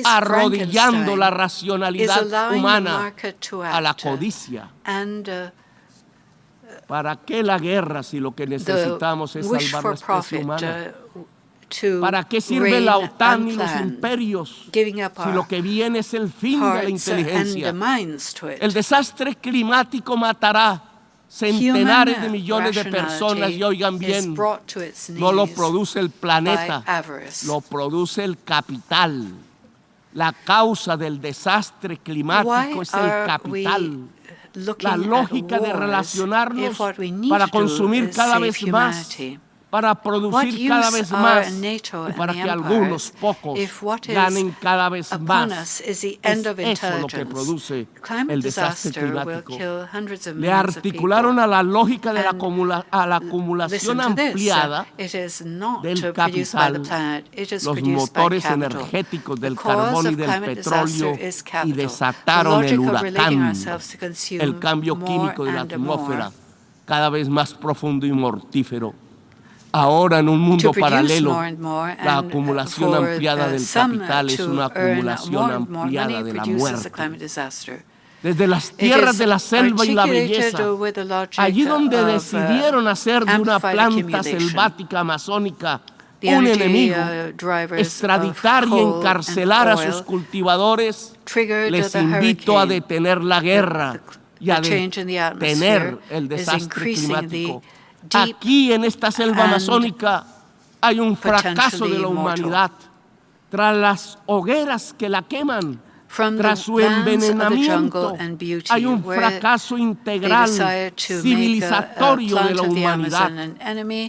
arrodillando la racionalidad humana a la codicia. ¿Para qué la guerra si lo que necesitamos es salvar la especie humana? ¿Para qué sirve la OTAN y los imperios si lo que viene es el fin de la inteligencia? El desastre climático matará centenares de millones de personas y oigan bien, no lo produce el planeta, lo produce el capital. La causa del desastre climático es el capital. La lógica de relacionarnos para consumir cada vez más, para producir cada vez más y para que algunos pocos ganen cada vez más. Es eso lo que produce el desastre climático. Le articularon a la lógica de la acumulación ampliada del capital los motores energéticos del carbón y del petróleo y desataron el huracán, el cambio químico de la atmósfera, cada vez más profundo y mortífero. Ahora, en un mundo paralelo, la acumulación ampliada del capital es una acumulación ampliada de la muerte. Desde las tierras de la selva y la belleza, allí donde decidieron hacer de una planta selvática amazónica un enemigo, extraditar y encarcelar a sus cultivadores, les invito a detener la guerra y a detener el desastre climático. Aquí en esta selva amazónica hay un fracaso de la humanidad. Tras las hogueras que la queman, tras su envenenamiento, hay un fracaso integral, civilizatorio de la humanidad.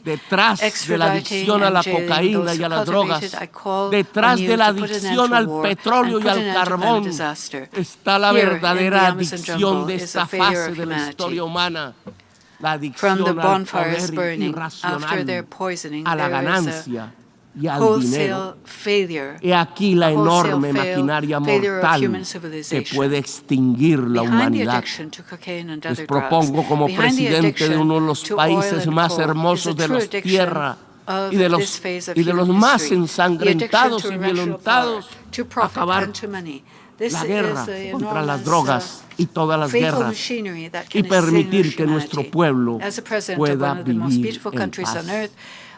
Detrás de la adicción a la cocaína y a las drogas, detrás de la adicción al petróleo y al carbón, está la verdadera adicción de esta fase de la historia humana. La adicción al poder irracional, a la ganancia y al dinero. Y aquí la enorme maquinaria mortal que puede extinguir la humanidad. Les propongo como presidente de uno de los países más hermosos de la tierra y de los más ensangrentados y violentados, acabar la guerra contra las drogas y todas las guerras y permitir que nuestro pueblo pueda vivir en paz.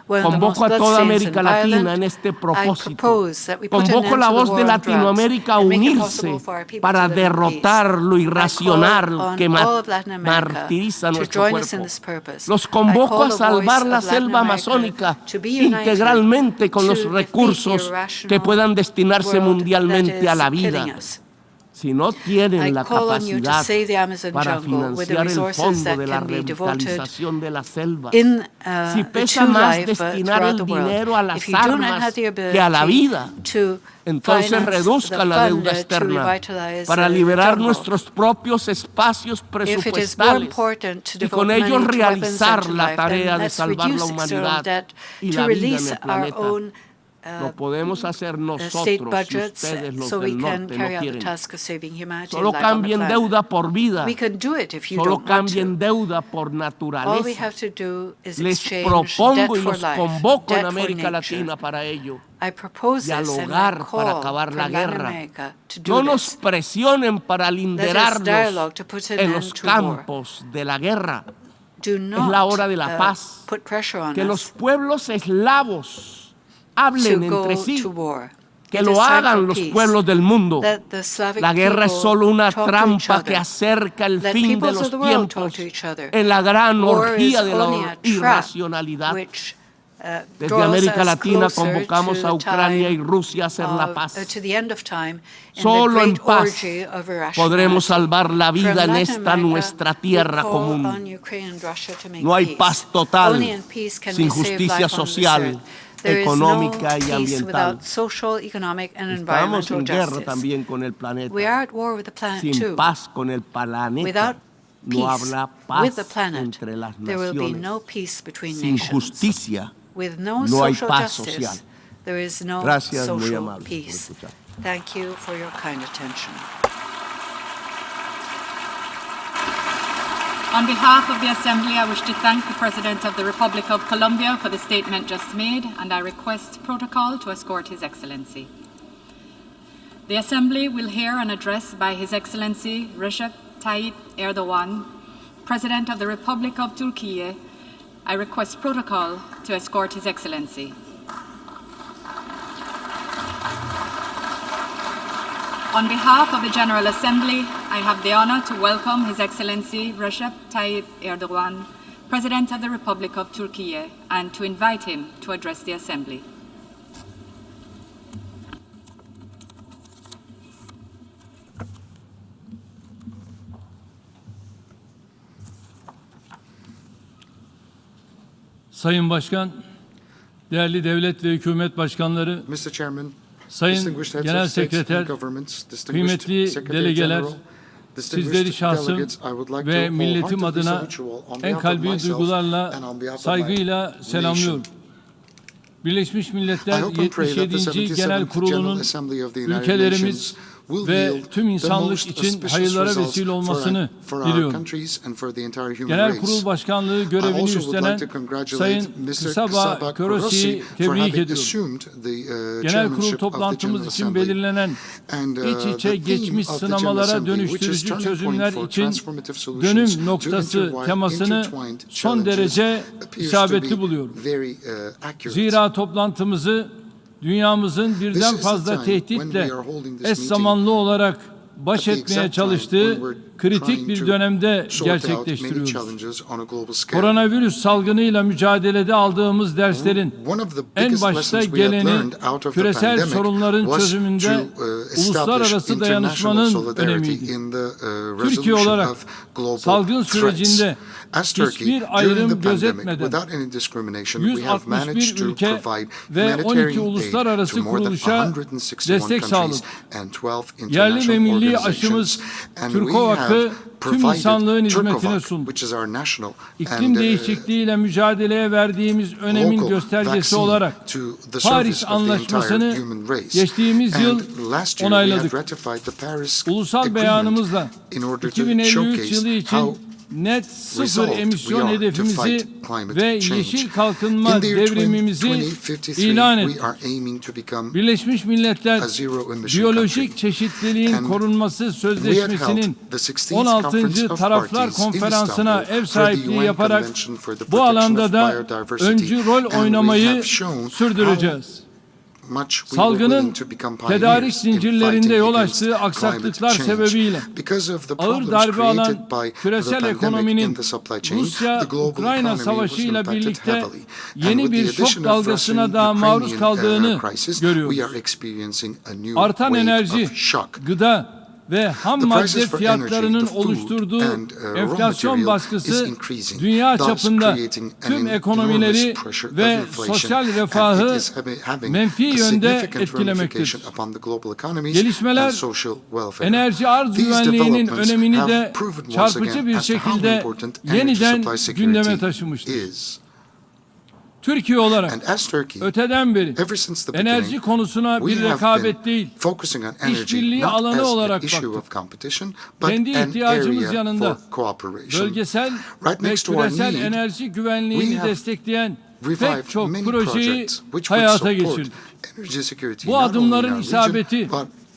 Convoco a toda América Latina en este propósito. Convoco la voz de Latinoamérica a unirse para derrotar lo irracional que martiriza nuestro cuerpo. Los convoco a salvar la selva amazónica integralmente con los recursos que puedan destinarse mundialmente a la vida. Si no tienen la capacidad para financiar el fondo de la revitalización de la selva, si pesa más destinar el dinero a las armas que a la vida, entonces reduzcan la deuda externa para liberar nuestros propios espacios presupuestales y con ellos realizar la tarea de salvar la humanidad y la vida en el planeta. Lo podemos hacer nosotros si ustedes los del norte no quieren. Solo cambien deuda por vida. Solo cambien deuda por naturaleza. Les propongo y los convoco en América Latina para ello. Dialogar para acabar la guerra. No nos presionen para linderarnos en los campos de la guerra. Es la hora de la paz. Que los pueblos eslavos hablen entre sí, que lo hagan los pueblos del mundo. La guerra es solo una trampa que acerca el fin de los tiempos en la gran orgía de la irracionalidad. Desde América Latina convocamos a Ucrania y Rusia a hacer la paz. Solo en paz podremos salvar la vida en esta nuestra tierra común. No hay paz total sin justicia social, económica y ambiental. Estamos en guerra también con el planeta. Sin paz con el planeta no habrá paz entre las naciones. Sin justicia no hay paz social. there is no Gracias, muy social amable por peace. escuchar. Thank you for your kind attention. On behalf of the Assembly, I wish to thank the President of the Republic of Colombia for the statement just made, and I request protocol to escort His Excellency. The Assembly will hear an address by His Excellency Recep Tayyip Erdogan, President of the Republic of Turkey. I request protocol to escort His Excellency. On behalf of the General Assembly, I have the honor to welcome His Excellency Recep Tayyip Erdogan, President of the Republic of Turkey, and to invite him to address the Assembly. Sayın Başkan, değerli devlet ve hükümet başkanları, Mr. Chairman, Sayın Genel Sekreter, kıymetli delegeler, sizleri şahsım ve milletim adına en kalbi duygularla, saygıyla selamlıyorum. Birleşmiş Milletler 77. Genel Kurulu'nun ülkelerimiz ve tüm insanlık için hayırlara vesile olmasını diliyorum. Genel Kurul Başkanlığı görevini üstlenen Sayın Kısaba Körosi'yi tebrik ediyorum. Genel Kurul toplantımız için belirlenen iç içe geçmiş sınamalara dönüştürücü çözümler için dönüm noktası temasını son derece isabetli buluyorum. Zira toplantımızı dünyamızın birden fazla tehditle eş zamanlı olarak baş etmeye çalıştığı kritik bir dönemde gerçekleştiriyoruz. Koronavirüs salgınıyla mücadelede aldığımız derslerin en başta geleni küresel sorunların çözümünde uluslararası dayanışmanın önemiydi. Türkiye olarak salgın sürecinde hiçbir ayrım gözetmeden 161 ülke ve 12 uluslararası kuruluşa destek sağladı. Yerli ve milli aşımız Türkovak'ı tüm insanlığın hizmetine sundu. İklim değişikliğiyle mücadeleye verdiğimiz önemin göstergesi olarak Paris Anlaşması'nı geçtiğimiz yıl onayladık. Ulusal beyanımızla 2053 yılı için net sıfır emisyon hedefimizi ve yeşil kalkınma devrimimizi ilan ettik. Birleşmiş Milletler Biyolojik Çeşitliliğin Korunması Sözleşmesi'nin 16. Taraflar Konferansı'na ev sahipliği yaparak bu alanda da öncü rol oynamayı sürdüreceğiz. Salgının tedarik zincirlerinde yol açtığı aksaklıklar sebebiyle ağır darbe alan küresel ekonominin Rusya-Ukrayna savaşıyla birlikte yeni bir şok dalgasına daha maruz kaldığını görüyoruz. Artan enerji, gıda ve ham madde fiyatlarının oluşturduğu enflasyon baskısı dünya çapında tüm ekonomileri ve sosyal refahı menfi yönde etkilemektedir. Gelişmeler enerji arz güvenliğinin önemini de çarpıcı bir şekilde yeniden gündeme taşımıştır. Türkiye olarak öteden beri enerji konusuna bir rekabet değil, işbirliği alanı olarak baktık. Kendi ihtiyacımız yanında bölgesel ve küresel enerji güvenliğini destekleyen pek çok projeyi hayata geçirdik. Bu adımların isabeti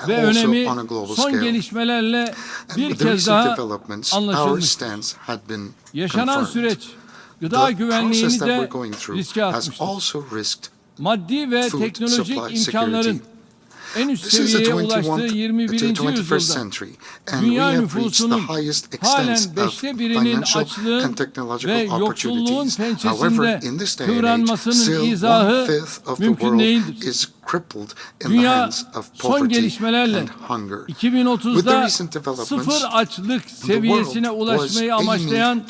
ve önemi son gelişmelerle bir kez daha anlaşılmıştır. Yaşanan süreç gıda güvenliğini de riske atmıştır. Maddi ve teknolojik imkanların en üst seviyeye ulaştığı 21. yüzyılda dünya nüfusunun halen 1/5'inin açlığın ve yoksulluğun pençesinde kıvranmasının izahı mümkün değildir. crippled in the Dünya hands of son poverty gelişmelerle and hunger. 2030'da sıfır açlık seviyesine ulaşmayı amaçlayan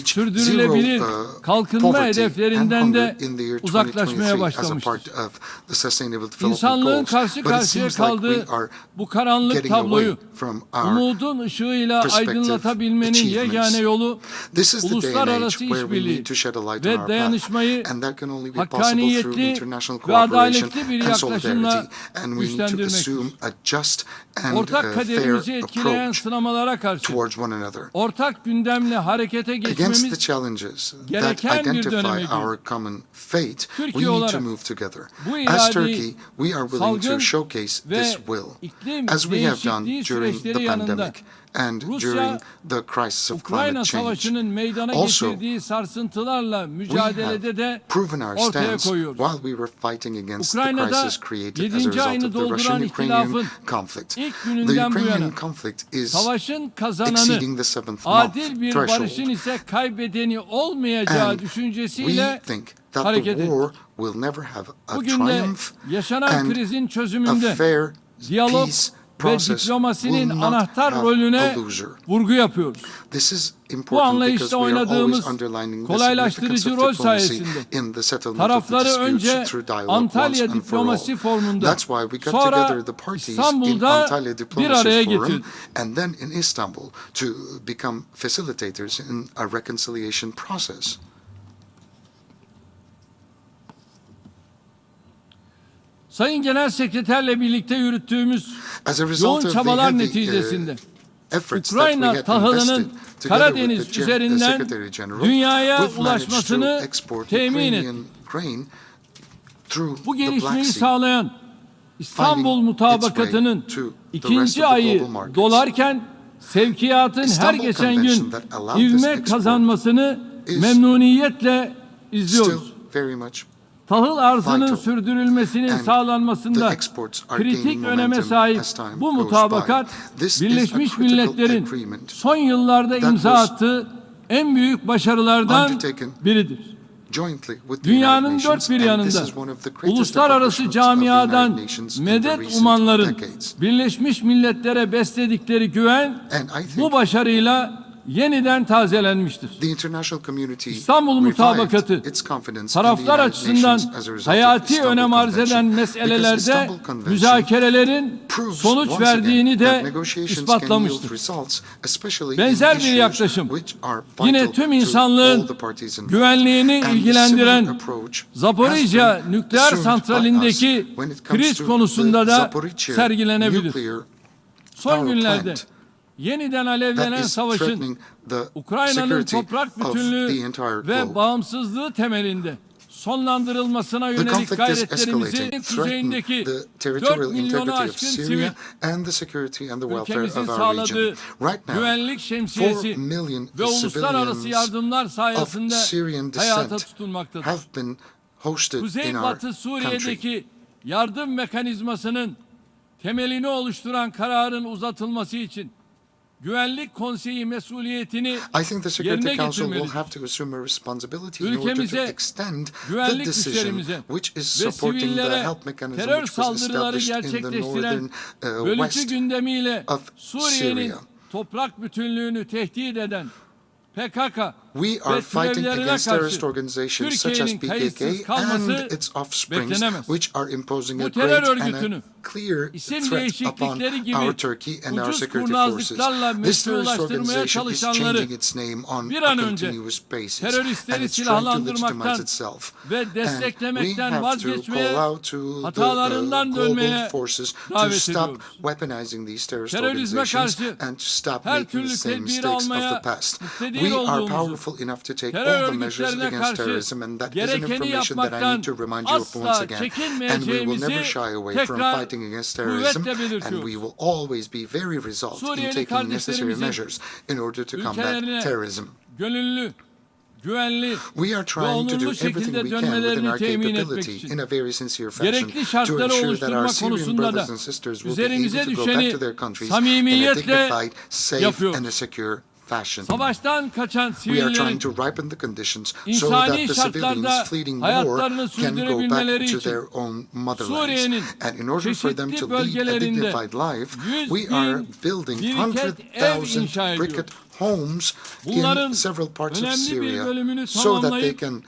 sürdürülebilir kalkınma hedeflerinden de uzaklaşmaya başlamıştır. İnsanlığın karşı karşıya kaldığı bu karanlık tabloyu umudun ışığıyla aydınlatabilmenin yegane yolu uluslararası işbirliği ve dayanışmayı hakkaniyetli ve adaletli bir yaklaşımla güçlendirmektir. Ortak kaderimizi etkileyen sınamalara karşı ortak gündemle harekete geçmemiz gereken bir döneme giriyor. Türkiye olarak bu iradeyi salgın ve iklim değişikliği süreçleri yanında Rusya-Ukrayna savaşının meydana getirdiği sarsıntılarla mücadelede de ortaya koyuyoruz. Ukrayna'da 7. ayını dolduran ihtilafın ilk gününden bu yana savaşın kazananı, adil bir barışın ise kaybedeni olmayacağı düşüncesiyle hareket ediyor. Bugün de yaşanan krizin çözümünde diyalog ve diplomasinin anahtar rolüne vurgu yapıyoruz. Bu anlayışta oynadığımız kolaylaştırıcı rol sayesinde tarafları önce Antalya Diplomasi Forumu'nda sonra İstanbul'da bir araya getirdik. Sayın Genel Sekreterle birlikte yürüttüğümüz yoğun çabalar neticesinde Ukrayna tahılının Karadeniz üzerinden dünyaya ulaşmasını temin ettik. Bu gelişmeyi sağlayan İstanbul Mutabakatı'nın 2. ayı dolarken sevkiyatın her geçen gün ivme kazanmasını memnuniyetle izliyoruz. Tahıl arzının sürdürülmesinin sağlanmasında kritik öneme sahip bu mutabakat, Birleşmiş Milletler'in son yıllarda imza attığı en büyük başarılardan biridir. Dünyanın dört bir yanında uluslararası camiadan medet umanların Birleşmiş Milletler'e besledikleri güven bu başarıyla yeniden tazelenmiştir. İstanbul Mutabakatı, taraflar açısından hayati önem arz eden meselelerde müzakerelerin sonuç verdiğini de ispatlamıştır. Benzer bir yaklaşım, yine tüm insanlığın güvenliğini ilgilendiren Zaporijya nükleer santralindeki kriz konusunda da sergilenebilir. Son günlerde yeniden alevlenen savaşın Ukrayna'nın toprak bütünlüğü ve bağımsızlığı temelinde sonlandırılmasına yönelik gayretlerimizin kuzeyindeki 4 milyonu aşkın sivil ülkemizin sağladığı güvenlik şemsiyesi ve uluslararası yardımlar sayesinde hayata tutunmaktadır. Kuzeybatı Suriye'deki yardım mekanizmasının temelini oluşturan kararın uzatılması için Güvenlik Konseyi mesuliyetini yerine getirmelidir. Ülkemize, güvenlik güçlerimize ve sivillere terör saldırıları gerçekleştiren bölücü gündemiyle Suriye'nin toprak bütünlüğünü tehdit eden PKK ve türevlerine karşı Türkiye'nin kayıtsız kalması beklenemez. Bu terör örgütünü isim değişiklikleri gibi ucuz kurnazlıklarla meşrulaştırmaya çalışanları bir an önce teröristleri silahlandırmaktan ve desteklemekten vazgeçmeye, hatalarından dönmeye davet ediyoruz. Terörizme karşı her türlü tedbiri almaya muktedir olduğumuzu, terör örgütlerine karşı gerekeni yapmaktan asla çekinmeyeceğimizi tekrar kuvvetle belirtiyoruz. Suriyeli kardeşlerimizin ülkelerine gönüllü, güvenli ve onurlu şekilde dönmelerini temin etmek için gerekli şartları oluşturma konusunda da üzerimize düşeni samimiyetle yapıyoruz. fashion. Savaştan kaçan We are trying sivillerin to ripen the conditions so that insani the civilians şartlarda fleeing war hayatlarını can go back sürdürebilmeleri to için their own motherlands. Suriye'nin And in order for them to çeşitli lead a bölgelerinde dignified life, 100 we are bin building biriket ev 100,000 inşa ediyor. bricket homes in Bunların several parts of önemli bir Syria bölümünü so that they tamamlayıp can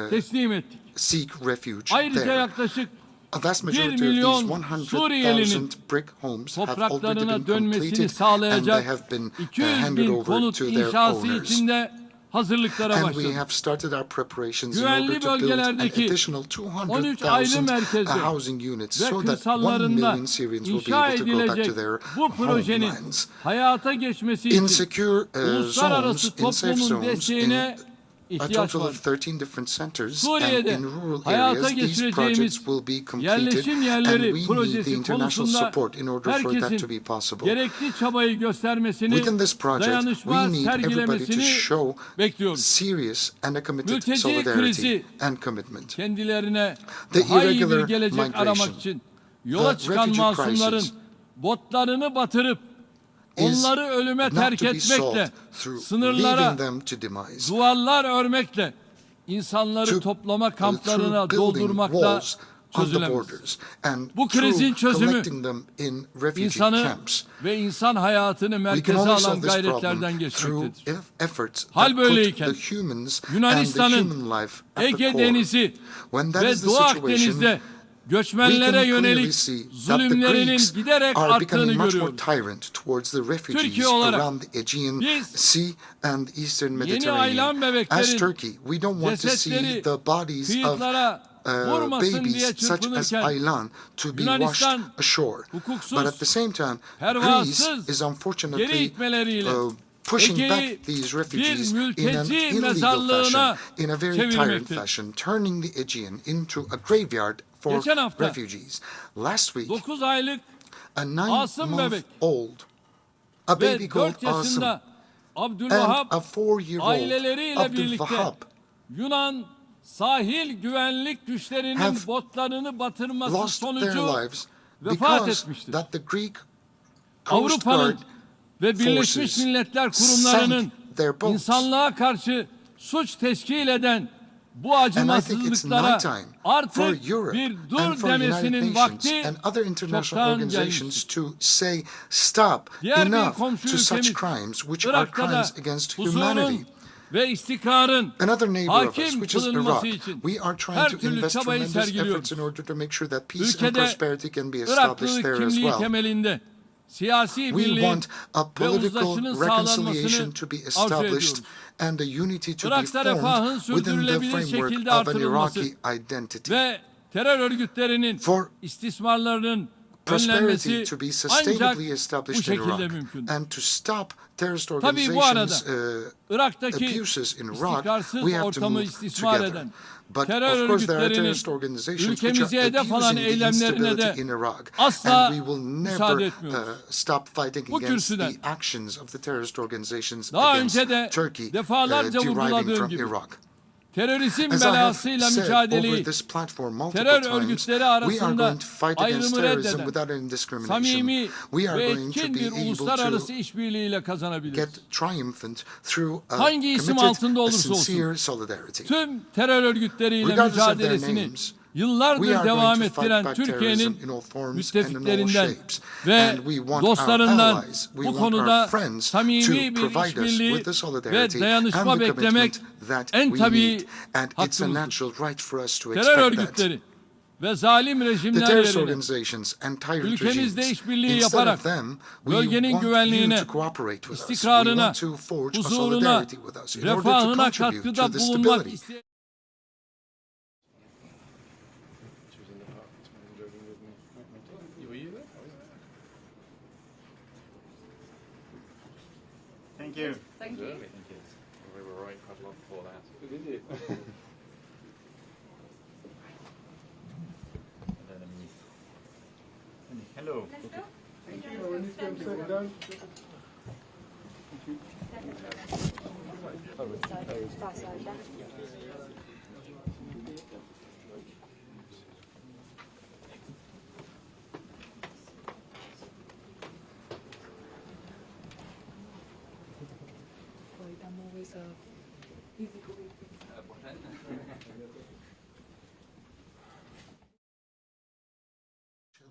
teslim ettik. seek refuge Ayrıca there. yaklaşık A vast 1 majority of these milyon 100,000 Suriyelinin brick homes have already been topraklarına dönmesini completed and they sağlayacak have been 200 handed bin over konut to their inşası owners. için de hazırlıklara And we başladık. have started our preparations in order Güvenli to build an bölgelerdeki additional 13 ayrı 200,000 merkezde housing units ve so that 1 kırsallarında million Syrians will be inşa able to go back to edilecek their bu projenin homelands. hayata geçmesi In için secure uluslararası zones, in safe toplumun zones, in desteğine a ihtiyaç total var. of 13 different centers, and Suriye'de in rural hayata areas, these projects geçireceğimiz will be completed, yerleşim and yerleri we need the projesi international konusunda support in order for that to be herkesin possible. gerekli çabayı göstermesini, Within this project, we dayanışma need everybody to sergilemesini show bekliyoruz. serious and a committed Mülteci solidarity krizi and commitment. kendilerine The daha iyi bir irregular gelecek migration, aramak için yola the çıkan refugee masumların crisis botlarını batırıp is onları ölüme not terk to be solved etmekle, through sınırlara leaving them to demise, duvarlar örmekle, insanları to- toplama kamplarına through building doldurmakla walls on the çözülemez. borders, and Bu krizin through çözümü collecting them in refugee İnsanı camps. ve insan hayatını We can merkeze only alan solve this gayretlerden problem through geçmektedir. efforts Hal that put böyleyken the humans and the Yunanistan'ın human life at the Ege core. Denizi When that ve is the Doğu situation, Akdeniz'de we göçmenlere can clearly yönelik see that the zulümlerinin Greeks giderek are arttığını becoming much more görüyoruz. tyrant towards the refugees Türkiye olarak around the Aegean biz Sea and the Eastern yeni Mediterranean. aylan As bebeklerin Turkey, we don't want to see cesetleri the bodies of kıyıklara vurmasın diye babies such as çırpınırken Aylan to be washed Yunanistan ashore. hukuksuz, But at the same time, Greece pervasız is geri unfortunately itmeleriyle pushing Ege'yi back these refugees bir in an mülteci illegal mezarlığına fashion, in a very tyrant çevirmektedir. fashion, turning the Aegean into a graveyard for Geçen hafta refugees. Last week, 9 aylık a Asım bebek 9-month-old, a baby ve called 4 Asim, yaşında and Abdülvahap a 4-year-old aileleriyle Abdul birlikte Wahab Yunan sahil güvenlik güçlerinin have botlarını batırması lost their sonucu lives vefat because etmiştir. that the Greek Coast Avrupa'nın Guard ve Birleşmiş forces Milletler kurumlarının sank their boats. insanlığa karşı suç teşkil eden bu And I think it's acımasızlıklara night time for artık Europe bir and dur for United demesinin Nations vakti and other international çoktan organizations gelmiştir. to say stop Diğer bir enough komşu to such ülkemiz crimes which are Irak'ta da crimes against humanity. huzurun ve istikrarın Another neighbor of us, hakim which is kılınması Iraq, için we are trying her to türlü invest çabayı tremendous efforts sergiliyoruz. in order to make sure that peace and Ülkede prosperity can be established Iraklılık there as kimliği well. temelinde siyasi We birliğin want a ve political uzlaşının reconciliation sağlanmasını to be arzu established ediyoruz. and a unity to be Irak'ta refahın formed within the sürdürülebilir framework şekilde of an artırılması Iraqi identity. ve terör örgütlerinin For istismarlarının prosperity önlenmesi to be ancak sustainably bu established in şekilde Iraq mümkündür. and to stop terrorist Tabii bu arada organizations Irak'taki abuses in Iraq, istikrarsız we have to ortamı move istismar together. eden But terör of course there are örgütlerinin terrorist organizations which ülkemizi are hedef alan abusing the eylemlerine de instability in Iraq, asla and we will müsaade never etmiyoruz. stop fighting Bu against kürsüden the actions of the terrorist organizations daha against önce de Turkey defalarca deriving vurguladığım from gibi Iraq. terörizm As I have belasıyla said mücadeleyi over this platform multiple terör times, örgütleri we are arasında going to fight against ayrımı terrorism reddeden without any discrimination. samimi We are ve going to etkin be bir able uluslararası to işbirliğiyle kazanabiliriz. get triumphant through a Hangi isim committed, altında a olursa sincere olsun solidarity. tüm terör örgütleriyle Regardless of their mücadelesini names, yıllardır we are devam going to fight ettiren back Türkiye'nin terrorism in all forms and in all müttefiklerinden shapes. ve And we want our dostlarından allies, we bu want konuda our friends samimi to bir provide us işbirliği with the ve solidarity dayanışma and the beklemek commitment that en we tabii need. And it's a hakkımızdır. natural right for us to Terör expect that. örgütleri ve zalim The rejimler terrorist yerine organizations and tyrant ülkemizde regimes, işbirliği instead yaparak of them, we bölgenin want you güvenliğine, to cooperate with us. We istikrarına, want to forge a huzuruna, solidarity with us in order to refahına contribute to katkıda the bulunmak stability. isteyen Thank you. Thank you. We were right quite a lot before that. Did you? Hello. Let's go. Thank you.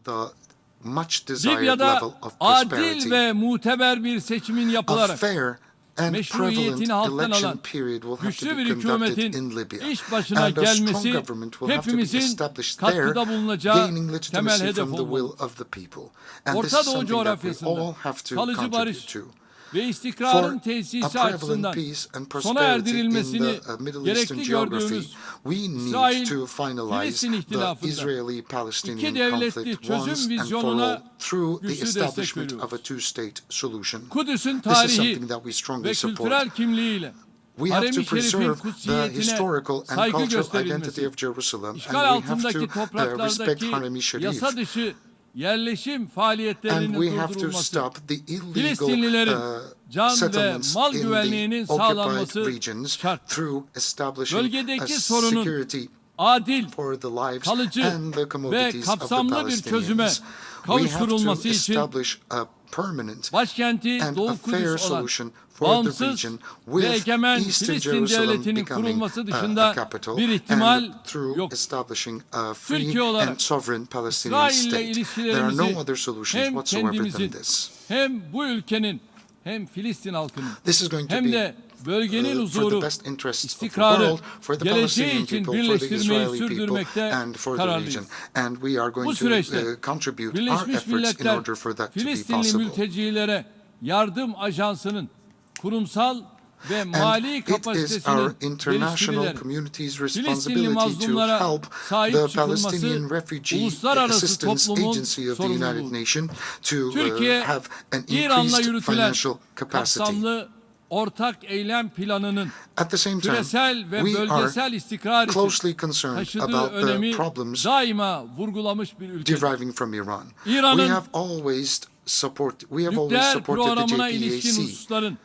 The much desired Libya'da level of adil prosperity. ve muteber bir seçimin A yapılarak fair and prevalent meşruiyetini halktan election alan period will have to güçlü be bir conducted in hükümetin Libya. iş başına And a strong gelmesi government will have to be hepimizin established there, katkıda bulunacağı gaining temel legitimacy hedef from the will olmalı. of the people. And this Orta is Doğu something that we all coğrafyasında have to kalıcı contribute barış to. ve istikrarın For tesisi a prevalent açısından peace and sona prosperity in erdirilmesini the Middle Eastern gerekli geography, gördüğümüz we need İsrail, to finalize Filistin the ihtilafında Israeli-Palestinian iki devletli conflict çözüm once and for all vizyonuna through the güçlü destek establishment of a veriyoruz. two-state solution. Kudüs'ün This is tarihi something that we strongly ve support. kültürel kimliğiyle We have to Harem-i Şerif'in preserve the kutsiyetine historical and saygı cultural identity gösterilmesi, of Jerusalem, işgal and we have altındaki to respect topraklardaki Harem-i Şerif, yasa dışı yerleşim and faaliyetlerinin we have to durdurulması, stop the illegal Filistinlilerin can ve settlements mal in güvenliğinin the occupied sağlanması regions şart. through establishing a Bölgedeki sorunun security adil, for the lives kalıcı and the ve commodities of the kapsamlı bir çözüme Palestinians. We have to kavuşturulması için establish a permanent başkenti and a Doğu fair Kudüs olan solution for the bağımsız region, ve with egemen Eastern Filistin Jerusalem devletinin becoming kurulması a dışında capital, bir ihtimal and through yok. establishing a free Türkiye olarak and sovereign Palestinian İsrail ile state. There are no ilişkilerimizi other solutions hem whatsoever than kendimizin this. hem bu ülkenin hem Filistin halkının This is going to hem be de bölgenin for huzuru, the best interests of the istikrarı, world, for the geleceği Palestinian için people, for the birleştirmeyi Israeli people, sürdürmekte and for the kararlıyız. region. And we are Bu going to süreçte contribute our Birleşmiş efforts in Milletler order for that to be Filistinli possible. mültecilere yardım ajansının kurumsal ve mali And it is our kapasitesinin international geliştirilerek community's Filistinli responsibility to mazlumlara help sahip the çıkılması Palestinian Refugee uluslararası Assistance toplumun Agency of the United sorumluluğudur. Nations to Türkiye, have an İran'la increased yürütülen financial capacity. kapsamlı ortak eylem planının At the same time, küresel ve we are bölgesel istikrar için closely concerned taşıdığı about the önemi problems daima vurgulamış bir ülke. deriving from Iran. We İran'ın have always supported nükleer the programına ilişkin JPAC. hususların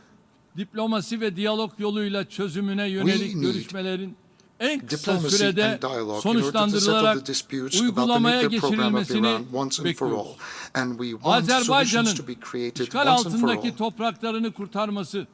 diplomasi ve diyalog yoluyla çözümüne yönelik need görüşmelerin en kısa Diplomacy sürede and dialogue in order to settle sonuçlandırılarak the disputes about the uygulamaya nuclear program of geçirilmesini Iran once and for all. bekliyoruz. And we want solutions Azerbaycan'ın to be created işgal once and for all. altındaki topraklarını kurtarması,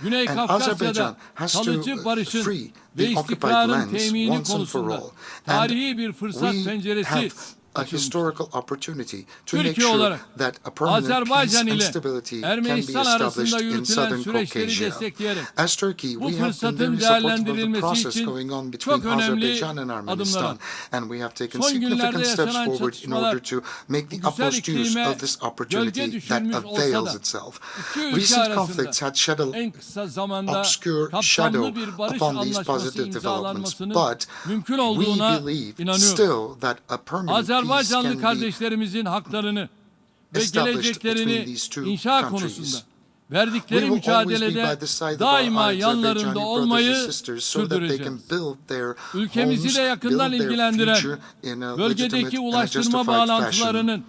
Güney And Kafkasya'da Azerbaijan has to kalıcı barışın free ve the occupied istikrarın lands temini once and for konusunda all. tarihi bir fırsat We penceresi have a açılmıştır. historical opportunity to make Türkiye sure olarak that a permanent peace Azerbaycan and ile stability can be Ermenistan established arasında in yürütülen southern süreçleri Caucasia. destekleyerek As Turkey, bu we have been fırsatın very supportive of the değerlendirilmesi process için going on between çok önemli Azerbaijan and adımlar Armenistan, attık. and we have taken Son günlerde significant steps yaşanan forward in çatışmalar order to make the bu güzel utmost use iklime of this opportunity gölge that düşürmüş avails olsa da itself. iki ülke Recent conflicts arasında had shed a en kısa zamanda obscure kapsamlı shadow bir barış upon these anlaşması positive developments, imzalanmasının but mümkün we olduğuna believe inanıyorum. still that a permanent peace Azerbaycanlı can be kardeşlerimizin haklarını ve established between geleceklerini these two inşa countries. konusunda We verdikleri will always be mücadelede by the side of daima our yanlarında Azerbaijani brothers olmayı and sisters so that they can sürdüreceğiz. build their Ülkemizi homes, de yakından build their ilgilendiren future in a bölgedeki legitimate and a ulaştırma justified fashion. bağlantılarının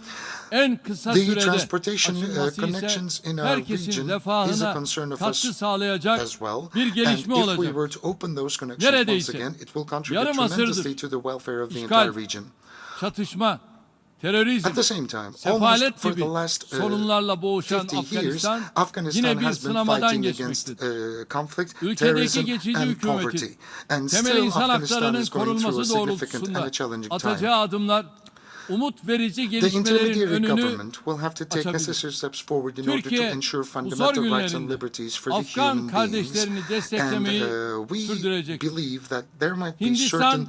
en kısa The sürede transportation açılması connections ise in our herkesin region is a refahına concern of katkı us sağlayacak as well. bir gelişme And if we olacak. were to open those connections once Neredeyse again, it will contribute yarım tremendously asırdır to the welfare of the işgal, entire region. çatışma, terörizm, At the same time, almost sefalet for gibi the last sorunlarla boğuşan 50 years, Afganistan Afghanistan yine bir has been sınamadan fighting against geçmiştir. conflict, Ülkedeki terrorism, geçici and hükümetin poverty. And temel still, insan Afghanistan haklarının is going through a korunması significant and doğrultusunda a challenging atacağı time. adımlar umut verici The gelişmelerin intermediary önünü government will have to take açabilir. necessary steps forward in order to Türkiye ensure bu zor fundamental rights and günlerinde liberties for the Afgan human beings. kardeşlerini And desteklemeyi we sürdürecek. believe that there might be Hindistan certain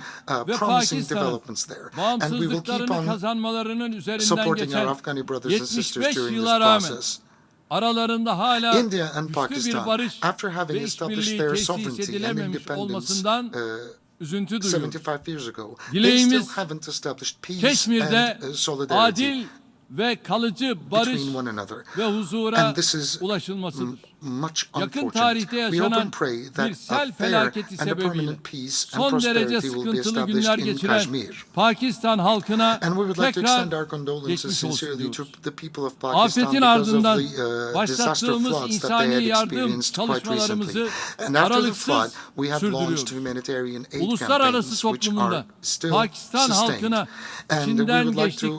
ve promising Pakistan'ın developments there. And we will keep bağımsızlıklarını on kazanmalarının üzerinden supporting our geçen Afghani brothers and sisters 75 during this yıla rağmen process. aralarında hala India and güçlü bir Pakistan, barış after having ve established işbirliği their tesis sovereignty and edilememiş independence olmasından üzüntü duyuyoruz. 75 years ago, they still Dileğimiz haven't established peace Keşmir'de and solidarity adil ve kalıcı barış between one another. ve huzura And this is ulaşılmasıdır. much Yakın unfortunate. tarihte We hope yaşanan and pray that bir a sel fair felaketi and a sebebiyle permanent peace and son derece prosperity will be sıkıntılı günler established in geçiren Kashmir. Pakistan halkına And we would like to extend our tekrar condolences geçmiş olsun sincerely to diyoruz. the people of Pakistan Afetin because of ardından the disaster başlattığımız floods that they insani had yardım experienced quite recently. çalışmalarımızı And after the flood, aralıksız we have launched sürdürüyoruz. humanitarian aid Uluslararası campaigns which are toplumunda still Pakistan sustained. halkına And we Çin'den would like to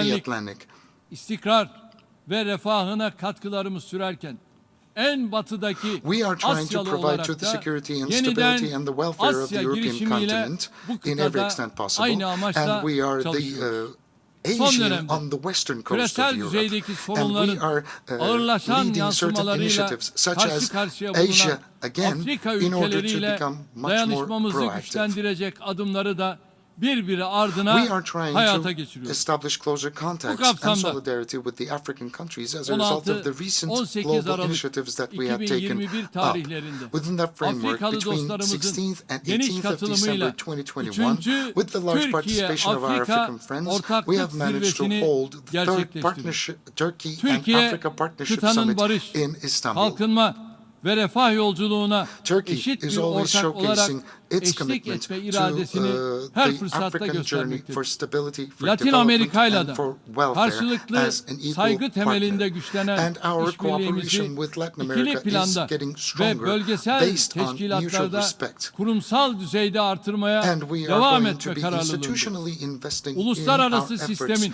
the güvenlik, Atlantic. istikrar ve refahına katkılarımız sürerken en batıdaki We are trying to Asyalı provide olarak to the da security and yeniden stability and the welfare of the Asya European girişimiyle continent bu in every kıtada extent possible. aynı amaçla And we are çalışıyoruz. the Son Asian dönemde on the western coast küresel of Europe. düzeydeki And sorunların we are ağırlaşan leading certain yansımalarıyla initiatives such karşı as karşıya Asia bulunan again Afrika in order to ülkeleriyle become much more dayanışmamızı proactive. güçlendirecek adımları da birbiri ardına We are trying hayata to geçiriyoruz. establish closer contacts and kapsamda solidarity with the African countries as a result of the recent 16-18 global Aralık initiatives that we have taken 2021 up. tarihlerinde Within that framework, Afrikalı between dostlarımızın 16th and geniş 18th of katılımıyla December 2021, with the large participation of our Türkiye-Afrika African friends, we ortaklık have managed to zirvesini hold the third gerçekleştirdik. Turkey and Türkiye, Africa Partnership kıtanın Summit barış, in Istanbul. kalkınma ve refah yolculuğuna Turkey eşit is bir always ortak olarak showcasing its eşlik commitment etme to iradesini her the fırsatta African journey for göstermektedir. stability, for Latin development, Amerika'yla and da for welfare karşılıklı as an equal saygı temelinde partner. güçlenen And our işbirliğimizi cooperation with Latin ikili America is planda getting ve stronger bölgesel based on mutual teşkilatlarda respect. kurumsal düzeyde artırmaya And we are devam going to etme be kararlılığında. institutionally investing in our Uluslararası efforts sistemin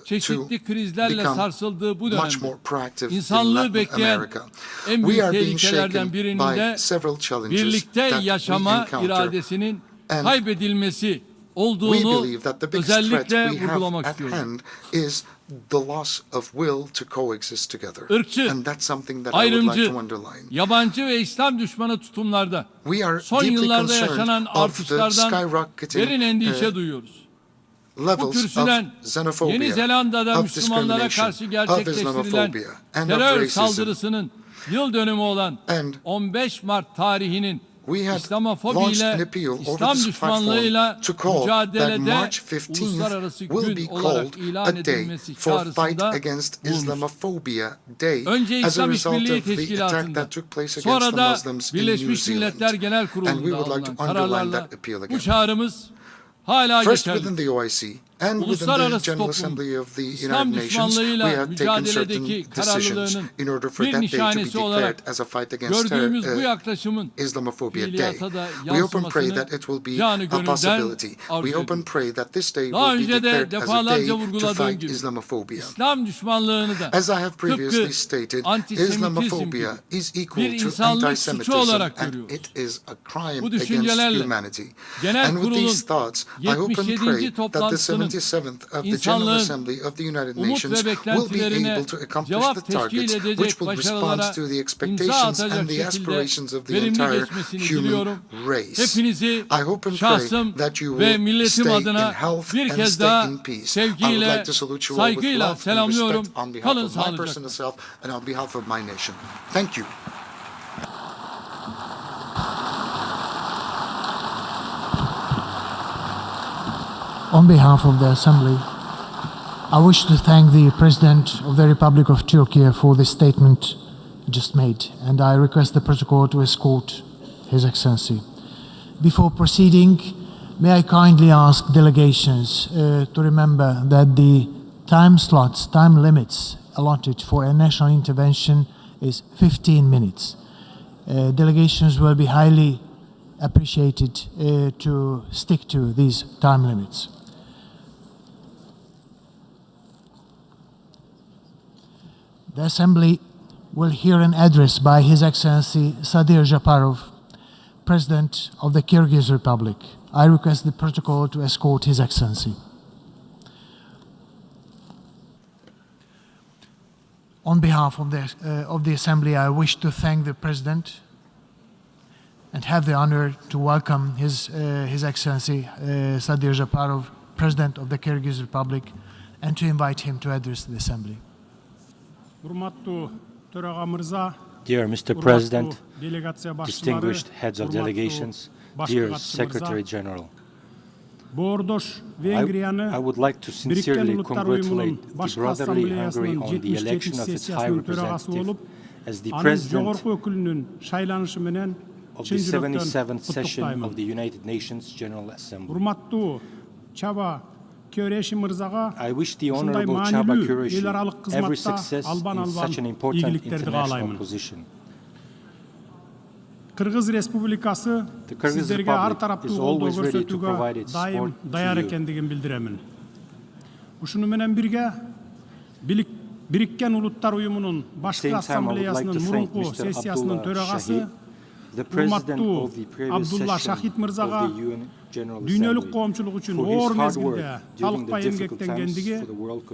çeşitli to krizlerle become sarsıldığı bu much dönemde more proactive in insanlığı Latin bekleyen America. en We büyük are being tehlikelerden shaken birinin by de several challenges birlikte that we yaşama encounter. iradesinin And kaybedilmesi we olduğunu believe that the biggest threat özellikle we have vurgulamak at istiyorum. hand is the loss of will to coexist together. Irkçı, And that's something that I would like ayrımcı, to underline. yabancı ve İslam düşmanı tutumlarda We are son deeply yıllarda concerned yaşanan of the artışlardan skyrocketing derin endişe duyuyoruz. Bu levels of kürsüden xenophobia, Yeni Zelanda'da of Müslümanlara discrimination, karşı of gerçekleştirilen Islamophobia, and of terör racism. saldırısının yıl dönümü olan And 15 Mart tarihinin we had İslamofobi launched an ile appeal over İslam this düşmanlığıyla platform to call that mücadelede March 15th uluslararası will gün be olarak called ilan a day edilmesi for fight çağrısında against bulunmuştur. Islamophobia Day Önce as a İslam result İşbirliği of the attack Teşkilatı'nda, that took place against sonra the da Muslims in New Birleşmiş Milletler Zealand. Genel And we Kurulu'nda would like alınan to underline kararlarla that appeal bu again. çağrımız hala First, within geçerli. the OIC and within the Uluslararası General toplum, Assembly of the İslam United Nations, we düşmanlığıyla have taken certain mücadeledeki decisions kararlılığının in order for bir that day to be nişanesi olarak declared as a fight against gördüğümüz bu yaklaşımın Islamophobia Day. fiiliyata da We hope and pray yansımasını that it will be canı a gönülden possibility. We arzu hope and ediyoruz. pray that this day Daha will be önce de declared as a day defalarca to vurguladığım fight gibi Islamophobia. İslam düşmanlığını da As I have previously tıpkı stated, antisemitizm Islamophobia gibi is equal bir to insanlık suçu anti-Semitism olarak and görüyoruz. it is a crime Bu against düşüncelerle humanity. Genel And with Kurul'un these thoughts, I hope and pray 77. that the toplantısının 77th of the General insanlığın Assembly of the United umut Nations ve will be beklentilerine able to accomplish cevap the teşkil targets edecek which will respond başarılara to the imza expectations and atacak the şekilde aspirations of the verimli entire geçmesini human diliyorum. race. Hepinizi I hope and pray şahsım that you ve will milletim stay in adına health bir and kez stay daha in peace. I would sevgiyle, like to salute you all with saygıyla love and selamlıyorum. respect on behalf Kalın of my sağlıcakla. personal self and on behalf of my nation. Thank you. On behalf of the Assembly, I wish to thank the President of the Republic of Turkey for the statement just made, and I request the protocol to escort His Excellency. Before proceeding, may I kindly ask delegations to remember that the time limits allotted for a national intervention is 15 minutes. Delegations will be highly appreciated to stick to these time limits. The Assembly will hear an address by His Excellency Sadir Japarov, President of the Kyrgyz Republic. I request the protocol to escort His Excellency. On behalf of the Assembly, I wish to thank the President and have the honor to welcome His Excellency Sadir Japarov, President of the Kyrgyz Republic, and to invite him to address the Assembly. Dear Mr. President, distinguished heads of delegations, dear Secretary General, I would like to sincerely congratulate the brotherly Hungary on the election of its High Representative as the President of the 77th session of the United Nations General Assembly. I wish the Honorable Chaba Kureshi every success in such an important international position. The Kyrgyz Republic is always ready to provide its support to you. Birikкен Uluslar Uyumu'nun Başkı Asambleyasının murunku sessiyasının төрағасы урматтуу Абдулла Шахид мырзага дүйнөлүк коомчулук үчүн оор мезгилде талыкпай эмгектенгендиги,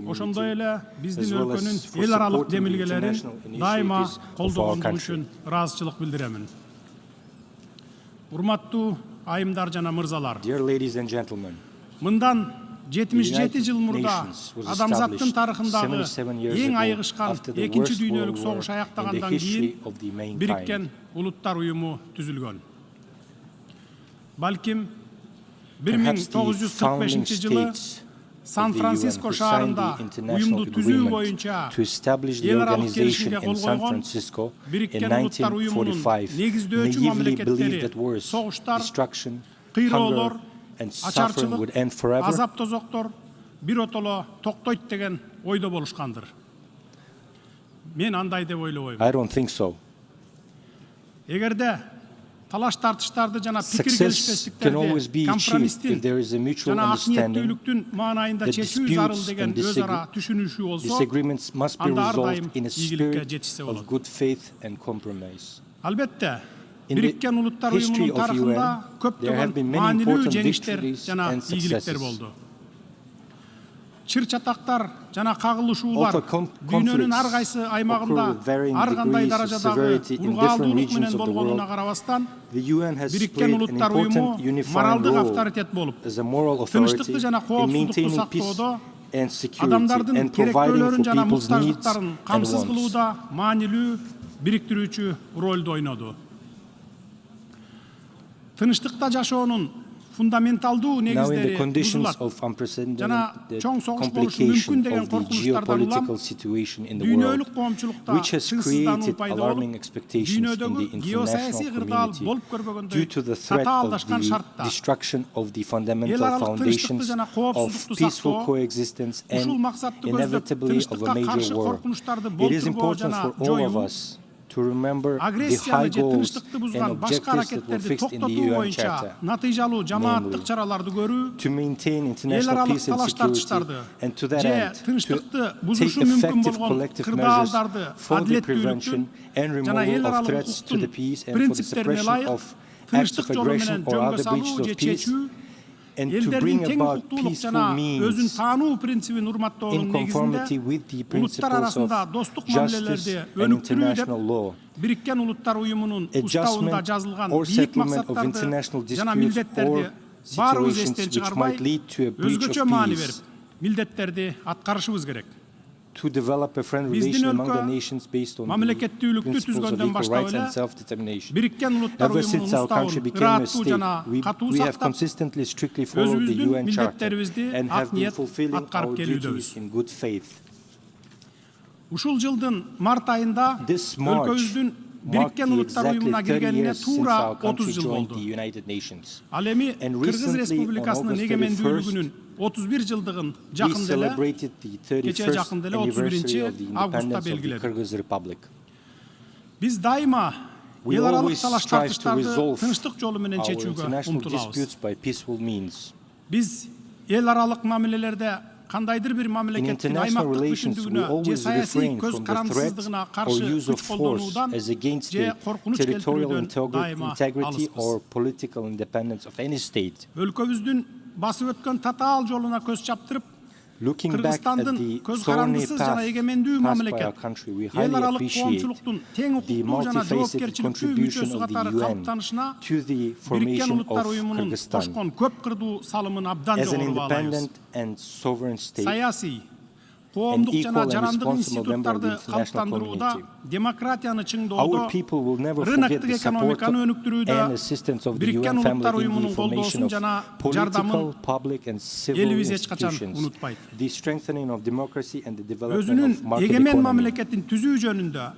ошондой эле биздин өлкөнүн эл аралык демилгелерин дайыма колдогондугу үчүн ыраазычылык билдиремин. Урматтуу айымдар жана мырзалар, мындан 77 жыл мурда адамзаттын тарыхындагы эң айыгышкан экинчи дүйнөлүк согуш аяктагандан кийин Бириккен Улуттар Уюму түзүлгөн. Балким 1945 жылы Сан-Франциско шаарында уюмду түзүү боюнча эл аралык келишимге кол койгон Бириккен Улуттар Уюмунун негиздөөчү мамлекеттери согуштар, кыйроолор, ачарчылык, азап тозоктор биротоло токтойт деген ойдо болушкандыр. Мен андай деп ойлобойм. I don't think so. Эгерде талаш тартыштарды жана пикир келишпестиктерди компромисстин жана акниеттүүлүктүн маанайында чечүү зарыл деген өз ара түшүнүшүү болсо, анда ар дайым ийгиликке жетишсе болот. Албетте, Бириккен Улуттар Уюмунун тарыхында көптөгөн маанилүү жеңиштер жана ийгиликтер болду. Чыр-чатактар жана кагылышуулар дүйнөнүн ар кайсы аймагында ар кандай даражадагы ургаалдуулук менен болгонуна карабастан, Бириккен Улуттар Уюму моралдык авторитет болуп, тынчтыкты жана коопсуздукту сактоодо, адамдардын керектөөлөрүн жана муктаждыктарын камсыз кылууда маанилүү бириктирүүчү ролду ойноду. Тынчтыкта жашоонун фундаменталдуу негиздери бузулат жана чоң согуш болушу мүмкүн деген коркунучтардан улам дүйнөлүк коомчулукта чыңсыздануу пайда болуп, дүйнөдөгү геосаясий кырдаал болуп көрбөгөндөй татаалдашкан шартта эл аралык тынчтыкты жана коопсуздукту сактоо, ушул максатты көздөп тынчтыкка каршы коркунучтарды болтурбоо жана жоюу, агрессияны же тынчтыкты бузган башка аракеттерди токтотуу боюнча натыйжалуу жамааттык чараларды көрүү, эл аралык талаш тартыштарды же тынчтыкты бузушу мүмкүн болгон кырдаалдарды адилеттүүлүктүн жана эл аралык укуктун принциптерине ылайык тынчтык жолу менен жөнгө салуу же чечүү, элдердин тең укуктуулук жана өзүн таануу принцибин урматтоонун негизинде улуттар арасында достук мамилелерди өнүктүрүү деп Бириккен Улуттар Уюмунун уставында жазылган бийик максаттарды жана милдеттерди баарыбыз эстен чыгарбай, өзгөчө маани берип, милдеттерди аткарышыбыз керек. Биздин өлкө мамлекеттүүлүктү түзгөндөн баштап эле Бириккен Улуттар Уюмунун уставын ыраттуу жана катуу сактап, өзүбүздүн милдеттерибизди ак ниет аткарып келүүдөбүз. Ушул жылдын март айында өлкөбүздүн Бириккен Улуттар Уюмуна киргенине туура 30 жыл болду. Ал эми Кыргыз Республикасынын эгемендүүлүгүнүн 31 жылдыгын жакында эле, кече жакында эле 31-августта белгиледик. Биз дайыма эл аралык талаш тартыштарды тынчтык жолу менен чечүүгө умтулабыз. Биз эл аралык мамилелерде кандайдыр бир мамлекеттин аймактык бүтүндүгүнө же саясий көз карандысыздыгына каршы күч колдонуудан же коркунуч келтирүүдөн дайыма алыспыз. Өлкөбүздүн басып өткөн татаал жолуна көз чаптырып, Кыргызстандын көз карандысыз жана эгемендүү мамлекет, эл аралык коомчулуктун тең укуктуу жана жоопкерчиликтүү мүчөсү катары калыптанышына Бириккен Улуттар Уюмунун кошкон көп кырдуу салымын абдан жогору баалайбыз. Саясий, коомдук жана жарандык институттарды калыптандырууда, демократияны чыңдоодо, рыноктук экономиканы өнүктүрүүдө Бириккен Улуттар Уюмунун колдоосун жана жардамын элибиз эч качан унутпайт. Өзүнүн эгемен мамлекетин түзүү жөнүндө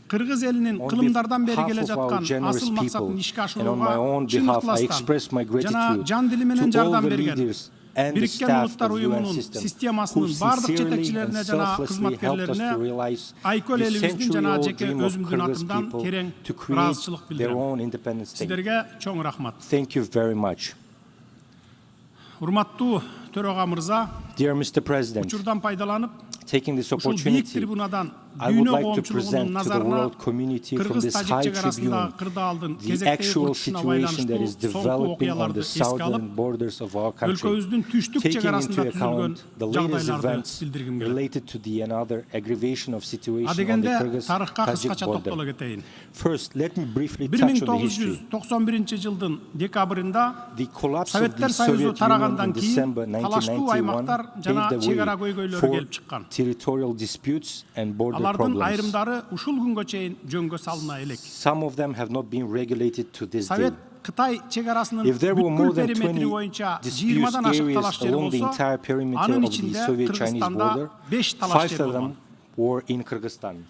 Кыргыз элинин кылымдардан бери келе жаткан асыл максатын ишке ашырууга чын ыктыластан жана жан дили менен жардам берген Бириккен Улуттар Уюмунун системасынын бардык жетекчилерине жана кызматкерлерине айкөл элибиздин жана жеке өзүмдүн атымдан терең ыраазычылык билдирем. Сиздерге чоң рахмат. Урматтуу төрага мырза, учурдан пайдаланып Taking this opportunity, I would like to present to the world community from this high tribune the actual situation that is developing on the southern borders of our country, taking into account the latest events related to the another aggravation of situation on the Kyrgyz-Tajik border. First, let me briefly touch on the history. The collapse of the Soviet Union in December 1991 paved the way for territorial disputes and border problems. Some of them have not been regulated to this day. If there were more than 20 dispute areas along the entire perimeter of the Soviet-Chinese border, 5 of them were in Kyrgyzstan.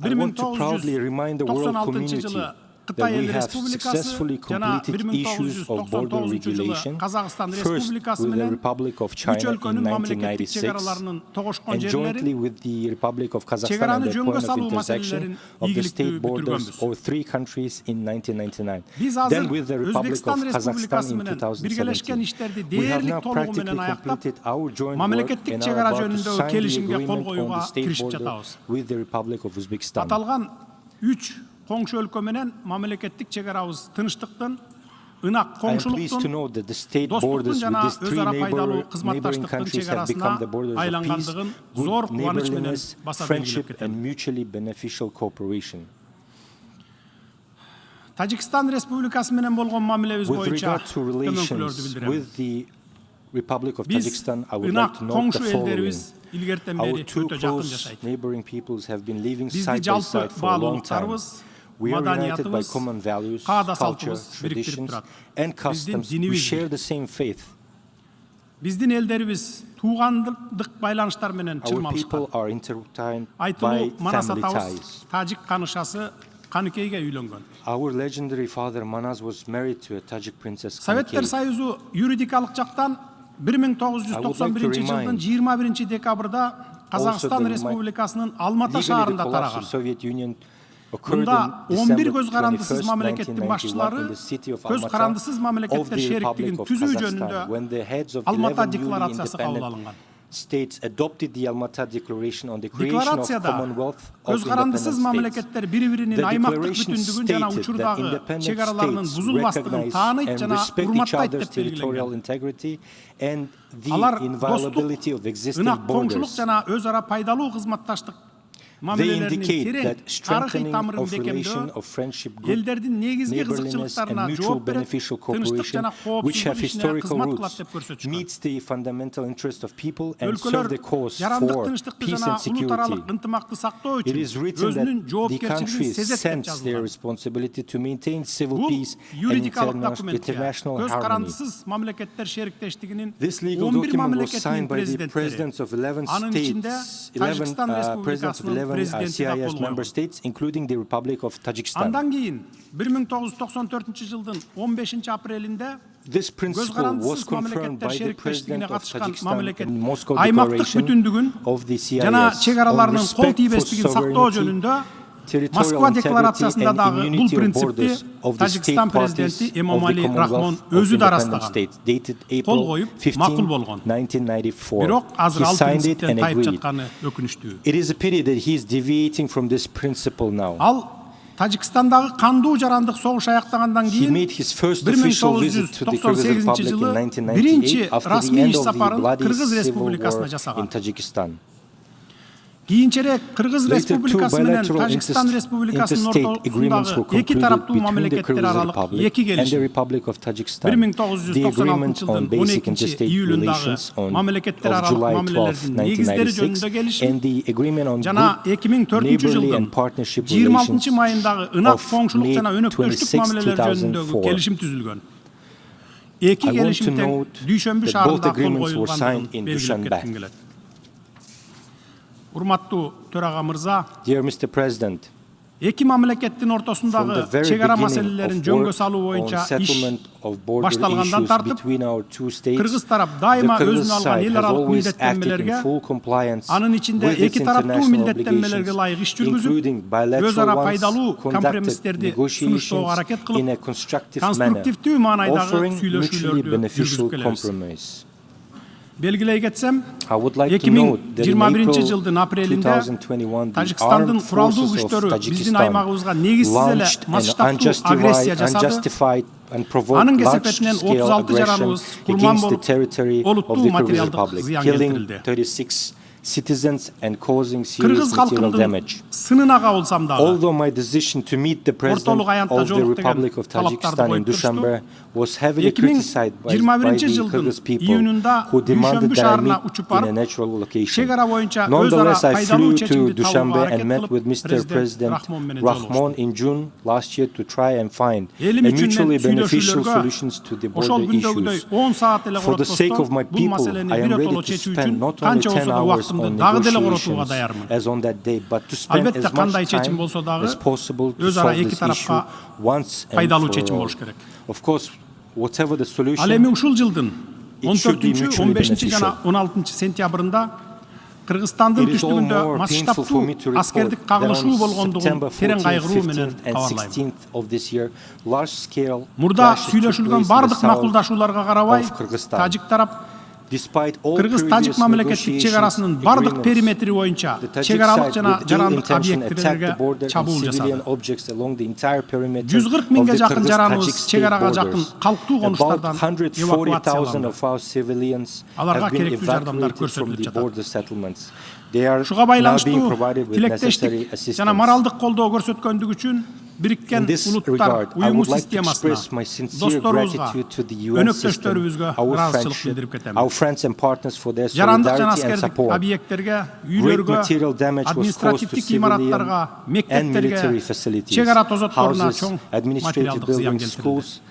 I want to proudly remind the world community that we have successfully completed issues of border regulation, first with the Republic of China in 1996, and jointly with the Republic of Kazakhstan at the point of intersection of the state borders of 3 countries in 1999, then with the Republic of Kazakhstan in 2017. We have now practically completed our joint work and are about to sign the agreement on the state border with the Republic of Uzbekistan. Коңшу өлкө менен мамлекеттик чегарабыз тынчтыктын, ынак коңшулуктун, достуктун жана өз ара пайдалуу кызматташтыктын чегарасына айлангандыгын зор кубаныч менен баса белгилеп кетем. Тажикстан Республикасы менен болгон мамилебиз боюнча төмөнкүлөрдү билдирем. Republic of Tajikistan, I would like to note the following. Our two close neighboring peoples have been living side by side for a long time. We are united by common values, culture, traditions, and customs. We share the same faith. Our people are intertwined by family ties. Our legendary father Manas was married to a Tajik princess. Советтер Союзу юридикалык жактан 1991 жылдын 21 декабрда Казакстан Республикасынын Алматы шаарында тараган. Мында 11 көз карандысыз мамлекеттин башчылары көз карандысыз мамлекеттер шериктигин түзүү жөнүндө Алматы декларациясы кабыл алынган. States adopted the Almaty Declaration on the creation of Commonwealth of Independent States. The declaration stated that independent states recognize and respect each other's territorial integrity and the inviolability of existing borders. They indicate that strengthening of relation of friendship, group, neighborliness, and mutual beneficial cooperation, which have historical roots, meets the fundamental interest of people and serve the cause for peace and security. It is written that the countries sense their responsibility to maintain civil peace and international harmony. This legal document was signed by the presidents of 11 states, presidents of 11 CIS member states, including the Republic of Tajikistan. This principle was confirmed by the President of Tajikistan in Moscow Declaration of the CIS on respect for sovereignty, territorial integrity and immunity of borders of the state parties of the Commonwealth of Independent States, dated April 15, 1994. He signed it and agreed. It is a pity that he is deviating from this principle now. Тажикстандагы кандуу жарандык согуш аяктагандан кийин 1998 жылы биринчи расмий иш сапарын Кыргыз Республикасына жасаган. Кийинчерээк Кыргыз Республикасы менен Тажикстан Республикасынын ортосундагы эки тараптуу мамлекеттер аралык эки келишим 1996 жылдын 12 июлундагы мамлекеттер аралык мамилелердин негиздери жөнүндө келишим жана 2004 жылдын 26 майындагы ынак коңшулук жана өнөктөштүк мамилелер жөнүндөгү келишим түзүлгөн. Эки келишимдин Дүйшөмбү шаарында кол коюлгандыгын белгилеп кетким келет. Урматтуу төрага мырза, эки мамлекеттин ортосундагы чегара маселелерин жөнгө салуу боюнча иш башталгандан тартып, Кыргыз тарап дайыма өзүнө алган эл аралык милдеттенмелерге, анын ичинде эки тараптуу милдеттенмелерге ылайык иш жүргүзүп, өз ара пайдалуу компромисстерди сунуштоого аракет кылып, конструктивдүү маанайдагы сүйлөшүүлөрдү жүргүзүп келебиз. белгилей кетсем, I would like to note that in April 2021, the armed forces of Tajikistan launched an unjustified and provoked large-scale aggression against the territory of the Kyrgyz Republic, killing 36 citizens and causing serious material damage. Although my decision to meet the President of the Republic of Tajikistan in Dushanbe was heavily criticized by the Kyrgyz people who demanded that I meet in a natural location. Nonetheless, I flew to Dushanbe and met with Mr. President Rahmon in June last year to try and find a mutually beneficial solutions to the border issues. For the sake of my people, I am ready to spend not only 10 hours on negotiations as on that day, but to spend as much time as possible to solve this issue once and for all. Of course, whatever the solution, it should be mutually beneficial. Кыргызстандын түштүгүндө масштабтуу аскердик кагылышуу болгондугун терең кайгыруу менен кабарлайм. Мурда сүйлөшүлгөн бардык макулдашууларга карабай, тажик тарап Кыргыз-Тажик мамлекеттик чек арасынын бардык периметри боюнча чек аралык жана жарандык объекттерге чабуул жасады. 140 миңге жакын жараныбыз чек арага жакын калктуу конуштардан эвакуацияланды. Аларга керектүү жардамдар көрсөтүлүп жатат. Шуга байланыштуу тилектештик жана моралдык колдоо көрсөткөндүгү үчүн Бириккен Улуттар уюму системасына, досторубузга, өнөктөштөрүбүзгө ыраазычылык билдирип кетем. Жарандык жана аскердик объекттерге, үйлөргө, административдик имараттарга, мектептерге, чек ара тозотторуна чоң материалдык зыян келтирилди.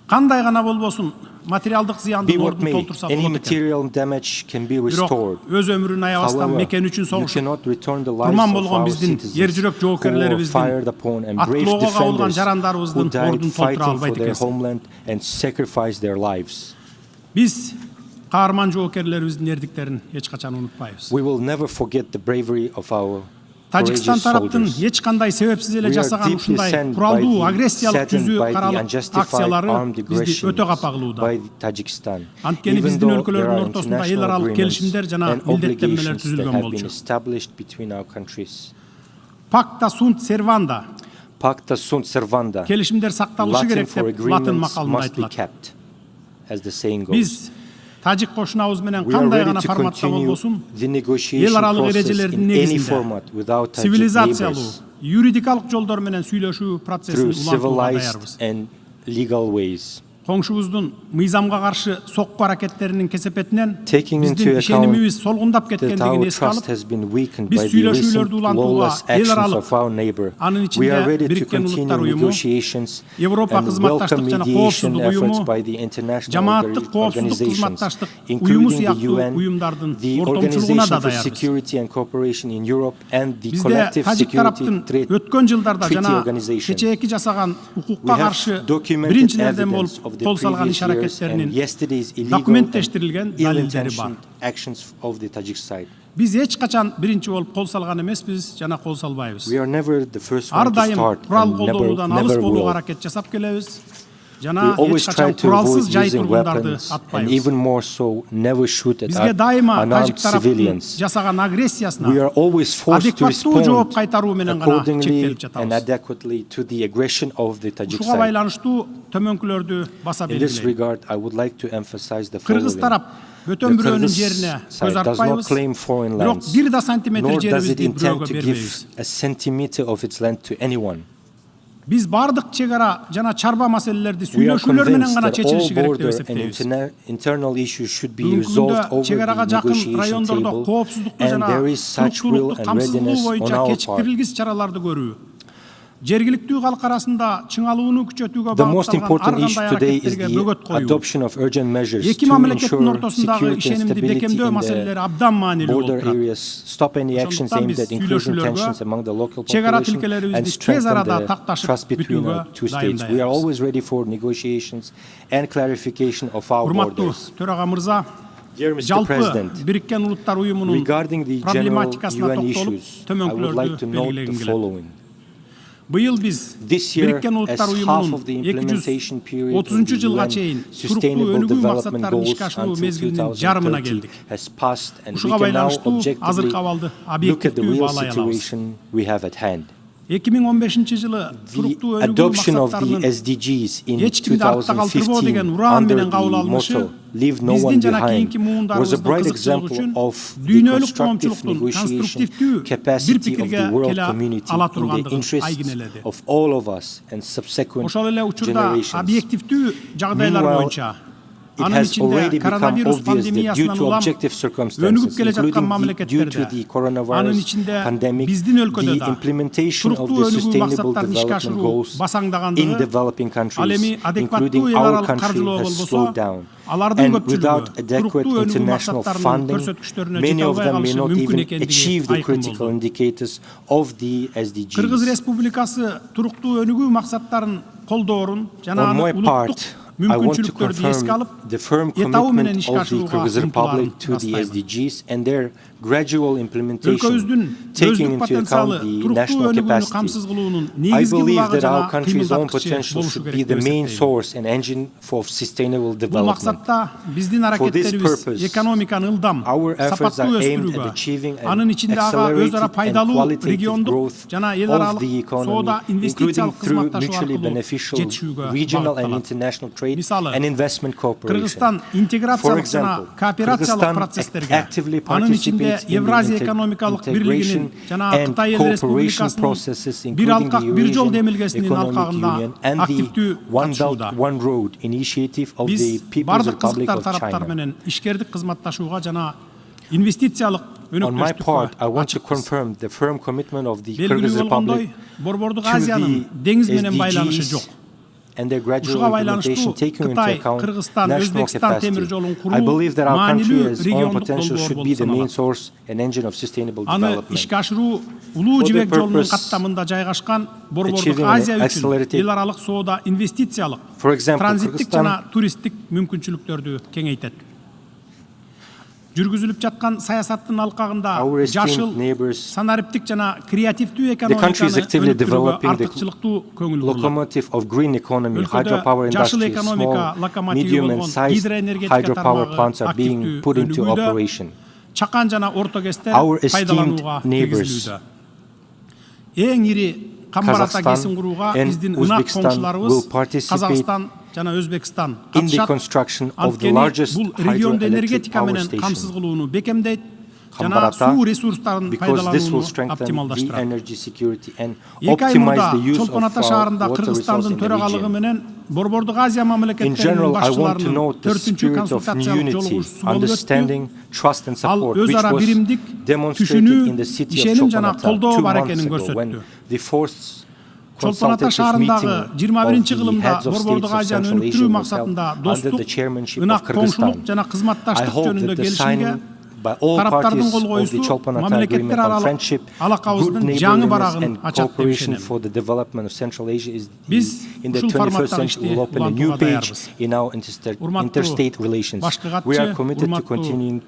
Кандай гана болбосун, материалдык зыяндын ордун толтурса болот экен. Бирок өз өмүрүн аябастан мекен үчүн согушуп, курман болгон биздин ер жүрөк жоокерлерибиздин, аттоого кабылган жарандарыбыздын ордун толтура албайт экенсиң. Биз каарман жоокерлерибиздин эрдиктерин эч качан унутпайбыз. Тажикстан тараптын эч кандай себепсиз эле жасаган ушундай куралдуу агрессиялык жүзүү каралык акциялары бизди өтө капагылууда. Анткени биздин өлкөлөрдүн ортосунда эл аралык келишимдер жана милдеттенмелер түзүлгөн болчу. Пакта сунт серванда келишимдер сакталышы керек деп латын макалында айтылат. Биз Тажик кошунабыз менен кандай гана форматта болбосун, эл аралык эрежелердин негизинде цивилизациялуу, юридикалык жолдор менен сүйлөшүү процессин улантууга даярбыз. Коңшубуздун мыйзамга каршы сокку аракеттеринин кесепетинен биздин ишенимибиз солгундап кеткендигин эске алып, биз сүйлөшүүлөрдү улантууга эл аралык, анын ичинде Бириккен Улуттар уюму, Европа кызматташтык жана коопсуздук уюму, жамааттык коопсуздук кызматташтык уюму сыяктуу уюмдардын ортомчулугуна да даярбыз. Бизде тажик тараптын өткөн жылдарда жана кечээки жасаган укукка каршы биринчилерден болуп кол салган иш аракеттеринин документтештирилген далилдери бар. Биз эч качан биринчи болуп кол салган эмеспиз жана кол салбайбыз. Ар дайым курал колдонуудан алыс болууга аракет жасап келебиз. Жана эч качан куралсыз жай тургундарды атпайбыз. Бизге дайыма тажик тараптын жасаган агрессиясына адекваттуу жооп кайтаруу менен гана чектелип жатабыз. Ушуга байланыштуу төмөнкүлөрдү баса белгилейм. Кыргыз тарап бөтөн бирөөнүн жерине көз артпайбыз, бирок бир да сантиметр жерибизди бирөөгө бербейбиз. Биз бардык чек ара жана чарба маселелерди сүйлөшүүлөр менен гана чечилиши керек деп эсептейбиз. Бүгүнкү чек арага жакын райондордо коопсуздукту жана туруктуулукту камсыздоо боюнча кечиктирилгис чараларды көрүү, жергиликтүү калк арасында чыңалууну күчөтүүгө багытталган ар кандай аракеттерге бөгөт коюу, эки мамлекеттин ортосундагы ишенимди бекемдөө маселелери абдан маанилүү болуп турат. Ошондуктан биз сүйлөшүүлөргө чек ара тилкелерибизди тез арада такташып бүтүүгө дайындайбыз. Урматтуу төрага мырза, жалпы Бириккен Улуттар уюмунун проблематикасына токтолуп төмөнкүлөрдү белгилегим келет. This year, as half of the implementation period of the UN Sustainable Development Goals until 2030 has passed, and we can now objectively look at the real situation we have at hand. The adoption of the SDGs in 2015 under the motto "Leave no one behind" was a bright example of the constructive negotiation capacity of the world community in the interests of all of us and subsequent generations. Meanwhile, it has already become obvious that due to objective circumstances, including due to the coronavirus pandemic, the implementation of the Sustainable Development Goals in developing countries, including our country, has slowed down. And without adequate international funding, many of them may not even achieve the critical indicators of the SDGs. On my part, I want to confirm the firm commitment of the Kyrgyz Republic to the SDGs and their gradual implementation, taking into account the national capacity. I believe that our country's own potential should be the main source and engine for sustainable development. For this purpose, our efforts are aimed at achieving an accelerated and qualitative growth of the economy, including through mutually beneficial regional and international trade and investment cooperation. For example, Kyrgyzstan actively participates in the integration and cooperation processes, including the Eurasian Economic Union and the One Belt, One Road initiative of the People's Republic of China. On my part, I want to confirm the firm commitment of the Kyrgyz Republic to the SDGs and their gradual implementation, taking into account national capacity. I believe that our country's own potential should be the main source and engine of sustainable development. For that purpose, achieving an accelerated, for example, Kyrgyzstan, жүргүзүлүп жаткан саясаттын алкагында жашыл, санариптик жана креативдүү экономиканы өнүктүрүүгө артыкчылыктуу көңүл бурулат. Locomotive of green economy, hydropower industry, small, medium and sized hydropower plants are being put into operation. Чакан жана орто кесте Our esteemed neighbors, Kazakhstan and Uzbekistan will participate in the construction of the largest hydroelectric power station, because this will strengthen the energy security and optimize the use of water resources in the region. In general, I want to note the spirit of unity, understanding, trust and support, which was demonstrated in the city of Çolpanata 2 months ago when the fourth consultative meeting of the heads of states of Central Asia was held under the chairmanship of Kyrgyzstan. I hope that the signing by all parties of the Çolpanata Agreement on friendship, good neighborliness and cooperation for the development of Central Asia in the 21st century will open a new page in our interstate relations. We are committed to continuing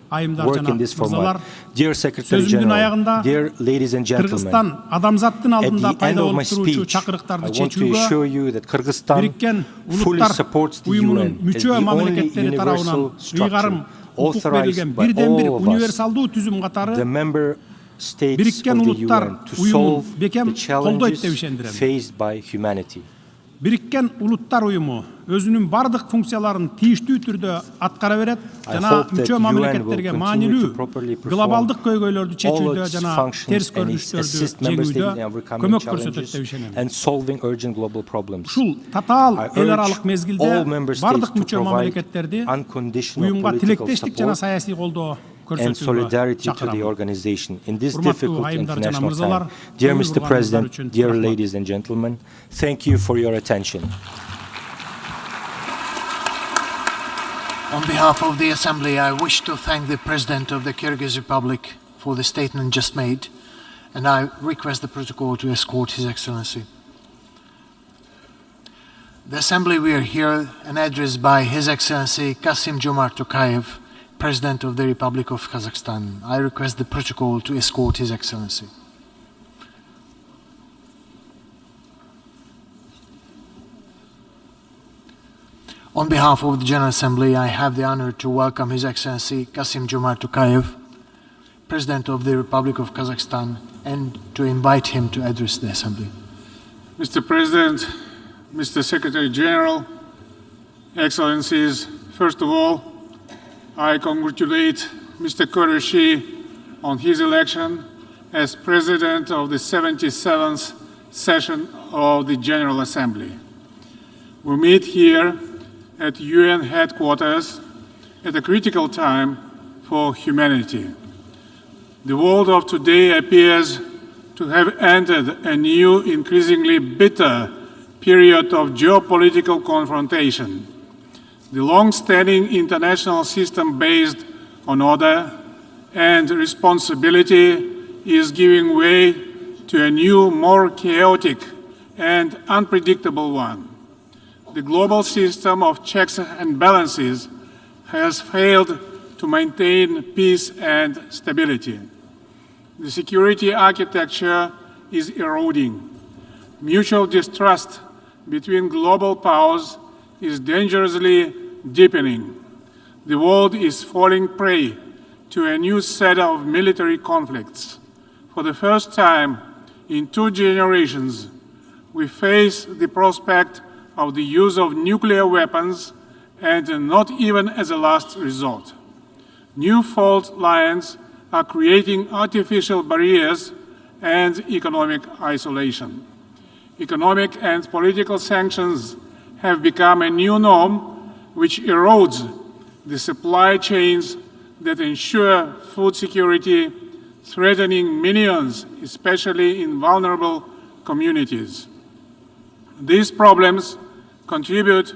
work in this format. Dear Secretary General, dear ladies and gentlemen, at the end of my speech, I want to assure you that Kyrgyzstan fully supports the UN as the only universal structure authorized by all of us, the member states of the UN, to solve the challenges faced by humanity. Birikкен Улуттар Уюму өзүнүн бардык функцияларын тийиштүү түрдө аткара берет жана мүчө мамлекеттерге маанилүү глобалдык көйгөйлөрдү чечүүдө жана терс көрүнүштөрдү жеңүүдө көмөк көрсөтөт деп ишенем. Ушул татаал эл аралык мезгилде бардык мүчө мамлекеттерди уюмга тилектештик жана саясий колдоо and solidarity to the organization in this difficult international time. Dear Mr. President, dear ladies and gentlemen, thank you for your attention. On behalf of the Assembly, I wish to thank the President of the Kyrgyz Republic for the statement just made, and I request the protocol to escort His Excellency. The Assembly will hear an address by His Excellency Kassym-Jomart Tokayev, President of the Republic of Kazakhstan. I request the protocol to escort His Excellency. On behalf of the General Assembly, I have the honor to welcome His Excellency Kassym-Jomart Tokayev, President of the Republic of Kazakhstan, and to invite him to address the Assembly. Mr. President, Mr. Secretary General, Excellencies, first of all, I congratulate Mr. Qureshi on his election as President of the 77th session of the General Assembly. We meet here at UN headquarters at a critical time for humanity. The world of today appears to have entered a new, increasingly bitter period of geopolitical confrontation. The long-standing international system based on order and responsibility is giving way to a new, more chaotic and unpredictable one. The global system of checks and balances has failed to maintain peace and stability. The security architecture is eroding. Mutual distrust between global powers is dangerously deepening. The world is falling prey to a new set of military conflicts. For the first time in 2 generations, we face the prospect of the use of nuclear weapons, and not even as a last resort. New fault lines are creating artificial barriers and economic isolation. Economic and political sanctions have become a new norm which erodes the supply chains that ensure food security, threatening millions, especially in vulnerable communities. These problems contribute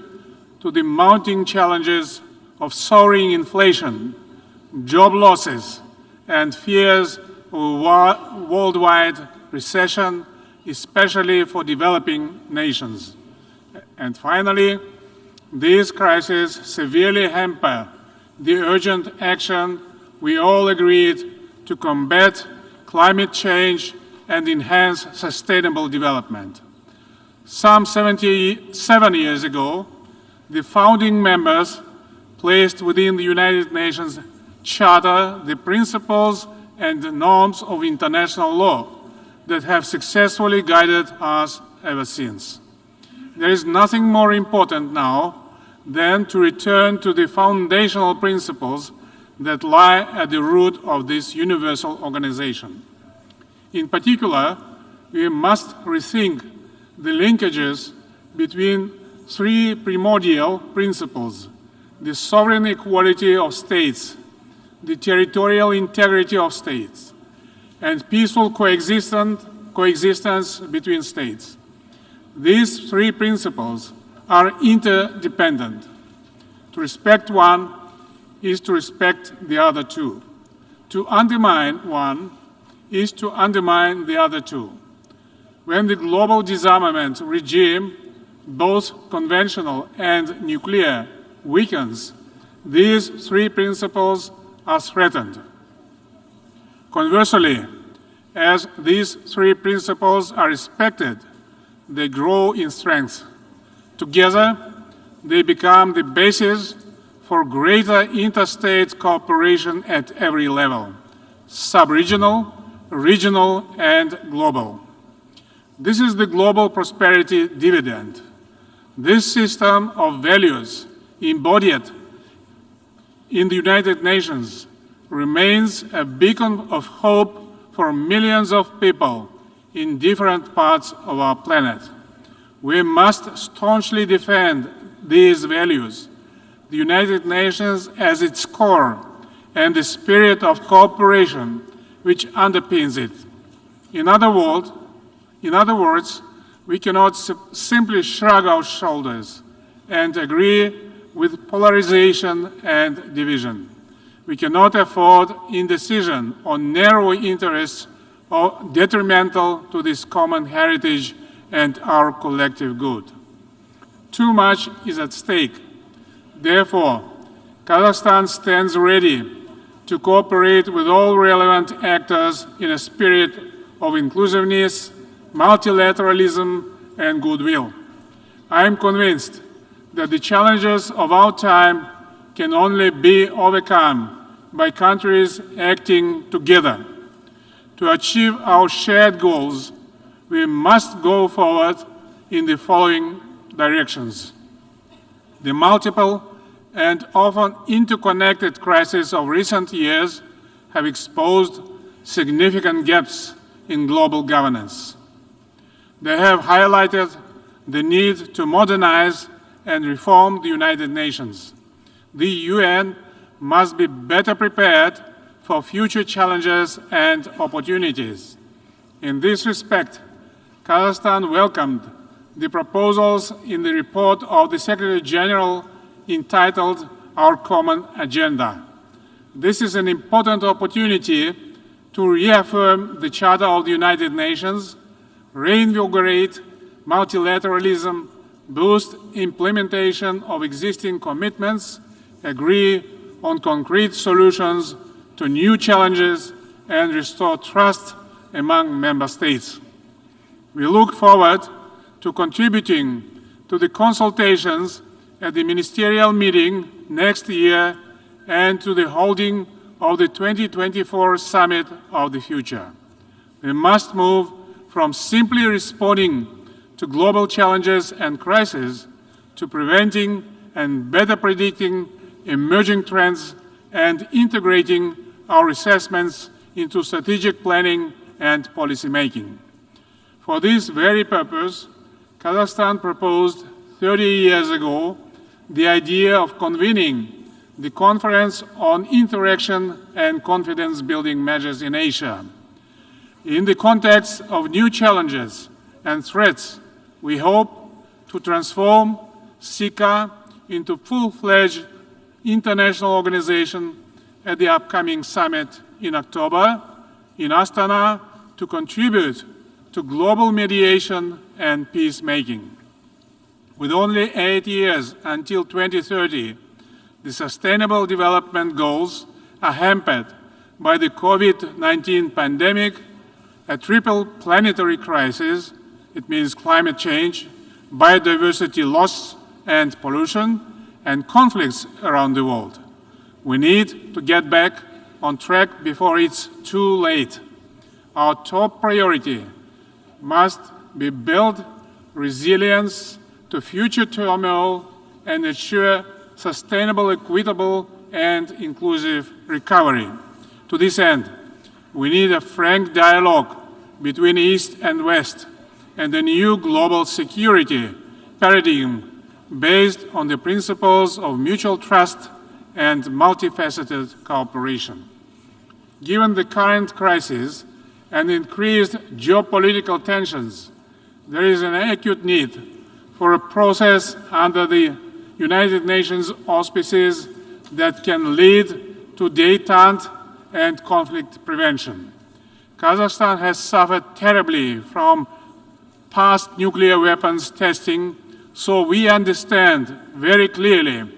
to the mounting challenges of soaring inflation, job losses, and fears of worldwide recession, especially for developing nations. And finally, these crises severely hamper the urgent action we all agreed to combat climate change and enhance sustainable development. Some 77 years ago, the founding members placed within the United Nations Charter the principles and norms of international law that have successfully guided us ever since. There is nothing more important now than to return to the foundational principles that lie at the root of this universal organization. In particular, we must rethink the linkages between 3 primordial principles: the sovereign equality of states, the territorial integrity of states, and peaceful coexistence between states. These 3 principles are interdependent. To respect one is to respect the other 2. To undermine one is to undermine the other 2. When the global disarmament regime, both conventional and nuclear, weakens, these 3 principles are threatened. Conversely, as these 3 principles are respected, they grow in strength. Together, they become the basis for greater interstate cooperation at every level: sub-regional, regional, and global. This is the global prosperity dividend. This system of values embodied in the United Nations remains a beacon of hope for millions of people in different parts of our planet. We must staunchly defend these values, the United Nations as its core, and the spirit of cooperation which underpins it. In other words, we cannot simply shrug our shoulders and agree with polarization and division. We cannot afford indecision or narrow interests detrimental to this common heritage and our collective good. Too much is at stake. Therefore, Kazakhstan stands ready to cooperate with all relevant actors in a spirit of inclusiveness, multilateralism, and goodwill. I am convinced that the challenges of our time can only be overcome by countries acting together. To achieve our shared goals, we must go forward in the following directions. The multiple and often interconnected crises of recent years have exposed significant gaps in global governance. They have highlighted the need to modernize and reform the United Nations. The UN must be better prepared for future challenges and opportunities. In this respect, Kazakhstan welcomed the proposals in the report of the Secretary General entitled Our Common Agenda. This is an important opportunity to reaffirm the Charter of the United Nations, reinvigorate multilateralism, boost implementation of existing commitments, agree on concrete solutions to new challenges, and restore trust among member states. We look forward to contributing to the consultations at the ministerial meeting next year and to the holding of the 2024 Summit of the Future. We must move from simply responding to global challenges and crises to preventing and better predicting emerging trends and integrating our assessments into strategic planning and policy making. For this very purpose, Kazakhstan proposed 30 years ago the idea of convening the Conference on Interaction and Confidence-Building Measures in Asia. In the context of new challenges and threats, we hope to transform SICA into full-fledged international organization at the upcoming summit in October in Astana to contribute to global mediation and peacemaking. With only 8 years until 2030, the Sustainable Development Goals are hampered by the COVID-19 pandemic, a triple planetary crisis, it means climate change, biodiversity loss and pollution, and conflicts around the world. We need to get back on track before it's too late. Our top priority must be build resilience to future turmoil and ensure sustainable, equitable, and inclusive recovery. To this end, we need a frank dialogue between East and West and a new global security paradigm based on the principles of mutual trust and multifaceted cooperation. Given the current crisis and increased geopolitical tensions, there is an acute need for a process under the United Nations auspices that can lead to détente and conflict prevention. Kazakhstan has suffered terribly from past nuclear weapons testing, so we understand very clearly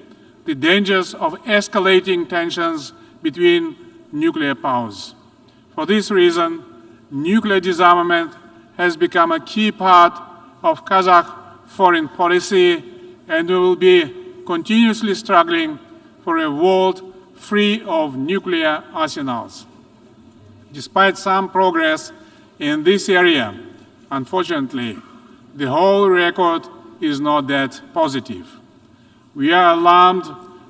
the dangers of escalating tensions between nuclear powers. For this reason, nuclear disarmament has become a key part of Kazakh foreign policy, and we will be continuously struggling for a world free of nuclear arsenals. Despite some progress in this area, unfortunately, the whole record is not that positive. We are alarmed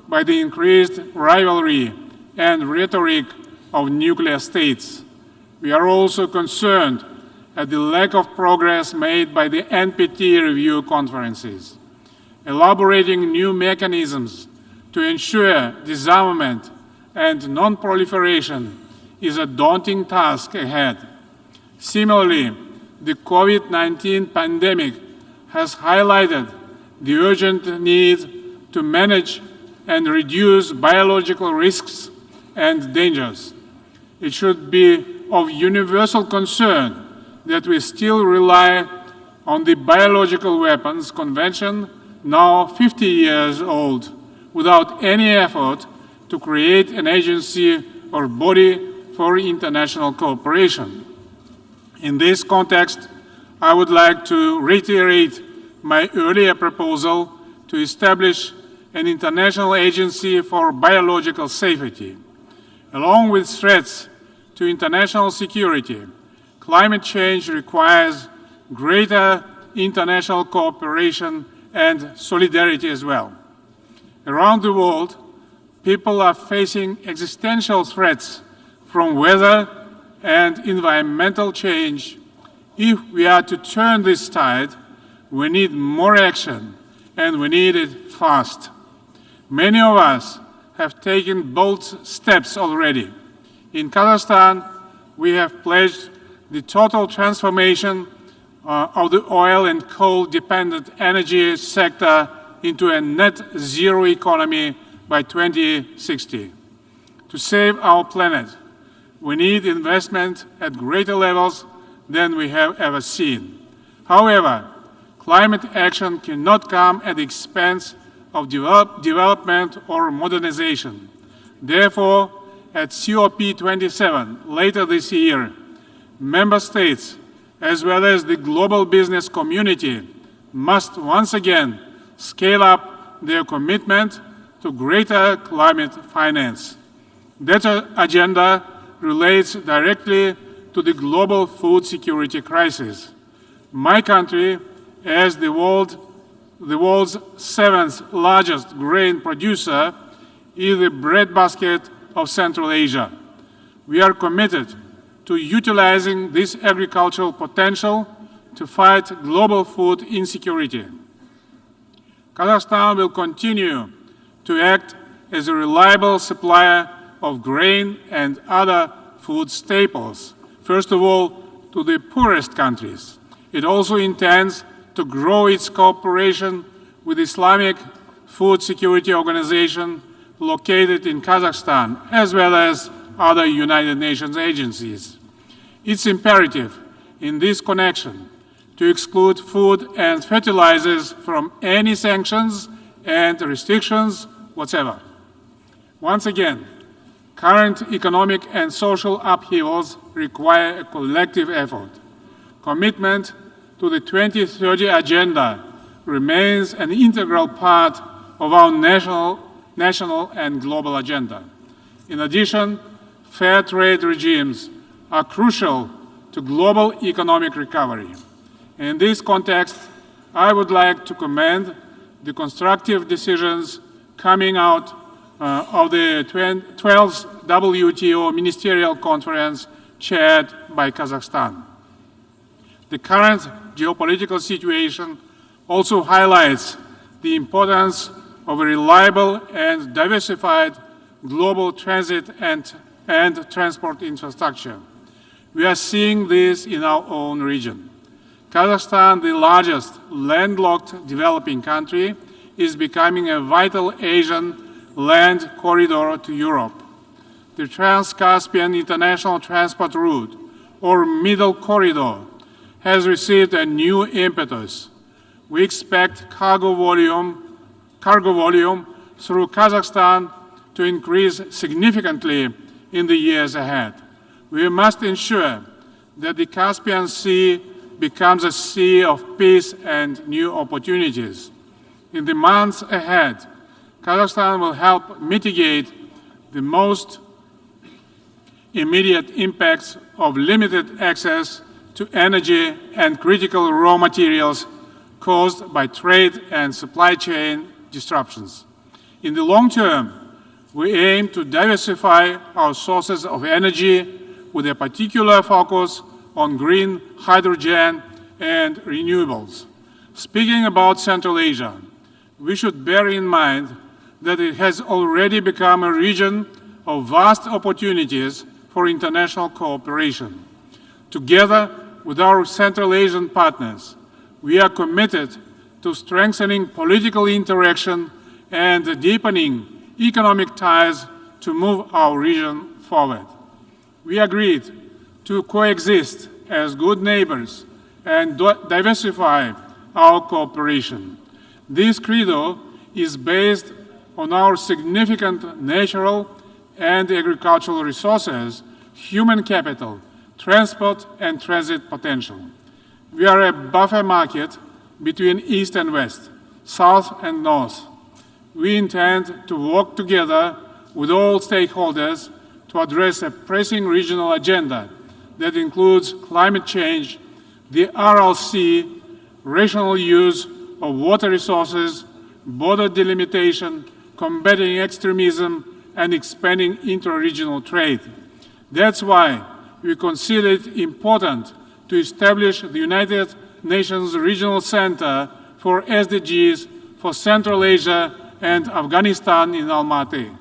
by the increased rivalry and rhetoric of nuclear states. We are also concerned at the lack of progress made by the NPT review conferences. Elaborating new mechanisms to ensure disarmament and non-proliferation is a daunting task ahead. Similarly, the COVID-19 pandemic has highlighted the urgent need to manage and reduce biological risks and dangers. It should be of universal concern that we still rely on the Biological Weapons Convention, now 50 years old, without any effort to create an agency or body for international cooperation. In this context, I would like to reiterate my earlier proposal to to establish an international agency for biological safety. Along with threats to international security, climate change requires greater international cooperation and solidarity as well. Around the world, people are facing existential threats from weather and environmental change. If we are to turn this tide, we need more action, and we need it fast. Many of us have taken bold steps already. In Kazakhstan, we have pledged the total transformation of the oil and coal-dependent energy sector into a net zero economy by 2060. To save our planet, we need investment at greater levels than we have ever seen. However, climate action cannot come at the expense of development or modernization. Therefore, at COP27 later this year, member states, as well as the global business community, must once again scale up their commitment to greater climate finance. That agenda relates directly to the global food security crisis. My country, as the world's seventh largest grain producer, is the breadbasket of Central Asia. We are committed to utilizing this agricultural potential to fight global food insecurity. Kazakhstan will continue to act as a reliable supplier of grain and other food staples, first of all to the poorest countries. It also intends to grow its cooperation with the Islamic Food Security Organization located in Kazakhstan, as well as other United Nations agencies. It's imperative in this connection to exclude food and fertilizers from any sanctions and restrictions whatsoever. Once again, current economic and social upheavals require a collective effort. Commitment to the 2030 Agenda remains an integral part of our national and global agenda. In addition, fair trade regimes are crucial to global economic recovery. In this context, I would like to commend the constructive decisions coming out of the 12th WTO Ministerial Conference chaired by Kazakhstan. The current geopolitical situation also highlights the importance of a reliable and diversified global transit and transport infrastructure. We are seeing this in our own region. Kazakhstan, the largest landlocked developing country, is becoming a vital Asian land corridor to Europe. The Trans-Caspian International Transport Route, or Middle Corridor, has received a new impetus. We expect cargo volume through Kazakhstan to increase significantly in the years ahead. We must ensure that the Caspian Sea becomes a sea of peace and new opportunities. In the months ahead, Kazakhstan will help mitigate the most immediate impacts of limited access to energy and critical raw materials caused by trade and supply chain disruptions. In the long term, we aim to diversify our sources of energy with a particular focus on green hydrogen and renewables. Speaking about Central Asia, we should bear in mind that it has already become a region of vast opportunities for international cooperation. Together with our Central Asian partners, we are committed to strengthening political interaction and deepening economic ties to move our region forward. We agreed to coexist as good neighbors and diversify our cooperation. This credo is based on our significant natural and agricultural resources, human capital, transport and transit potential. We are a buffer market between East and West, south and north. We intend to work together with all stakeholders to address a pressing regional agenda that includes climate change, the Aral Sea, rational use of water resources, border delimitation, combating extremism, and expanding inter-regional trade. That's why we consider it important to establish the United Nations Regional Center for SDGs for Central Asia and Afghanistan in Almaty.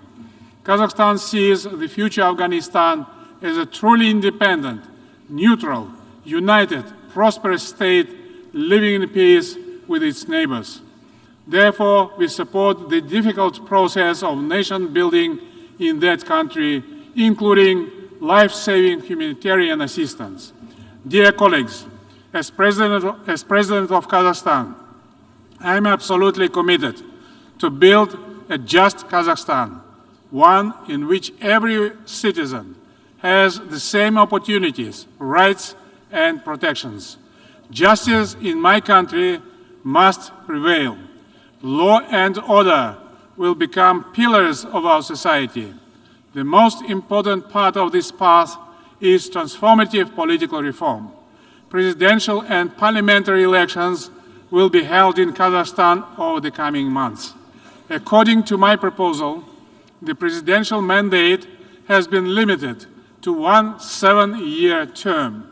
Kazakhstan sees the future Afghanistan as a truly independent, neutral, united, prosperous state living in peace with its neighbors. Therefore, we support the difficult process of nation building in that country, including life-saving humanitarian assistance. Dear colleagues, as President of Kazakhstan, I am absolutely committed to build a just Kazakhstan, one in which every citizen has the same opportunities, rights, and protections. Justice in my country must prevail. Law and order will become pillars of our society. The most important part of this path is transformative political reform. Presidential and parliamentary elections will be held in Kazakhstan over the coming months. According to my proposal, the presidential mandate has been limited to 1 7-year term.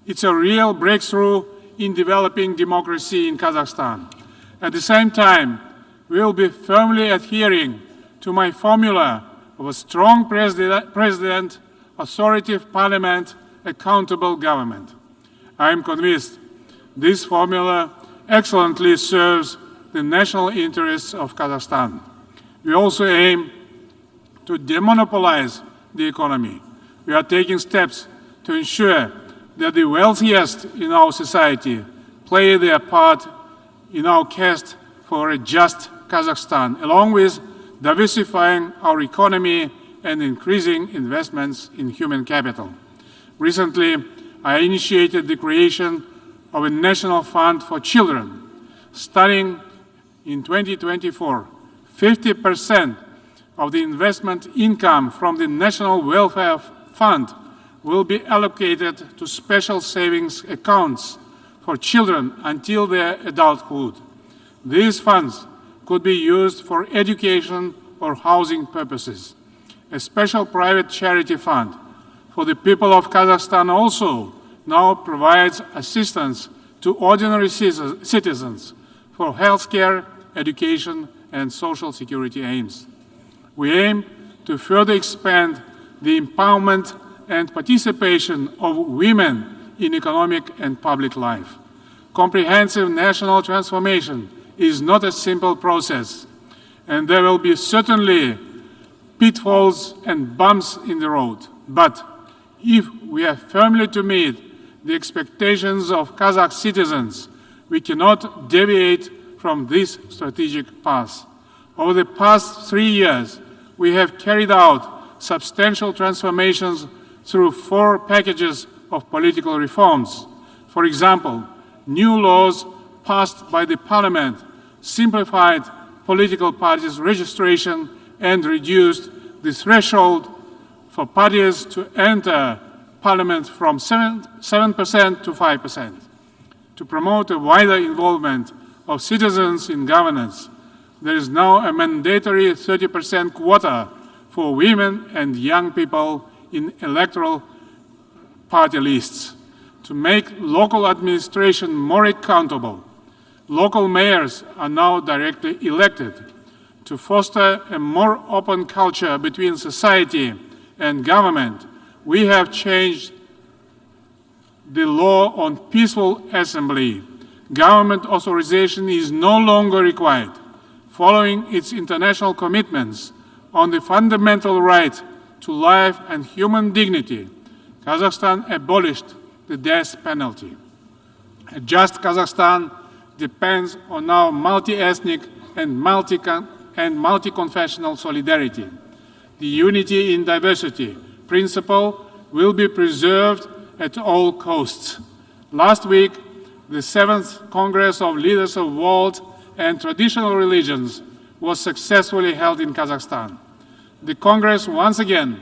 It's a real breakthrough in developing democracy in Kazakhstan. At the same time, we will be firmly adhering to my formula of a strong president, authoritative parliament, accountable government. I am convinced this formula excellently serves the national interests of Kazakhstan. We also aim to demonopolize the economy. We are taking steps to ensure that the wealthiest in our society play their part in our quest for a just Kazakhstan, along with diversifying our economy and increasing investments in human capital. Recently, I initiated the creation of a national fund for children. Starting in 2024, 50% of the investment income from the National Welfare Fund will be allocated to special savings accounts for children until their adulthood. These funds could be used for education or housing purposes. A special private charity fund for the people of Kazakhstan also now provides assistance to ordinary citizens for healthcare, education, and social security aims. We aim to further expand the empowerment and participation of women in economic and public life. Comprehensive national transformation is not a simple process, and there will be certainly pitfalls and bumps in the road. But if we are firmly to meet the expectations of Kazakh citizens, we cannot deviate from this strategic path. Over the past 3 years, we have carried out substantial transformations through 4 packages of political reforms. For example, new laws passed by the parliament simplified political parties' registration and reduced the threshold for parties to enter parliament from 7% to 5%. To promote a wider involvement of citizens in governance, there is now a mandatory 30% quota for women and young people in electoral party lists. To make local administration more accountable, local mayors are now directly elected. To foster a more open culture between society and government, we have changed the law on peaceful assembly. Government authorization is no longer required. Following its international commitments on the fundamental right to life and human dignity, Kazakhstan abolished the death penalty. A just Kazakhstan depends on our multi-ethnic and multi-confessional solidarity. The unity in diversity principle will be preserved at all costs. Last week, the 7th Congress of Leaders of World and traditional religions was successfully held in Kazakhstan. The Congress once again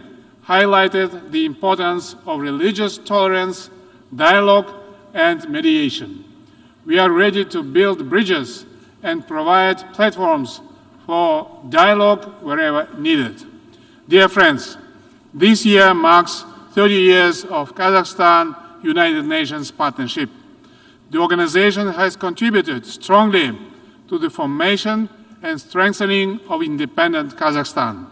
highlighted the importance of religious tolerance, dialogue, and mediation. We are ready to build bridges and provide platforms for dialogue wherever needed. Dear friends, this year marks 30 years of Kazakhstan-United Nations partnership. The organization has contributed strongly to the formation and strengthening of independent Kazakhstan.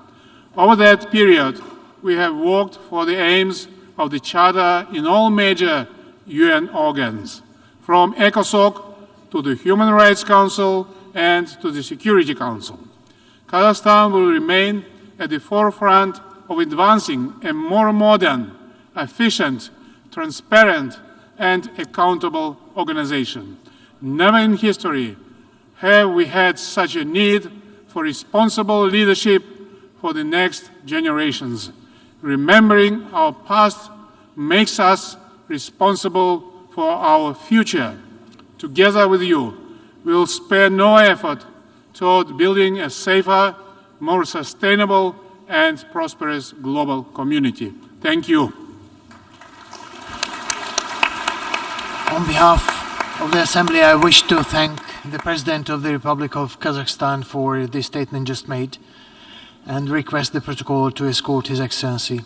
Over that period, we have worked for the aims of the Charter in all major UN organs, from ECOSOC to the Human Rights Council and to the Security Council. Kazakhstan will remain at the forefront of advancing a more modern, efficient, transparent, and accountable organization. Never in history have we had such a need for responsible leadership for the next generations. Remembering our past makes us responsible for our future. Together with you, we will spare no effort toward building a safer, more sustainable, and prosperous global community. Thank you. On behalf of the Assembly, I wish to thank the President of the Republic of Kazakhstan for the statement just made and request the protocol to escort His Excellency.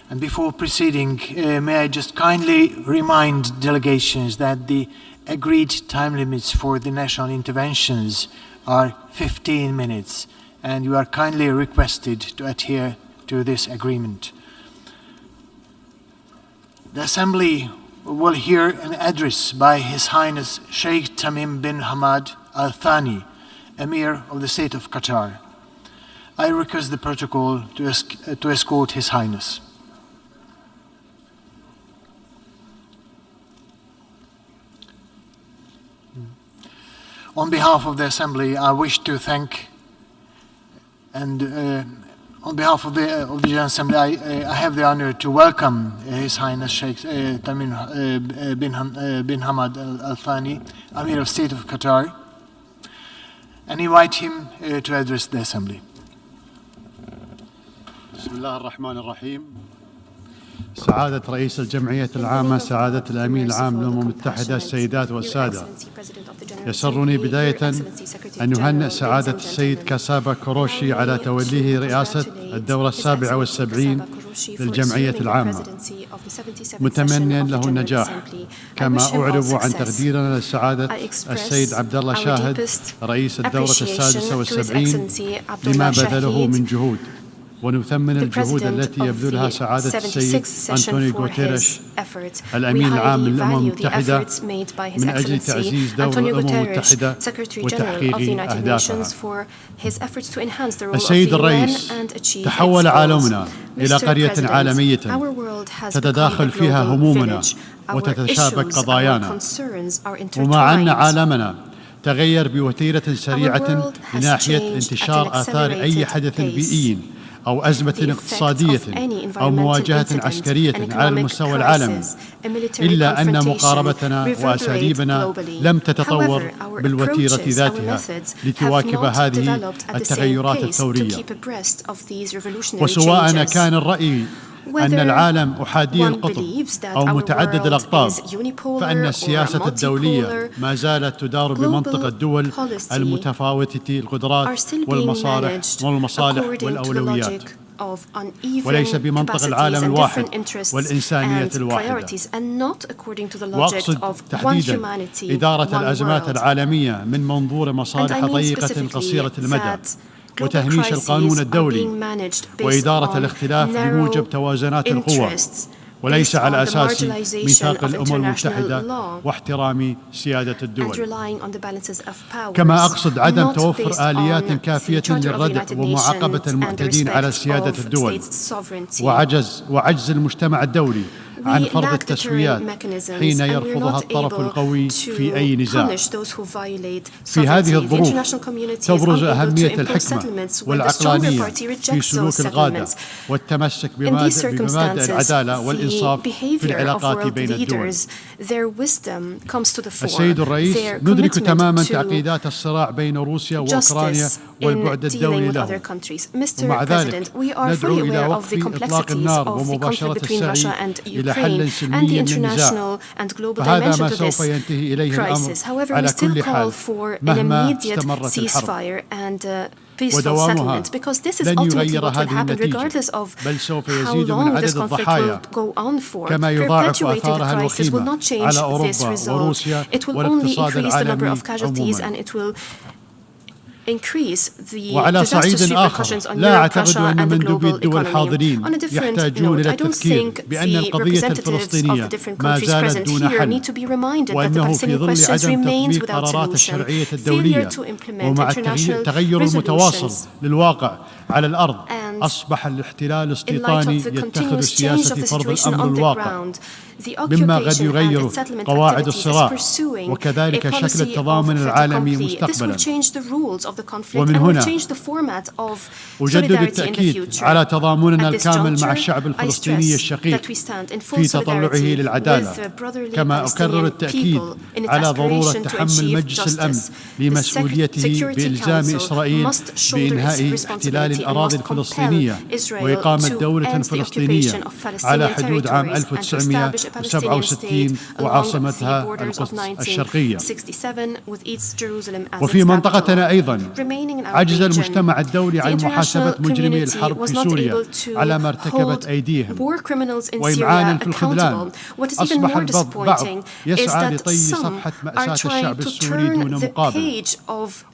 And before proceeding, may I just kindly remind delegations that the agreed time limits for the national interventions are 15 minutes, and you are kindly requested to adhere to this agreement. The Assembly will hear an address by His Highness Sheikh Tamim bin Hamad Al Thani, Emir of the State of Qatar. I request the protocol to escort His Highness. On behalf of the Assembly, I wish to thank, and on behalf of the General Assembly, I have the honor to welcome His Highness Sheikh Tamim bin Hamad Al Thani, Amir of State of Qatar, and invite him to address the Assembly. بسم الله الرحمن الرحيم. سعادة رئيس الجمعية العامة، سعادة الأمين العام للأمم المتحدة، السيدات والسادة، يسرني بداية أن نهنئ سعادة السيد كاسابا كوروشي على توليه رئاسة الدورة 77 للجمعية العامة، متمنيا له النجاح. كما أعرب عن تقديرنا لسعادة السيد عبد الله شاهد رئيس الدورة 76 لما بذله من جهود، ونثمن الجهود التي يبذلها سعادة السيد أنطونيو غوتيريش الأمين العام للأمم المتحدة من أجل تعزيز دور الأمم المتحدة وتحقيق أهدافها. السيد الرئيس، تحول عالمنا إلى قرية عالمية تتداخل فيها همومنا وتتشابك قضايانا، ومع أن عالمنا تغير بوتيرة سريعة لناحية انتشار آثار أي حدث بيئي أو أزمة اقتصادية أو مواجهة عسكرية على المستوى العالمي، إلا أن مقاربتنا وأساليبنا لم تتطور بالوتيرة ذاتها لتواكب هذه التغيرات الثورية. وسواء كان الرأي أن العالم أحادي القطب أو متعدد الأقطاب، فإن السياسة الدولية ما زالت تدار بمنطق الدول المتفاوتة القدرات والمصالح والأولويات، وليس بمنطق العالم الواحد والإنسانية الواحدة. وأقصد تحديدا إدارة الأزمات العالمية من منظور مصالح ضيقة قصيرة المدى، وتهميش القانون الدولي، وإدارة الاختلاف بموجب توازنات القوى، وليس على أساس ميثاق الأمم المتحدة واحترام سيادة الدول. كما أقصد عدم توفر آليات كافية للردع ومعاقبة المعتدين على سيادة الدول، وعجز المجتمع الدولي عن فرض التسويات حين يرفضها الطرف القوي في أي نزاع. في هذه الظروف تبرز أهمية الحكمة والعقلانية في سلوك القادة والتمسك بمبادئ العدالة والإنصاف في العلاقات بين الدول. السيد الرئيس، ندرك تماما تعقيدات الصراع بين روسيا وأوكرانيا والبعد الدولي له، ومع ذلك ندعو إلى وقف إطلاق النار ومباشرة السعي إلى حل سلمي للنزاع، فهذا ما سوف ينتهي إليه الأمر على كل حال مهما استمرت الحرب. ودوامها لن يغير هذه النتيجة، بل سوف يزيد من عدد الضحايا كما يضاعف آثارها الوخيمة على أوروبا وروسيا والاقتصاد العالمي عموما. وعلى صعيد آخر، لا أعتقد أن مندوبي الدول الحاضرين يحتاجون إلى التذكير بأن القضية الفلسطينية ما زالت دون حل، وأنه في ظل عدم تطبيق قرارات الشرعية الدولية ومع التغير المتواصل للواقع على الأرض، أصبح الاحتلال استيطاني يتخذ سياسة فرض الأمر الواقع، مما قد يغير قواعد الصراع وكذلك شكل التضامن العالمي مستقبلا. ومن هنا أجدد التأكيد على تضامننا الكامل مع الشعب الفلسطيني الشقيق في تطلعه للعدالة، كما أكرر التأكيد على ضرورة تحمل مجلس الأمن لمسؤوليته بإلزام إسرائيل بإنهاء احتلال الأراضي الفلسطينية وإقامة دولة فلسطينية على حدود عام 1967 وعاصمتها القدس الشرقية. وفي منطقتنا أيضا عجز المجتمع الدولي عن محاسبة مجرمي الحرب في سوريا على ما ارتكبت أيديهم وإمعانا في الخذلان. أصبح البعض يسعى لطي صفحة مأساة الشعب السوري دون مقابل،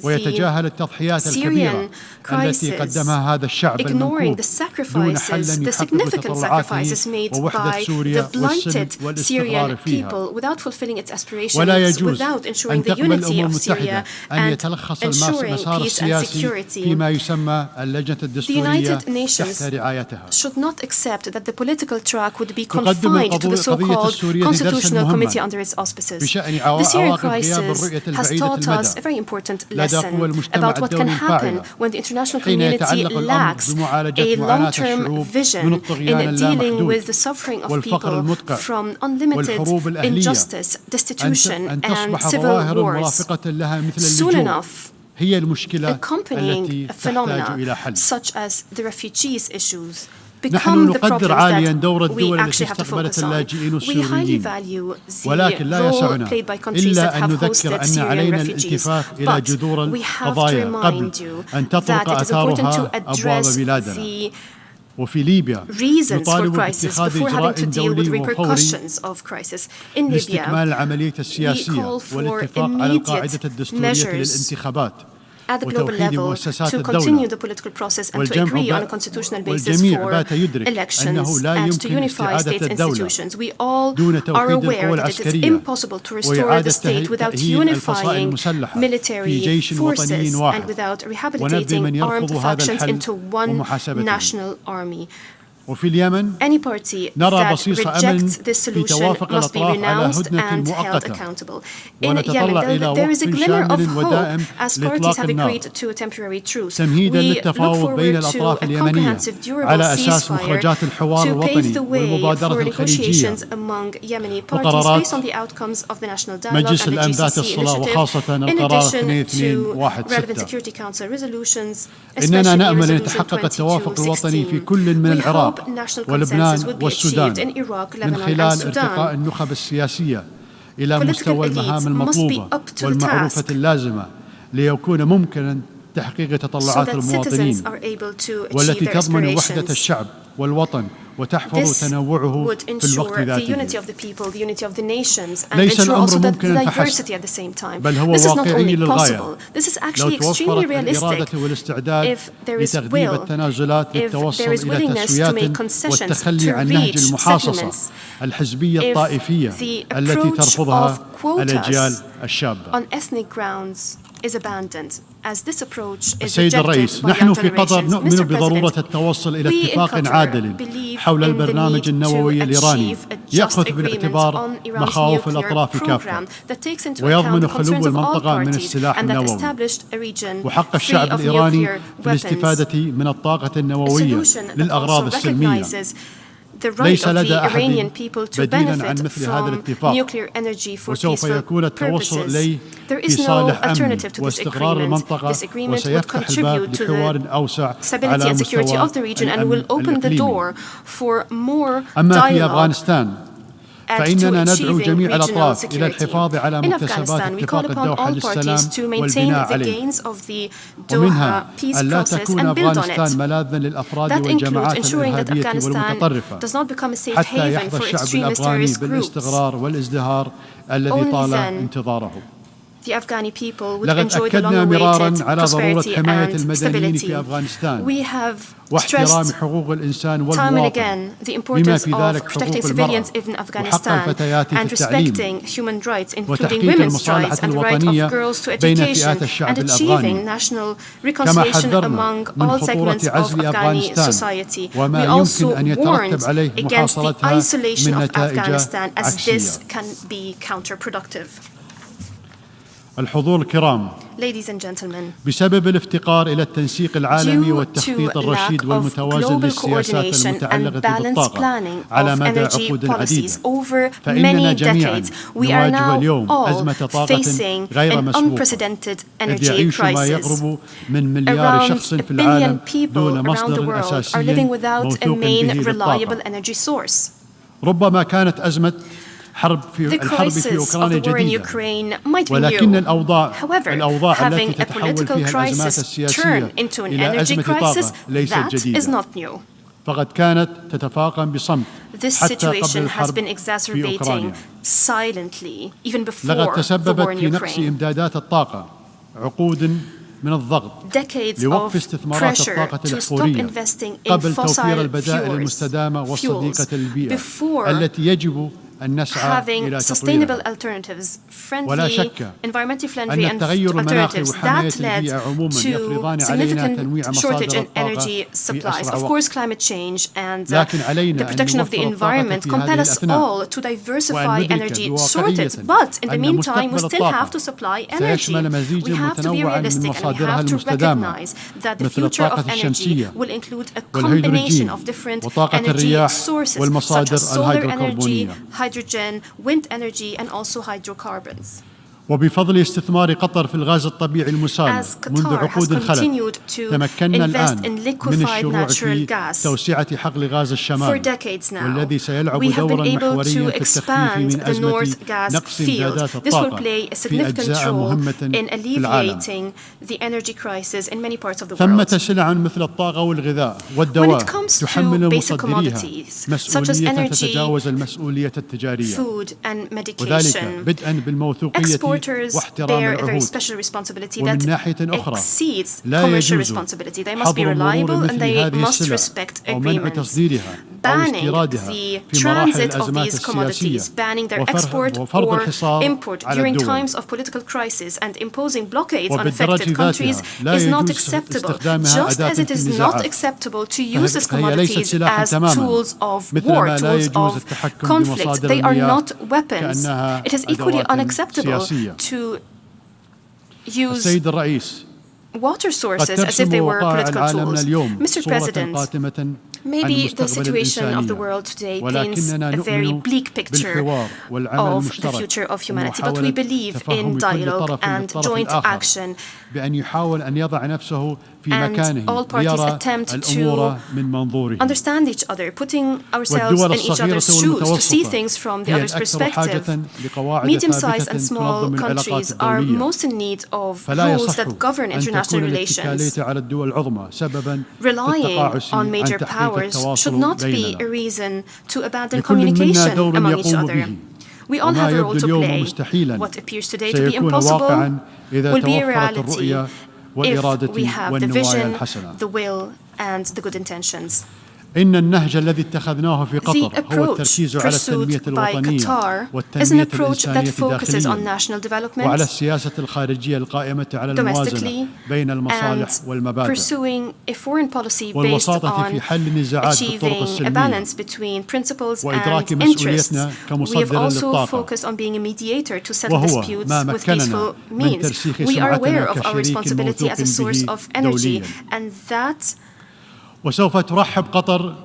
ويتجاهل التضحيات الكبيرة التي قدمها هذا الشعب المنكوب دون حل يحقق تطلعاته ووحدة سوريا والسلم والاستقرار فيها. ولا يجوز أن تقبل الأمم المتحدة أن يتلخص المسار السياسي فيما يسمى اللجنة الدستورية تحت رعايتها. تقدم القضية السورية درسا مهما بشأن عواقب غياب الرؤية البعيدة المدى لدى قوى المجتمع الدولي الفاعلة حين يتعلق الأمر بمعالجة معاناة الشعوب من الطغيان اللامحدود والفقر المدقع والحروب الأهلية، أن تصبح ظواهر مرافقة لها مثل اللجوء هي المشكلة التي تحتاج إلى حل. نحن نقدر عاليا دور الدول التي استقبلت اللاجئين السوريين، ولكن لا يسعنا إلا أن نذكر أن علينا الالتفاف إلى جذور القضايا قبل أن تطرق آثارها أبواب بلادنا. وفي ليبيا نطالب باتخاذ إجراء دولي وفوري لاستكمال العملية السياسية والاتفاق على القاعدة الدستورية للانتخابات وتوحيد مؤسسات الدولة. والجميع بات يدرك أنه لا يمكن استعادة الدولة دون توحيد القوى العسكرية وإعادة تأهيل الفصائل المسلحة في جيش وطني واحد ونبذ من يرفض هذا الحل ومحاسبته. وفي اليمن نرى بصيص أمل في توافق الأطراف على هدنة مؤقتة، ونتطلع إلى وقف شامل ودائم لإطلاق النار تمهيدا للتفاوض بين الأطراف اليمنية على أساس مخرجات الحوار الوطني والمبادرة الخليجية وقرارات مجلس الأمن ذات الصلة، وخاصة القرار 2216. إننا نأمل أن يتحقق التوافق الوطني في كل من العراق ولبنان والسودان من خلال ارتقاء النخب السياسية إلى مستوى المهام المطلوبة والمعروفة اللازمة ليكون ممكنا تحقيق تطلعات المواطنين والتي تضمن وحدة الشعب والوطن وتحفظ تنوعه في الوقت ذاته. ليس الأمر ممكنا فحسب، بل هو واقعي للغاية لو توفرت الإرادة والاستعداد لتغليب التنازلات للتوصل إلى تسويات والتخلي عن نهج المحاصصة الحزبية الطائفية التي ترفضها الأجيال الشابة. السيد الرئيس، نحن في قطر نؤمن بضرورة التوصل إلى اتفاق عادل حول البرنامج النووي الإيراني يأخذ بالاعتبار مخاوف الأطراف كافة ويضمن خلو المنطقة من السلاح النووي وحق الشعب الإيراني في الاستفادة من الطاقة النووية للأغراض السلمية. ليس لدى أحد بديلا عن مثل هذا الاتفاق وسوف يكون التوصل إليه في صالح أمن واستقرار المنطقة وسيفتح الباب لحوار أوسع على مستوى الإقليمي. أما في أفغانستان فإننا ندعو جميع الأطراف إلى الحفاظ على مكتسبات اتفاق الدوحة للسلام والبناء عليه، ومنها أن لا تكون أفغانستان ملاذا للأفراد والجماعات الإرهابية والمتطرفة حتى يحظى الشعب الأفغاني بالاستقرار والازدهار الذي طال انتظاره. لقد أكدنا مرارا على ضرورة حماية المدنيين في أفغانستان واحترام حقوق الإنسان والمواطن بما في ذلك حقوق المرأة وحق الفتيات في التعليم وتحقيق المصالحة الوطنية بين فئات الشعب الأفغاني. كما حذرنا من خطورة عزل أفغانستان وما يمكن أن يترتب عليه محاصرتها من نتائج عكسية. الحضور الكرام، بسبب الافتقار إلى التنسيق العالمي والتخطيط الرشيد والمتوازن للسياسات المتعلقة بالطاقة على مدى عقود عديدة، فإننا جميعا نواجه اليوم أزمة طاقة غير مسبوقة، إذ يعيش ما يقرب من مليار شخص في العالم دون مصدر أساسي موثوق به للطاقة. ربما كانت أزمة الحرب في أوكرانيا جديدة، ولكن الأوضاع التي تتحول فيها الأزمات السياسية إلى أزمة طاقة ليست جديدة، فقد كانت تتفاقم بصمت حتى قبل الحرب في أوكرانيا. لقد تسببت في نقص إمدادات الطاقة عقود من الضغط لوقف استثمارات الطاقة الأحفورية قبل توفير البدائل المستدامة والصديقة للبيئة التي يجب أن نسعى إلى تطويرها. ولا شك أن التغير المناخي وحماية البيئة عموما يفرضان علينا تنويع مصادر الطاقة في أسرع وقت، لكن علينا أن نوفر الطاقة في هذه الأثناء وأن ندرك بواقعية أن مستقبل الطاقة سيشمل مزيجا متنوعا من مصادرها المستدامة مثل الطاقة الشمسية والهيدروجين وطاقة الرياح والمصادر الهيدروكربونية. hydrogen, wind energy, and also hydrocarbons. وبفضل استثمار قطر في الغاز الطبيعي المسال منذ عقود خلت، تمكنا الآن من الشروع في توسعة حقل غاز الشمال، والذي سيلعب دورا محوريا في التخفيف من أزمة نقص إمدادات الطاقة في أجزاء مهمة في العالم. ثمة سلع مثل الطاقة والغذاء والدواء تحمل مصدريها مسؤولية تتجاوز المسؤولية التجارية، وذلك بدءا بالموثوقية واحترام العهود، ومن ناحية أخرى لا يجوز حظر المرور مثل هذه السلع أو منع تصديرها أو استيرادها في مراحل الأزمات السياسية وفرض الحصار على الدول، وبالدرجة ذاتها لا يجوز استخدامها أداة في النزاعات، فهي ليست سلاحا تماما مثل ما لا يجوز التحكم بمصادر المياه كأنها أدوات سياسية. To use السيد الرئيس، water sources as if they were political tools. Mr. President, maybe the situation of the world today paints a very bleak picture of the future of humanity, but we believe in dialogue and joint action. And all parties attempt to understand each other, putting ourselves in each other's shoes to see things from the other's perspective. Medium-sized and small countries are most in need of rules that govern international relations. Relying on major powers should not be a reason to abandon communication among each other. We all have a role to play. What appears today to be impossible will be a reality if we have the vision, the will, and the good intentions. إن النهج الذي اتخذناه في The قطر هو approach التركيز على التنمية pursued by الوطنية Qatar is an والتنمية approach that الإنسانية focuses on داخليا national development وعلى السياسة الخارجية القائمة على الموازنة بين المصالح والمبادئ pursuing a foreign policy based والوساطة on في حل النزاعات بالطرق achieving a السلمية balance between principles وإدراك and interests. مسؤوليتنا We have كمصدر also للطاقة focused on being a mediator to settle وهو disputes ما with مكننا peaceful من means. ترسيخ We are aware سمعتنا of our كشريك responsibility موثوق as a source به of energy, دوليا and that, وسوف ترحب قطر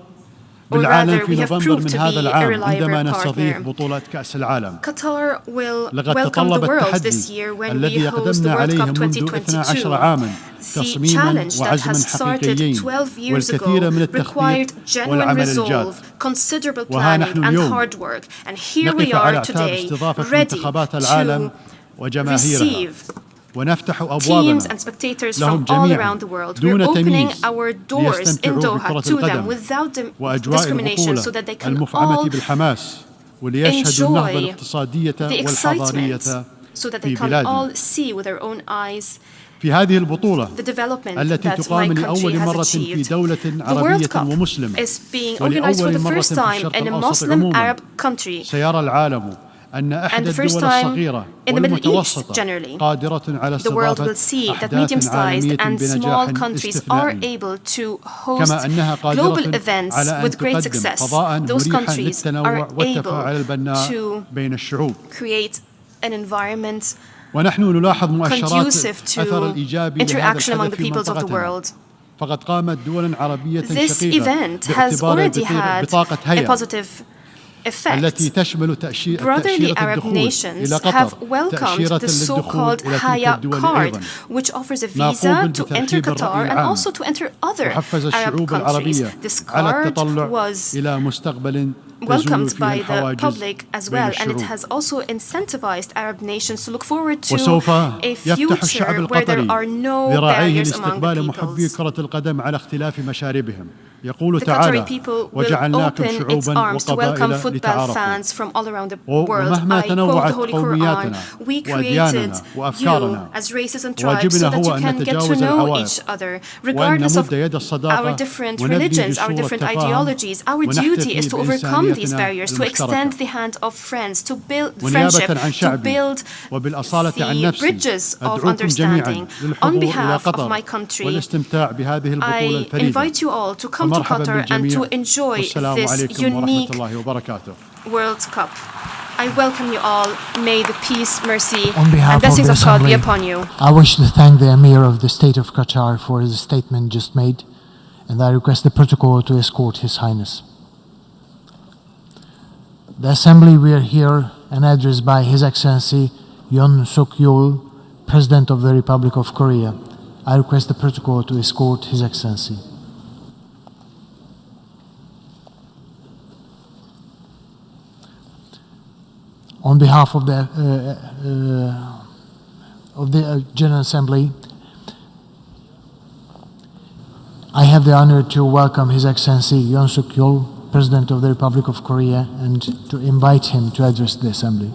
or بالعالم rather, في we have نوفمبر proved من to هذا be a العام عندما reliable نستضيف partner. بطولة كأس العالم. Qatar will لقد welcome the تطلب world this التحدي year when we الذي host the أقدمنا World عليه Cup منذ 12 2022. عاما The تصميما challenge that وعزما has started حقيقيين 12 years ago والكثير من required التخطيط genuine والعمل الجاد. resolve, considerable وها planning نحن and اليوم hard work. And here we نقف على are أعتاب today, استضافة ready منتخبات العالم to وجماهيرها receive ونفتح teams أبوابنا and spectators لهم from all جميعا around the world. We're دون opening تمييز our doors in ليستمتعوا Doha بكرة to them القدم without وأجواء discrimination so البطولة that they can المفعمة all بالحماس وليشهدوا النهضة enjoy الاقتصادية the والحضارية excitement so that they في can بلادنا. all see with their own eyes في هذه البطولة the development التي that my تقام country لأول has مرة في achieved. دولة The عربية World Cup ومسلمة is being organized for ولأول the مرة first في time الشرق in a الأوسط Muslim عموما Arab country سيرى العالم أن and إحدى the first الدول time الصغيرة in the Middle East والمتوسطة generally. قادرة على The world will استضافة see that أحداث medium-sized عالمية and small بنجاح countries are استثنائي able to host كما أنها global قادرة events على أن with great تقدم success. فضاء Those مريحا countries للتنوع are والتفاعل able البناء to بين الشعوب create an environment ونحن نلاحظ مؤشرات conducive to أثر الإيجابي لهذا interaction among الحدث the في peoples of the منطقتنا world. فقد قامت دول عربية This شقيقة event has باعتبار already had بطاقة a هيئة positive effect. التي تشمل Brotherly تأشيرة Arab الدخول nations إلى have قطر welcomed تأشيرة the للدخول so-called إلى تلك Haya الدول card, أيضا which offers a ما visa قوبل to enter بترحيب Qatar الرأي and العام also to enter other وحفز Arab الشعوب countries. العربية This على card التطلع was إلى مستقبل تزول welcomed فيه by the الحواجز public as بين well, and it الشعوب has also incentivized Arab nations to look forward to وسوف a يفتح الشعب future where there القطري are no ذراعيه barriers among the لاستقبال محبي peoples. كرة القدم على اختلاف مشاربهم يقول The Qatari تعالى people will وجعلناكم open its شعوبا arms to welcome وقبائل football لتعارفوا fans from all around the world. ومهما I quote تنوعت the Holy Quran. قومياتنا We created وأدياننا you وأفكارنا as races and tribes so واجبنا that هو you أن can get to نتجاوز know العوائق each other, وأن regardless of نمد يد our الصداقة different ونبني religions, our جسور different التفاهم ideologies. Our duty is to ونحتفي overcome these بإنسانيتنا barriers, to extend المشتركة the hand of friends, to build friendship, ونيابة عن to شعبي build وبالأصالة عن the نفسي bridges of أدعوكم جميعا understanding. On للحضور إلى behalf of قطر my country, والاستمتاع بهذه البطولة I الفريدة invite you all to come to ومرحبا Qatar and بالجميع to enjoy والسلام this عليكم ورحمة unique الله وبركاته World Cup. I welcome you all. May the peace, mercy, On behalf and blessings of of the God be Assembly, upon you. I wish to thank the Emir of the State of Qatar for his statement just made, and I request the protocol to escort His Highness. The Assembly will hear an address by His Excellency Yoon Suk-yeol, President of the Republic of Korea. I request the protocol to escort His Excellency. On behalf of the General Assembly, I have the honor to welcome His Excellency Yoon Suk-yeol, President of the Republic of Korea, and to invite him to address the Assembly.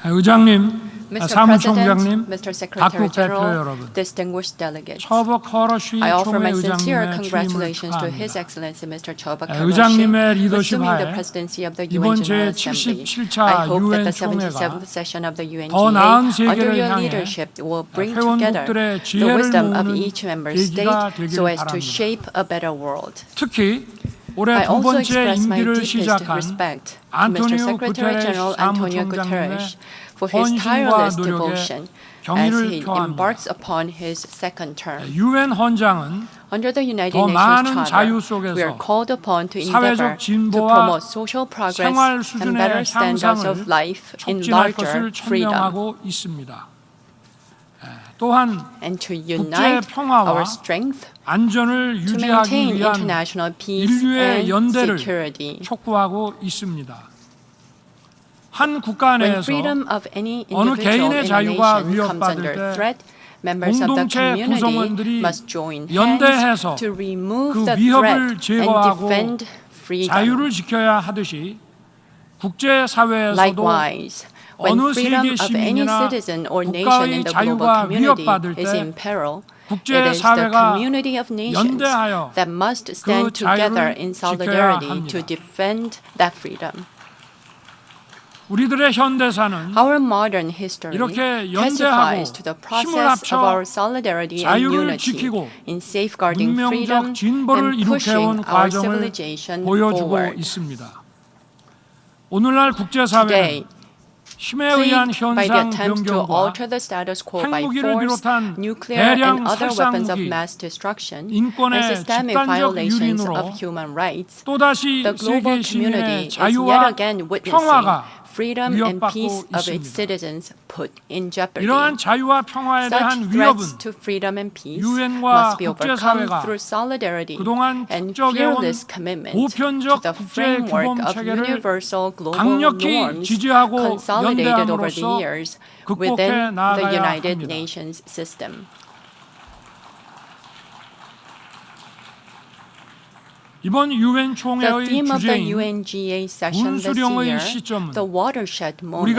의장님, Mr. 사무총장님, President, Mr. Secretary 각국 대표 General, 여러분, distinguished delegates, 처벅 허러쉬 I offer my sincere 총회의장님의 취임을 congratulations to His 축하합니다. Excellency Mr. Chobak 의장님의 Hiroshi, 리더십 assuming the 하에 presidency of the UN 이번 General Assembly. 제77차 I hope that UN the 총회가 77th session of the 더 나은 UNGA, under 세계를 your 향해 leadership, will bring together 회원국들의 the 지혜를 wisdom of 모으는 each member 계기가 state so 되길 as to 바랍니다. shape a better world. 특히 올해 I 두 also 번째 express my 임기를 deepest 시작한 respect to Mr. 안토니오 Secretary 구테레스 General Antonio 사무총장님의 Guterres for his 헌신과 tireless 노력에 devotion as 경의를 he 표합니다. embarks upon his second term. 유엔 헌장은 Under the United 더 Nations 많은 자유 Charter, we are 속에서 called upon to endeavor 사회적 to 진보와 promote social progress 생활 and better 수준의 standards 향상을 of life in 촉진할 larger 것을 freedom, 천명하고 있습니다. 또한 and to 국제 unite 평화와 our strength 안전을 to 유지하기 maintain 위한 international peace 인류의 and 연대를 security. 촉구하고 있습니다. 한 국가 When 내에서 freedom of any 어느 individual 개인의 in a 자유가 nation comes under 위협받을 threat, 때 members of the 공동체 community 구성원들이 must join 연대해서 hands to remove 그 the 위협을 threat and 제거하고 defend freedom. 자유를 지켜야 하듯이 국제사회에서도 Likewise, When freedom of any citizen or nation in the global community is in peril, it is the community of nations that must stand together in solidarity to defend that freedom. Our modern history testifies to the process of our solidarity and unity in safeguarding freedom and pushing our civilization forward. Today, plagued by the attempt to alter the status quo by force, nuclear and other weapons of mass destruction, and systemic violations of human rights, the global community is yet again witnessing freedom and peace of its citizens put in jeopardy. Such threats to freedom and peace must be overcome through solidarity and fearless commitment to the framework of universal global norms consolidated over the years within the United Nations system. The theme of the UNGA session this year, the watershed moment,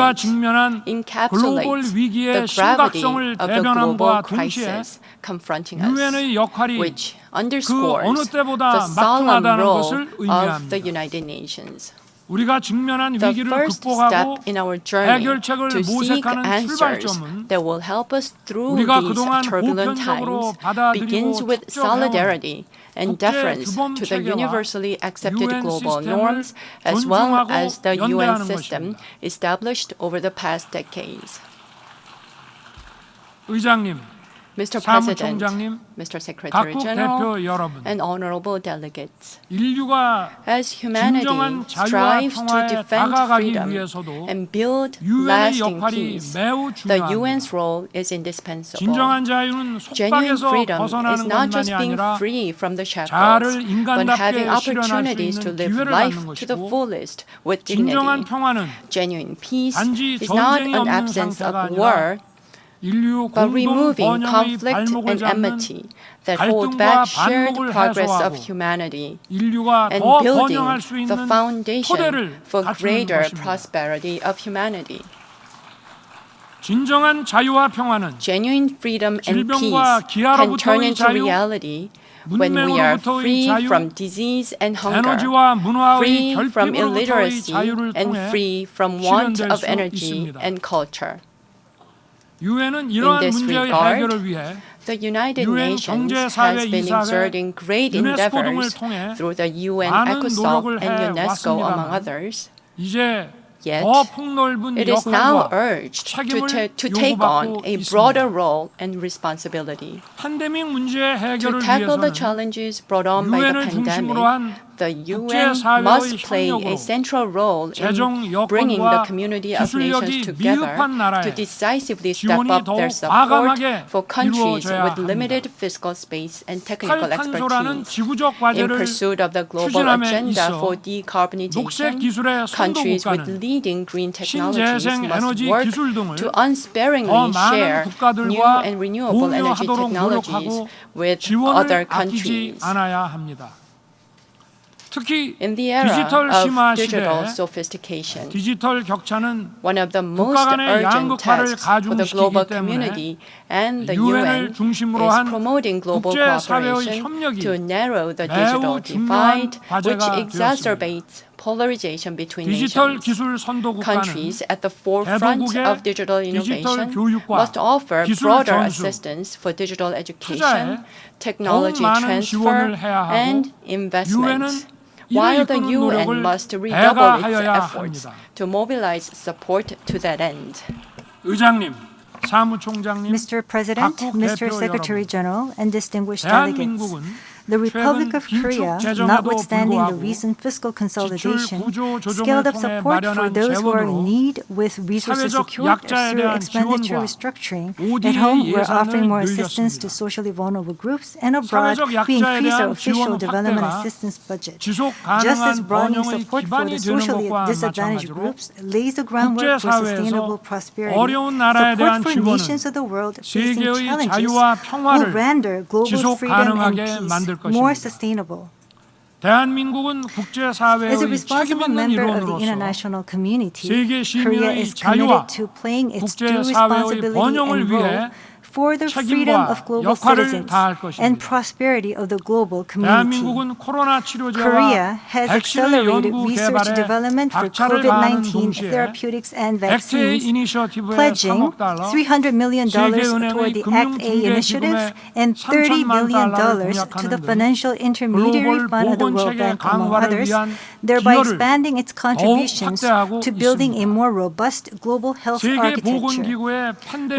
encapsulates the gravity of the global crisis confronting us, which underscores the solemn role of the United Nations. The first step in our journey to seek answers that will help us through these turbulent times begins with solidarity and deference to the universally accepted global norms as well as the UN system established over the past decades. Mr. President, Mr. Secretary General, and honorable delegates, as humanity strives to defend freedom and build lasting peace, the UN's role is indispensable. Genuine freedom is not just being free from the shackles, but having opportunities to live life to the fullest with dignity. Genuine peace is not an absence of war, but removing conflict and enmity that hold back shared progress of humanity and building the foundation for greater prosperity of humanity. Genuine freedom and peace can turn into reality when we are free from disease and hunger, free from illiteracy, and free from want of energy and culture. In this regard, the United Nations has been exerting great endeavors through the UN ECOSOC and UNESCO, among others. Yet, it is now urged to take on a broader role and responsibility. To tackle the challenges brought on by the pandemic, the UN must play a central role in bringing the community of nations together to decisively step up their support for countries with limited fiscal space and technical expertise. In pursuit of the global agenda for decarbonization, countries with leading green technologies must work to unsparingly share new and renewable energy technologies with other countries. In the era of digital sophistication, one of the most urgent tasks for the global community and the UN is promoting global cooperation to narrow the digital divide, which exacerbates polarization between nations. Countries at the forefront of digital innovation must offer broader assistance for digital education, technology transfer, and investment, while the UN must redouble its efforts to mobilize support to that end. Mr. President, Mr. Secretary General, and distinguished delegates, the Republic of Korea, notwithstanding the recent fiscal consolidation, scaled up support for those who are in need with resources secured through expenditure restructuring. At home, we're offering more assistance to socially vulnerable groups, and abroad, we increase our official development assistance budget. Just as broadening support for the socially disadvantaged groups lays the groundwork for sustainable prosperity, support for nations of the world facing challenges will render global freedom and peace more sustainable. 대한민국은 As a 국제사회의 responsible 책임 있는 member of the 일원으로서 international community, 세계 Korea 시민의 is 자유와 committed to playing its due 국제사회의 responsibility 번영을 and 위해 role for the freedom 책임과 of global 역할을 citizens 다할 and 것입니다. prosperity of the global community. 대한민국은 코로나 치료제와 Korea has 백신의 accelerated 연구 research 개발에 development for 박차를 가하는 COVID-19 동시에 therapeutics and 액트 vaccines, 이니셔티브에 pledging $3억 달러, $300 million toward 세계은행의 the Act A initiative and $30 billion to the Financial Intermediary Fund of the World Bank, among others, thereby expanding its contributions to building a more robust global health architecture.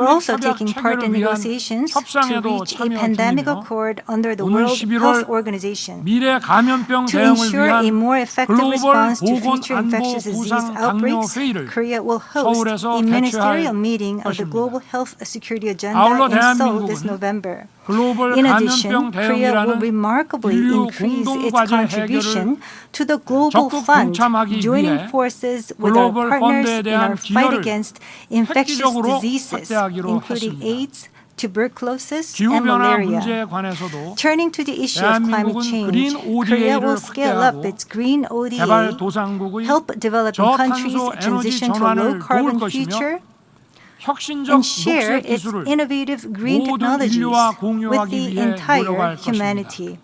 We're also taking part in negotiations to reach a pandemic accord under the World Health Organization. 미래 감염병 To 대응을 ensure a 위한 more effective 글로벌 response to future infectious disease 보건안보 outbreaks, 부상 강요 Korea will host 서울에서 a ministerial 개최할 meeting of the 것입니다. Global Health Security Agenda 아울러 in Seoul 대한민국은 this November. 글로벌 In addition, 감염병 Korea will 대응이라는 remarkably 인류 increase its 공동과제 contribution 해결을 to the Global 적극 Fund, 동참하기 joining 위해 forces with our 글로벌 partners 펀드에 in our 대한 fight 기여를 against infectious 획기적으로 diseases, 확대하기로 including 했습니다. AIDS, tuberculosis, and 기후변화 malaria. 문제에 관해서도 Turning to the issue of climate 대한민국은 change, 그린 Korea will ODA를 scale up 확대하고 its green 개발 ODA, 도상국의 help developing countries 저탄소 에너지 transition to a 전환을 low-carbon 도울 future, 것이며 혁신적 and share 녹색 its 기술을 innovative green 모든 technologies 인류와 with 공유하기 the 위해 entire 노력할 것입니다. humanity.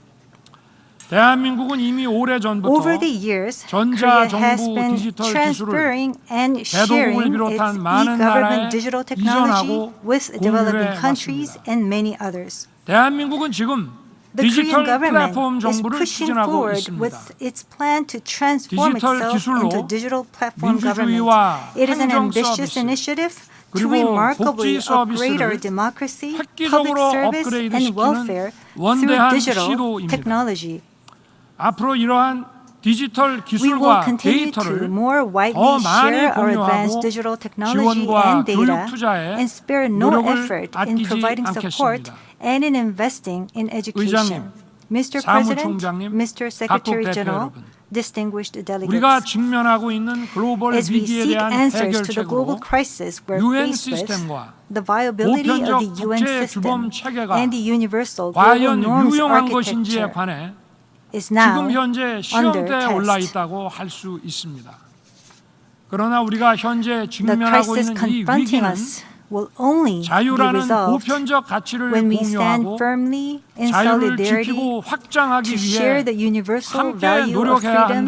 대한민국은 이미 오래전부터 Over the years, 전자 Korea has 정부 been 디지털 기술을 transferring and 대도국을 sharing its 비롯한 많은 e-government 나라에 digital technology 이전하고 with developing 공유해 countries 왔습니다. and many others. 대한민국은 지금 The Korean 디지털 government 플랫폼 is 정부를 pushing 추진하고 forward 있습니다. with its plan to transform 디지털 itself 기술로 into digital platform government. 민주주의와 It is an 행정 ambitious 서비스, initiative to 그리고 remarkably 복지 upgrade our 서비스를 democracy, public 획기적으로 service, 업그레이드 and 시키는 welfare through 원대한 digital 시도입니다. technology. 앞으로 이러한 디지털 We will 기술과 continue to 데이터를 more widely 더 많이 share our advanced 공유하고 digital technology 지원과 and 교육 data 투자에 and spare no 노력을 effort in 아끼지 providing support 않겠습니다. and in investing in education. Mr. President, 사무총장님, Mr. 각국 Secretary 대표 General, 여러분, distinguished 우리가 delegates, 직면하고 있는 글로벌 as we 위기에 seek 대한 answers to the global 해결책으로 crisis we're UN faced with, 시스템과 the viability of the 보편적 UN 국제 system 규범 체계가 and the universal global 과연 norms 유용한 것인지에 architecture 관해 is now 지금 현재 under 시험대에 올라 test. 있다고 할 수 있습니다. 그러나 우리가 현재 The 직면하고 crisis 있는 이 confronting 위기는 us will only be 자유라는 resolved 보편적 가치를 when we stand 공유하고 firmly in 자유를 solidarity 지키고 확장하기 to share 위해 the universal 함께 value of 노력해야 freedom, 한다는